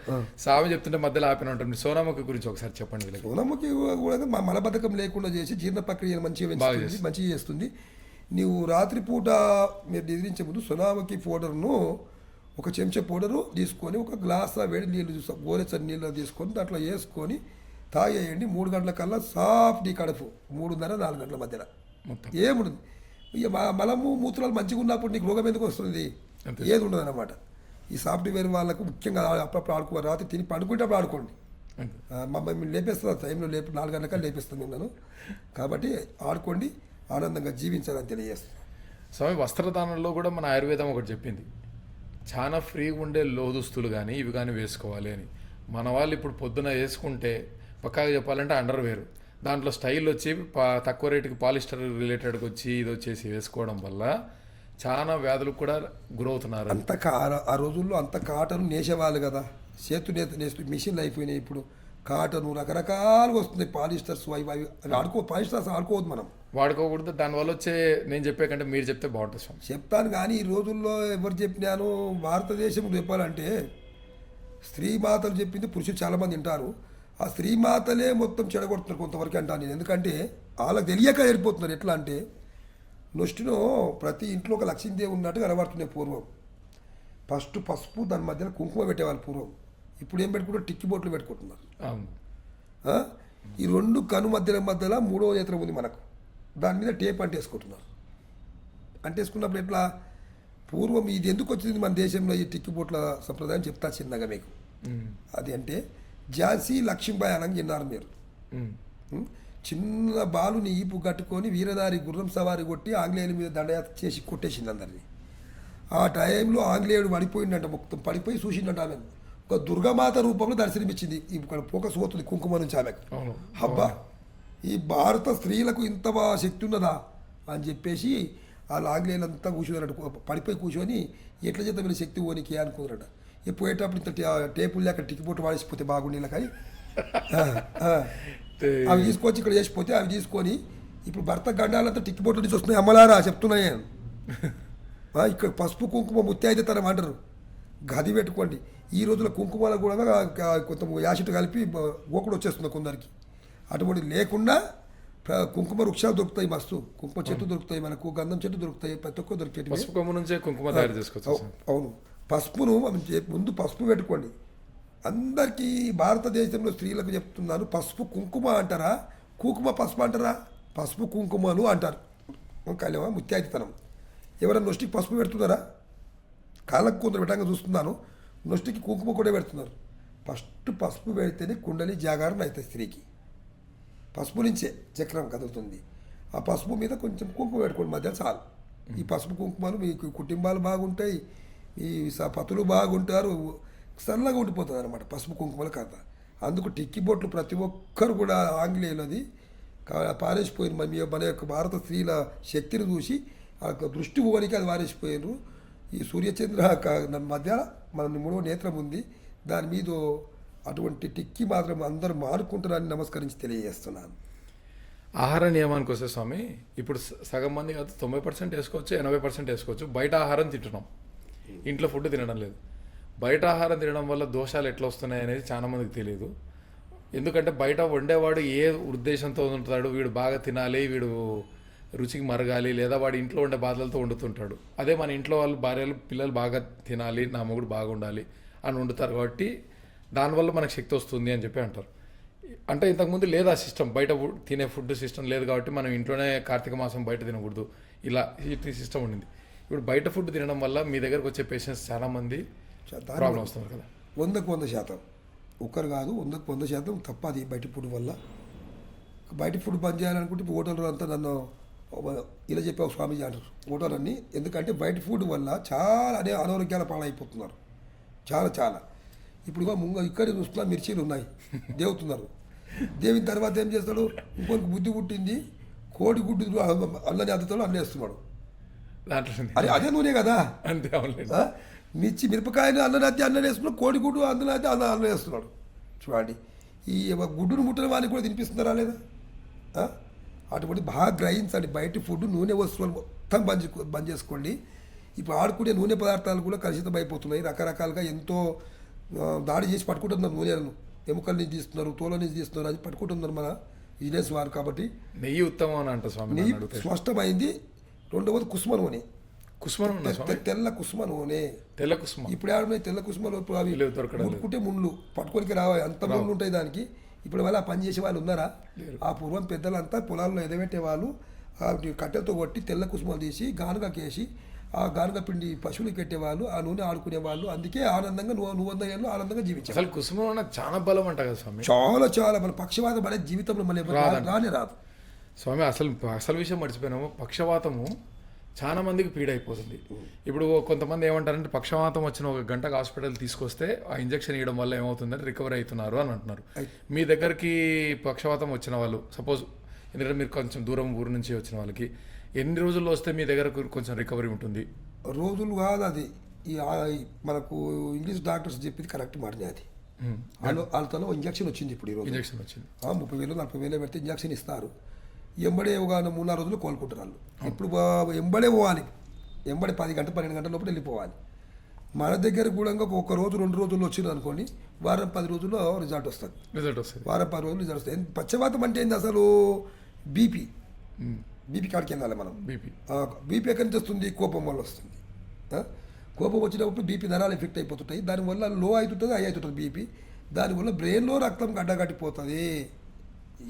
స్వామి చెప్తుంటే మధ్యలో ఆపిన ఉంటారు. మీరు సోనాముఖి గురించి ఒకసారి చెప్పండి వీళ్ళకి. సోనాముఖి కూడా మల బతకం లేకుండా చేసి జీర్ణ ప్రక్రియను మంచిగా చేస్తుంది. నీవు రాత్రిపూట మీరు నిద్రించే ముందు సోనాముఖి పౌడర్ను 1 చెంచా పౌడరు తీసుకొని 1 గ్లాస్ వేడి నీళ్ళు గోరెచ్చని నీళ్ళు తీసుకొని దాంట్లో వేసుకొని తాగేయండి. 3 గంటల కల్లా సాఫ్ట్ కడుపు, 3:30-4 గంటల మధ్యలో ఏముండదు. ఇక మలము మూత్రాలు మంచిగా ఉన్నప్పుడు నీకు రోగం ఎందుకు వస్తుంది? ఏది ఉండదు అన్నమాట. ఈ సాఫ్ట్వేర్ వాళ్ళకు ముఖ్యంగా అప్పుడప్పుడు ఆడుకోవాలి. రాత్రి తిని పండుకుంటే ఆడుకోండి. మేము లేపేస్తాను టైంలో 4 గంటలకల్లా లేపేస్తాను నేను. కాబట్టి ఆడుకోండి, ఆనందంగా జీవించాలని తెలియజేస్తాను. స్వామి, వస్త్రదానంలో కూడా మన ఆయుర్వేదం ఒకటి చెప్పింది, చాలా ఫ్రీగా ఉండే లోదుస్తులు కానీ ఇవి కానీ వేసుకోవాలి అని. మన వాళ్ళు ఇప్పుడు పొద్దున వేసుకుంటే పక్కాగా చెప్పాలంటే అండర్వేర్, దాంట్లో స్టైల్ వచ్చి తక్కువ రేటుకి పాలిస్టర్ రిలేటెడ్కి వచ్చి ఇది వచ్చేసి వేసుకోవడం వల్ల చాలా వ్యాధులకు కూడా గురవుతున్నారు. ఆ రోజుల్లో అంత కాటన్ నేసేవాళ్ళు కదా, చేతు మిషన్లు అయిపోయినాయి. ఇప్పుడు కాటను రకరకాలుగా వస్తుంది, పాలిస్టర్స్ అవి పాలిస్టర్స్ ఆడుకోవద్దు, మనం వాడుకోకూడదు. దానివల్ల వచ్చే నేను చెప్పే కంటే మీరు చెప్తే బాగుంటుంది స్వామి. చెప్తాను కానీ ఈ రోజుల్లో ఎవరు చెప్పినాను, భారతదేశం చెప్పాలంటే స్త్రీమాతలు చెప్పింది పురుషులు చాలామంది వింటారు. ఆ స్త్రీమాతలే మొత్తం చెడగొడుతున్నారు కొంతవరకు అంటాను నేను. ఎందుకంటే వాళ్ళకి తెలియక ఏడిపోతున్నారు. ఎట్లా అంటే నొష్టిలో ప్రతి ఇంట్లో ఒక లక్ష్మీదేవి ఉన్నట్టుగా కనబడుతున్నాయి పూర్వం. ఫస్ట్ పసుపు, దాని మధ్యలో కుంకుమ పెట్టేవాళ్ళు పూర్వం. ఇప్పుడు ఏం పెట్టుకుంటారు? టిక్కి బొట్లు పెట్టుకుంటున్నారు. ఈ 2 కను మధ్యలో 3వ నేత్రం ఉంది మనకు, దాని మీద టేప్ అంటేసుకుంటున్నారు. అంటేసుకున్నప్పుడు ఎట్లా? పూర్వం ఇది ఎందుకు వచ్చింది మన దేశంలో ఈ టిక్కి బొట్ల సంప్రదాయం చెప్తా చిన్నగా మీకు. అది అంటే ఝాన్సీ లక్ష్మీబాయి అనని విన్నారు మీరు. చిన్న బాలుని ఈపు కట్టుకొని వీరదారి గుర్రం సవారి కొట్టి ఆంగ్లేయుల మీద దండయాత్ర చేసి కొట్టేసింది అందరినీ. ఆ టైంలో ఆంగ్లేయుడు పడిపోయిందంట, మొత్తం పడిపోయి చూసిందంట. ఆమె ఒక దుర్గామాత రూపంలో దర్శనమిచ్చింది. ఇక్కడ ఫోకస్ పోతుంది కుంకుమ నుంచి ఆమెకు. అబ్బా, ఈ భారత స్త్రీలకు ఇంత శక్తి ఉన్నదా అని చెప్పేసి వాళ్ళు ఆంగ్లేయులంతా కూర్చోనట్టు పడిపోయి కూర్చొని ఎట్లా చేత మీరు శక్తి పోనీకి అనుకున్నారట. పోయేటప్పుడు ఇంత టేపులు లేక టిక్కిపోటు వాడేసిపోతే బాగుండేలా కానీ అవి తీసుకొచ్చి ఇక్కడ చేసిపోతే అవి తీసుకొని ఇప్పుడు భర్త గండాలంతా టిక్కిపోట్లు నుంచి వస్తున్నాయి. అమ్మలారా చెప్తున్నాయి. ఇక్కడ పసుపు కుంకుమ ముత్యాయితనం అంటారు, గది పెట్టుకోండి. ఈ రోజుల కుంకుమలో కూడా కొంత యాసిడ్ కలిపి గోకుడు వచ్చేస్తుంది కొందరికి. అటువంటి లేకుండా కుంకుమ వృక్షాలు దొరుకుతాయి, మస్తు కుంకుమ చెట్టు దొరుకుతాయి, మనకు గంధం చెట్టు దొరుకుతాయి, ప్రతి ఒక్క దొరికేది. పసుపు కొమ్ము నుంచే కుంకుమ తయారు చేసుకోవచ్చు. అవును, పసుపును ముందు పసుపు పెట్టుకోండి. అందరికీ భారతదేశంలో స్త్రీలకు చెప్తున్నాను, పసుపు కుంకుమ అంటారా, కుంకుమ పసుపు అంటారా? పసుపు కుంకుమలు అంటారు. కలివా ముత్యాయితనం. ఎవరైనా నొష్టికి పసుపు పెడుతున్నారా? కాళ్ళకు కొందరు పెట్టంగా చూస్తున్నాను, నొష్టికి కుంకుమ కూడా పెడుతున్నారు. ఫస్ట్ పసుపు పెడితేనే కుండలి జాగరణ అవుతుంది స్త్రీకి. పసుపు నుంచే చక్రం కదులుతుంది. ఆ పసుపు మీద కొంచెం కుంకుమ పెట్టుకోండి మధ్య చాలు. ఈ పసుపు కుంకుమలు మీకు కుటుంబాలు బాగుంటాయి, ఈ పతులు బాగుంటారు, సన్నగా ఉండిపోతుంది అనమాట పసుపు కుంకుమల కథ. అందుకు టిక్కి బొట్లు ప్రతి ఒక్కరు కూడా ఆంగ్లేయులది పారేసిపోయింది. మన యొక్క భారత స్త్రీల శక్తిని చూసి ఆ దృష్టి పోవడానికి అది వారేసిపోయారు. ఈ సూర్యచంద్ర మధ్య మన మూడో నేత్రం ఉంది, దాని మీద అటువంటి టిక్కి మాత్రం అందరూ మానుకుంటారని నమస్కరించి తెలియజేస్తున్నాను. ఆహార నియమానికి వస్తే స్వామి, ఇప్పుడు సగం మంది కాదు 90% వేసుకోవచ్చు, 80% వేసుకోవచ్చు. బయట ఆహారం తింటున్నాం, ఇంట్లో ఫుడ్ తినడం లేదు. బయట ఆహారం తినడం వల్ల దోషాలు ఎట్లా వస్తున్నాయి అనేది చాలా మందికి తెలియదు. ఎందుకంటే బయట వండేవాడు ఏ ఉద్దేశంతో ఉంటాడు, వీడు బాగా తినాలి, వీడు రుచికి మరగాలి, లేదా వాడు ఇంట్లో ఉండే బాధలతో వండుతుంటాడు. అదే మన ఇంట్లో వాళ్ళు భార్యలు పిల్లలు బాగా తినాలి, నా మొగుడు బాగా ఉండాలి అని వండుతారు. కాబట్టి దానివల్ల మనకు శక్తి వస్తుంది అని చెప్పి అంటారు. అంటే ఇంతకుముందు లేదు ఆ సిస్టమ్, బయట తినే ఫుడ్ సిస్టమ్ లేదు కాబట్టి మనం ఇంట్లోనే కార్తీక మాసం బయట తినకూడదు, ఇలా ఈ సిస్టమ్ ఉండింది. ఇప్పుడు బయట ఫుడ్ తినడం వల్ల మీ దగ్గరకు వచ్చే పేషెంట్స్ చాలామంది ప్రాబ్లం వస్తున్నారు కదా. 100% ఒక్కరు కాదు, 100% తప్ప అది బయట ఫుడ్ వల్ల. బయట ఫుడ్ బంద్ చేయాలనుకుంటే ఇప్పుడు హోటల్ అంతా నన్ను ఇలా చెప్పావు స్వామీజీ అంటారు హోటల్ అన్ని. ఎందుకంటే బయట ఫుడ్ వల్ల చాలా అనారోగ్యాల పాలైపోతున్నారు, చాలా. ఇప్పుడు ఇక్కడ చూస్తున్నా మిర్చీలు ఉన్నాయి, దేవుతున్నారు. దేవిన తర్వాత ఏం చేస్తాడు, ఇంకొక బుద్ధి పుట్టింది, కోడి గుడ్డు అల్లని అద్దతాడు, అన్నేస్తున్నాడు. అదే నూనె కదా, మిర్చి మిరపకాయలు అన్నది అన్నం వేస్తున్నాడు, కోడి గుడ్డు అన్నది అన్నం వేస్తున్నాడు. చూడండి, ఈ గుడ్డును ముట్టని వానికి కూడా తినిపిస్తున్నారా లేదా? అటువంటి బాగా గ్రహించండి. బయట ఫుడ్, నూనె వస్తువులు మొత్తం బంద్ చేసుకోండి. ఇప్పుడు ఆడుకునే నూనె పదార్థాలు కూడా కలుషితం అయిపోతున్నాయి. రకరకాలుగా ఎంతో దాడి చేసి పట్టుకుంటున్నారు నూనెలను. ఎముకల నుంచి తీస్తున్నారు, తోల నుంచి తీస్తున్నారు, అది పట్టుకుంటున్నారు మన బిజినెస్ వారు. కాబట్టి నెయ్యి ఉత్తమం అని అంట స్వామి, నెయ్యి స్పష్టమైంది. రెండవది కుసుమ నూనె, తెల్ల కుసుమ నూనె, తెల్ల కుసుమ. ఇప్పుడు ఆడున్నాయి తెల్ల కుసుమలు, అవి ముట్టుకుంటే ముళ్ళు పట్టుకోనికి రావాలి, అంత ముళ్ళు ఉంటాయి దానికి. ఇప్పుడు వాళ్ళ పని చేసే వాళ్ళు ఉన్నారా? ఆ పూర్వం పెద్దలంతా పొలాల్లో ఎదబెట్టే వాళ్ళు కట్టెలతో కొట్టి తెల్ల కుసుమలు తీసి గానుగకేసి ఆ గానుగ పిండి పశువులకు పెట్టేవాళ్ళు, ఆ నూనె ఆడుకునే వాళ్ళు. అందుకే ఆనందంగా 100 ఏళ్ళు ఆనందంగా జీవించారు. అసలు కుసుమం చాలా బలం అంట కదా స్వామి. చాలా మన పక్షవాతం అనేది జీవితంలో మన రానే రాదు స్వామి. అసలు విషయం మర్చిపోయినాము, పక్షవాతము చాలా మందికి పీడ అయిపోతుంది. ఇప్పుడు కొంతమంది ఏమంటారంటే పక్షవాతం వచ్చిన 1 గంటకు హాస్పిటల్ తీసుకొస్తే ఆ ఇంజక్షన్ ఇవ్వడం వల్ల ఏమవుతుందంటే రికవరీ అవుతున్నారు అని అంటున్నారు. మీ దగ్గరికి పక్షవాతం వచ్చిన వాళ్ళు, సపోజ్ ఎందుకంటే మీరు కొంచెం దూరం ఊరు నుంచి వచ్చిన వాళ్ళకి ఎన్ని రోజుల్లో వస్తే మీ దగ్గర కొంచెం రికవరీ ఉంటుంది? రోజులు కాదు, అది మనకు ఇంగ్లీష్ డాక్టర్స్ చెప్పింది కరెక్ట్ మాట. అది వాళ్ళతో ఇంజక్షన్ వచ్చింది. ఇప్పుడు ఈరోజు ఇంజక్షన్ వచ్చింది, 30,000 40,000 పెడితే ఇంజక్షన్ ఇస్తారు. ఎంబడే ఒక 3-4 రోజులు కోలుకుంటారు వాళ్ళు. ఇప్పుడు ఎంబడే పోవాలి, ఎంబడే 10 గంటలు 12 గంటల లోపల వెళ్ళిపోవాలి. మన దగ్గర కూడా ఒక రోజు 2 రోజుల్లో వచ్చింది అనుకోండి, వారం 10 రోజుల్లో రిజల్ట్ వస్తుంది. వారం 10 రోజులు రిజల్ట్ వస్తుంది. పక్షవాతం అంటే ఏంది అసలు? బీపీ కాడికి వెళ్ళాలి మనం. బీపీ ఎక్కడి నుంచి వస్తుంది? కోపం వల్ల వస్తుంది. కోపం వచ్చినప్పుడు బీపీ నరాలు ఎఫెక్ట్ అయిపోతుంటాయి, దానివల్ల లో అవుతుంటుంది, హై అవుతుంటుంది బీపీ. దానివల్ల బ్రెయిన్లో రక్తం గడ్డగట్టిపోతుంది.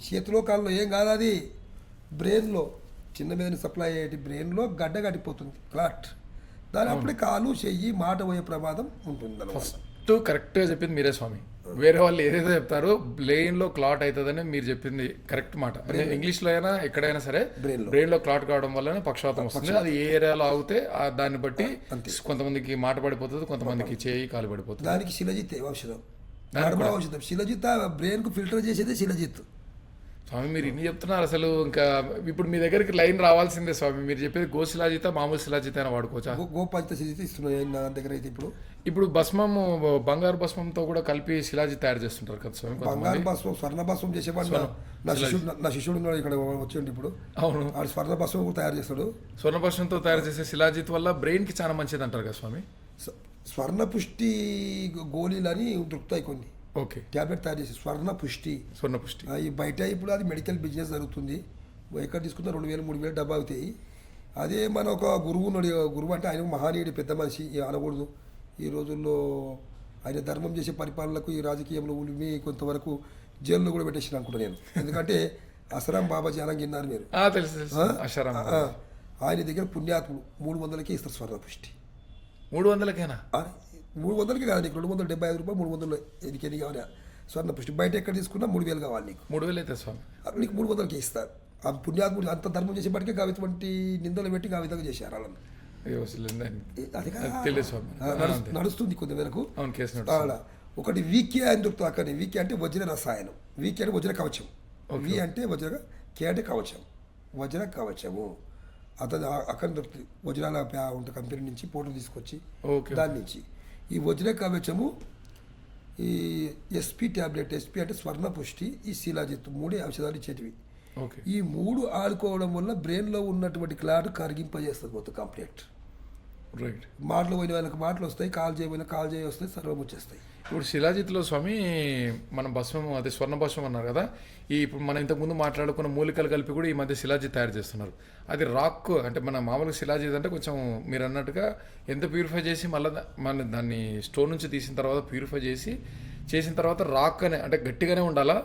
చేతిలో కాళ్ళలో ఏం కాదు, అది బ్రెయిన్లో చిన్న మీద సప్లై అయ్యేటి బ్రెయిన్లో గడ్డగట్టిపోతుంది, క్లాట్. దాని అప్పుడే కాలు చెయ్యి మాట పోయే ప్రమాదం ఉంటుంది. ఫస్ట్ కరెక్ట్గా చెప్పింది మీరే స్వామి. వేరే వాళ్ళు ఏదైతే చెప్తారో బ్రెయిన్లో క్లాట్ అవుతుందని మీరు చెప్పింది కరెక్ట్ మాట. ఇంగ్లీష్లో అయినా ఎక్కడైనా సరే బ్రెయిన్లో క్లాట్ కావడం వల్లనే పక్షవాతం వస్తుంది. అది ఏ ఏరియాలో ఆగితే దాన్ని బట్టి కొంతమందికి మాట పడిపోతుంది, కొంతమందికి చేయి కాలు పడిపోతుంది. దానికి శిలజిత్ ఔషధం, శిలజిత్ బ్రెయిన్కు ఫిల్టర్ చేసేది శిలజిత్. స్వామి మీరు ఇన్ని చెప్తున్నారు, అసలు ఇంకా ఇప్పుడు మీ దగ్గరికి లైన్ రావాల్సిందే స్వామి. మీరు చెప్పేది గోశిలాజిత, మామూలు శిలాజిత అయినా వాడుకోవచ్చా? గోపంచశిలాజిత ఇస్తున్నాయి నా దగ్గర అయితే. ఇప్పుడు భస్మము బంగారు భస్మంతో కూడా కలిపి శిలాజిత్ తయారు చేస్తుంటారు కదా స్వామి. బంగారు భస్మం, స్వర్ణ భస్మం చేసేవాడు నా శిష్యుడు ఉన్నాడు ఇక్కడ వచ్చేయండి ఇప్పుడు. అవును, ఆడు స్వర్ణ భస్మం కూడా తయారు చేస్తాడు. స్వర్ణ భస్మంతో తయారు చేసే శిలాజిత్ వల్ల బ్రెయిన్ కి చాలా మంచిది అంటారు కదా స్వామి. స్వర్ణ పుష్టి గోళీలు అని దొరుకుతాయి కొన్ని, ఓకే, ట్యాబ్లెట్ తయారు చేసి స్వర్ణ పుష్టి. ఈ బయట ఇప్పుడు అది మెడికల్ బిజినెస్ జరుగుతుంది. ఎక్కడ తీసుకుంటే 2,000-3,000 డబ్బా అవుతాయి. అదే మన ఒక గురువు ఉన్నాడు, గురువు అంటే ఆయన మహానీయుడు, పెద్ద మనిషి అనకూడదు. ఈ రోజుల్లో ఆయన ధర్మం చేసే పరిపాలనకు ఈ రాజకీయంలో ఉలిమి కొంతవరకు జైల్లో కూడా పెట్టేసిన అనుకుంటా నేను. ఎందుకంటే అసరాం బాబాజీ అనంగిన్నారు మీరు, ఆయన దగ్గర పుణ్యాత్ముడు 300కే ఇస్తారు స్వర్ణ పుష్టి. 300కేనా? 300కి కాదు, నీకు 275 రూపాయలు, 300 ఎన్ని కావాలి స్వర్ణ పుష్టి. బయట ఎక్కడ తీసుకున్నా 3,000 కావాలి నీకు. 3,000 అయితే స్వామి నీకు 300కే ఇస్తారు. ఆ పుణ్యాత్ముడు అంత ధర్మం చేసేప్పటికే అటువంటి నిందలు పెట్టి ఆ విధంగా చేశారు వాళ్ళని. నడుస్తుంది కొంత మేరకు. ఒకటి వీకే అని దొరుకుతుంది అక్కడ. వీకే అంటే వజ్ర రసాయనం, వీకే అంటే వజ్ర కవచం, వి అంటే వజ్ర, కే అంటే కవచం, వజ్ర కవచము. అతను అక్కడ దొరుకుతుంది వజ్రాల ఉంటే కంపెనీ నుంచి ఫోటో తీసుకొచ్చి ఓకే దాని నుంచి ఈ వజ్ర కవచము ఈ ఎస్పీ ట్యాబ్లెట్ ఎస్పీ అంటే స్వర్ణ పుష్టి ఈ శిలాజిత్ మూడే ఔషధాలు ఇచ్చేటివి ఓకే ఈ మూడు ఆడుకోవడం వల్ల బ్రెయిన్లో ఉన్నటువంటి క్లాట్ కరిగింపజేస్తుంది మొత్తం కంప్లీట్ రైట్. మాటలు పోయిన వాళ్ళకి మాటలు వస్తాయి కాల్ చేయబోయిన కాల్ చేయ వస్తాయి సర్వం వచ్చేస్తాయి. ఇప్పుడు శిలాజిత్లో స్వామి మనం భస్మం అదే స్వర్ణ భస్మం అన్నారు కదా, ఈ ఇప్పుడు మనం ఇంతకుముందు మాట్లాడుకున్న మూలికలు కలిపి కూడా ఈ మధ్య శిలాజిత్ తయారు చేస్తున్నారు. అది రాక్ అంటే మన మామూలుగా శిలాజిత్ అంటే కొంచెం మీరు అన్నట్టుగా ఎంత ప్యూరిఫై చేసి మళ్ళీ మన దాన్ని స్టోన్ నుంచి తీసిన తర్వాత ప్యూరిఫై చేసిన తర్వాత రాక్ అనే అంటే గట్టిగానే ఉండాలా,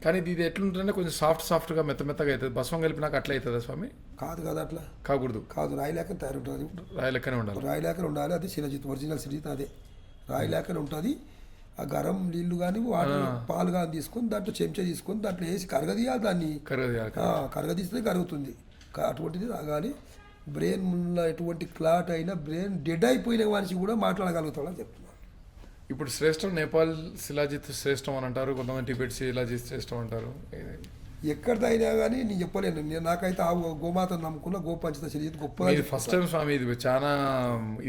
కానీ ఇది ఎట్లుంటుందంటే కొంచెం సాఫ్ట్గా మెత్తగా అవుతుంది. భస్మం కలిపినాక అట్లా అవుతుందా స్వామి? కాదు కదా అట్లా కాకూడదు, కాదు రాయి లేక తయారు ఉంటుంది. రాయి లెక్కనే ఉండాలి. రాయి లేకనే ఉండాలి. అది శిలజిత్ ఒరిజినల్ శిలజిత్ అదే రాయి లేకనే ఉంటుంది. ఆ గరం నీళ్లు కానీ వాటర్ పాలు కానీ తీసుకొని దాంట్లో చెంచా తీసుకొని దాంట్లో వేసి కరగదీయాలి. దాన్ని కరగదీస్తే కరుగుతుంది. అటువంటిది తాగాలి. బ్రెయిన్ ఉన్న ఎటువంటి క్లాట్ అయినా బ్రెయిన్ డెడ్ అయిపోయిన మనిషి కూడా మాట్లాడగలుగుతాడని చెప్తున్నాను. ఇప్పుడు శ్రేష్టం నేపాల్ శిలాజిత్ శ్రేష్టం అని అంటారు, కొంతమంది టిబెట్ శిలాజిత్ శ్రేష్టం అంటారు. ఎక్కడిదైనా కానీ నేను చెప్పలేను. నాకైతే ఆ గోమాతను నమ్ముకున్న గోపంచత శిలజిత్ గొప్ప. ఇది ఫస్ట్ టైం స్వామి, ఇది చాలా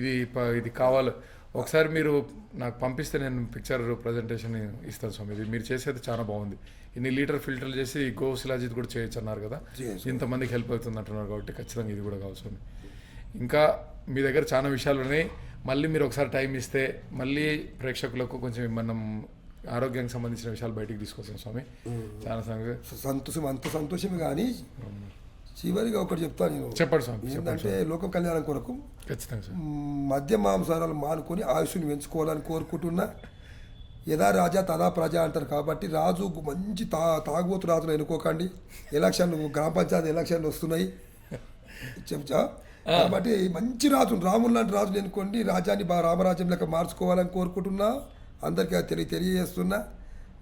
ఇది కావాలి. ఒకసారి మీరు నాకు పంపిస్తే నేను పిక్చర్ ప్రజెంటేషన్ ఇస్తాను స్వామి. ఇది మీరు చేసేది చాలా బాగుంది. ఇన్ని లీటర్ ఫిల్టర్లు చేసి గో శిలాజిత్ కూడా చేయొచ్చు అన్నారు కదా, ఇంతమందికి హెల్ప్ అవుతుంది అంటున్నారు కాబట్టి ఖచ్చితంగా ఇది కూడా కావాలి స్వామి. ఇంకా మీ దగ్గర చాలా విషయాలు ఉన్నాయి. మళ్ళీ మీరు ఒకసారి టైం ఇస్తే మళ్ళీ ప్రేక్షకులకు కొంచెం మనం ఆరోగ్యానికి సంబంధించిన విషయాలు బయటికి తీసుకొస్తాం స్వామి. చాలా సంతోషం, అంత సంతోషమే. కానీ చివరిగా ఒకటి చెప్తాను నేను. చెప్పండి స్వామి. ఏంటంటే లోక కళ్యాణం కొరకు ఖచ్చితంగా మద్య మాంసారాలు మానుకొని ఆయుష్ని పెంచుకోవాలని కోరుకుంటున్నా. యథా రాజా తదా ప్రజ అంటారు కాబట్టి రాజు మంచి తాగుబోతు రాజులు ఎన్నుకోకండి. ఎలక్షన్లు గ్రామ పంచాయతీ ఎలక్షన్లు వస్తున్నాయి చెప్తా. కాబట్టి మంచి రాజు రాములు లాంటి రాజులు ఎన్నుకోండి. రాజ్యాన్ని రామరాజ్యం లెక్క మార్చుకోవాలని కోరుకుంటున్నా. అందరికీ తెలియజేస్తున్నా.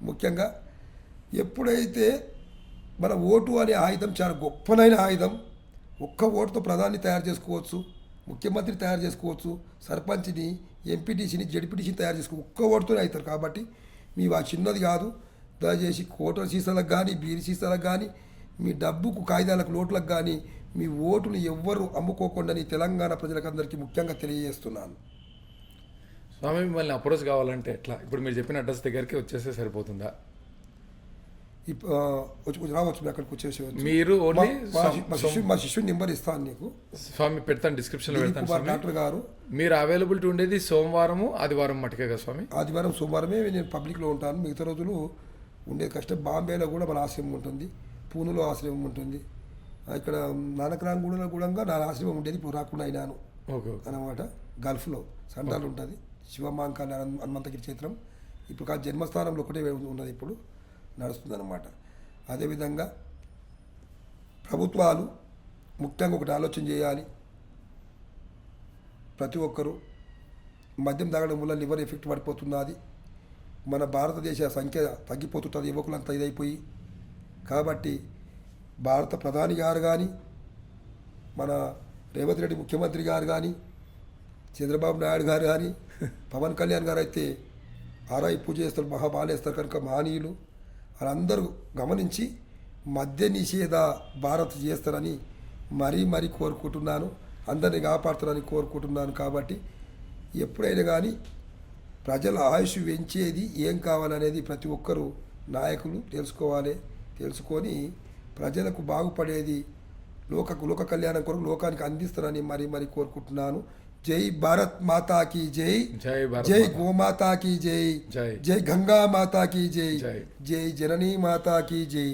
ముఖ్యంగా ఎప్పుడైతే మన ఓటు అనే ఆయుధం చాలా గొప్పనైన ఆయుధం. ఒక్క ఓటుతో ప్రధాని తయారు చేసుకోవచ్చు, ముఖ్యమంత్రి తయారు చేసుకోవచ్చు, సర్పంచ్ని, ఎంపీటీసీని, జడ్పీటీసీని తయారు చేసుకోవచ్చు. ఒక్క ఓటుతోనే అవుతారు. కాబట్టి మీ చిన్నది కాదు. దయచేసి కోటల సీసాలకు కానీ బీరి సీసాలకు కానీ మీ డబ్బుకు కాగితాలకు నోట్లకు కానీ మీ ఓటుని ఎవ్వరు అమ్ముకోకుండా తెలంగాణ ప్రజలకందరికీ ముఖ్యంగా తెలియజేస్తున్నాను. స్వామి మిమ్మల్ని అప్రోచ్ కావాలంటే ఎట్లా? ఇప్పుడు మీరు చెప్పిన అడ్రస్ దగ్గరికి వచ్చేస్తే సరిపోతుందా? రావచ్చు, అక్కడికి వచ్చేసి మీరు ఓన్లీ మా శిష్యుని నెంబర్ ఇస్తాను నీకు స్వామి, పెడతాను డిస్క్రిప్షన్లో పెడతాను. డాక్టర్ గారు మీరు అవైలబిలిటీ ఉండేది సోమవారము ఆదివారం మటుకే కదా స్వామి? ఆదివారం సోమవారమే నేను పబ్లిక్లో ఉంటాను. మిగతా రోజులు ఉండేది కష్టం. బాంబేలో కూడా మన ఆశ్రమం ఉంటుంది, పూణేలో ఆశ్రమం ఉంటుంది, ఇక్కడ నానక్రాంగూడలో కూడా నా ఆశ్రమం ఉండేది. ఇప్పుడు రాకుండా అయినాను అనమాట. గల్ఫ్లో సంటాలు ఉంటుంది, శివమాంకాళ హనుమంతగిరి క్షేత్రం. ఇప్పుడు జన్మస్థానంలో ఒకటే ఉన్నది, ఇప్పుడు నడుస్తుంది అనమాట. అదేవిధంగా ప్రభుత్వాలు ముఖ్యంగా ఒకటి ఆలోచన చేయాలి. ప్రతి ఒక్కరూ మద్యం తాగడం వల్ల లివర్ ఎఫెక్ట్ పడిపోతున్నది. మన భారతదేశ సంఖ్య తగ్గిపోతుంటుంది, యువకులంతా ఇదైపోయి. కాబట్టి భారత ప్రధాని గారు కానీ, మన రేవంత్ రెడ్డి ముఖ్యమంత్రి గారు కానీ, చంద్రబాబు నాయుడు గారు కానీ, పవన్ కళ్యాణ్ గారు అయితే ఆరాయి పూజ చేస్తారు, మహాబాలేస్తారు కనుక మహనీయులు. వాళ్ళందరూ గమనించి మద్య నిషేధ భారత్ చేస్తారని మరీ కోరుకుంటున్నాను. అందరినీ కాపాడుతారని కోరుకుంటున్నాను. కాబట్టి ఎప్పుడైనా కానీ ప్రజల ఆయుష్ పెంచేది ఏం కావాలనేది ప్రతి ఒక్కరూ నాయకులు తెలుసుకోవాలి. తెలుసుకొని ప్రజలకు బాగుపడేది లోక కళ్యాణం కొరకు లోకానికి అందిస్తారని మరీ కోరుకుంటున్నాను. జై భారత్ మాతా కీ జై, జై గోమాతా కీ జై, జై గంగా మాతా కీ జై, జై జననీ మాతా కీ జై.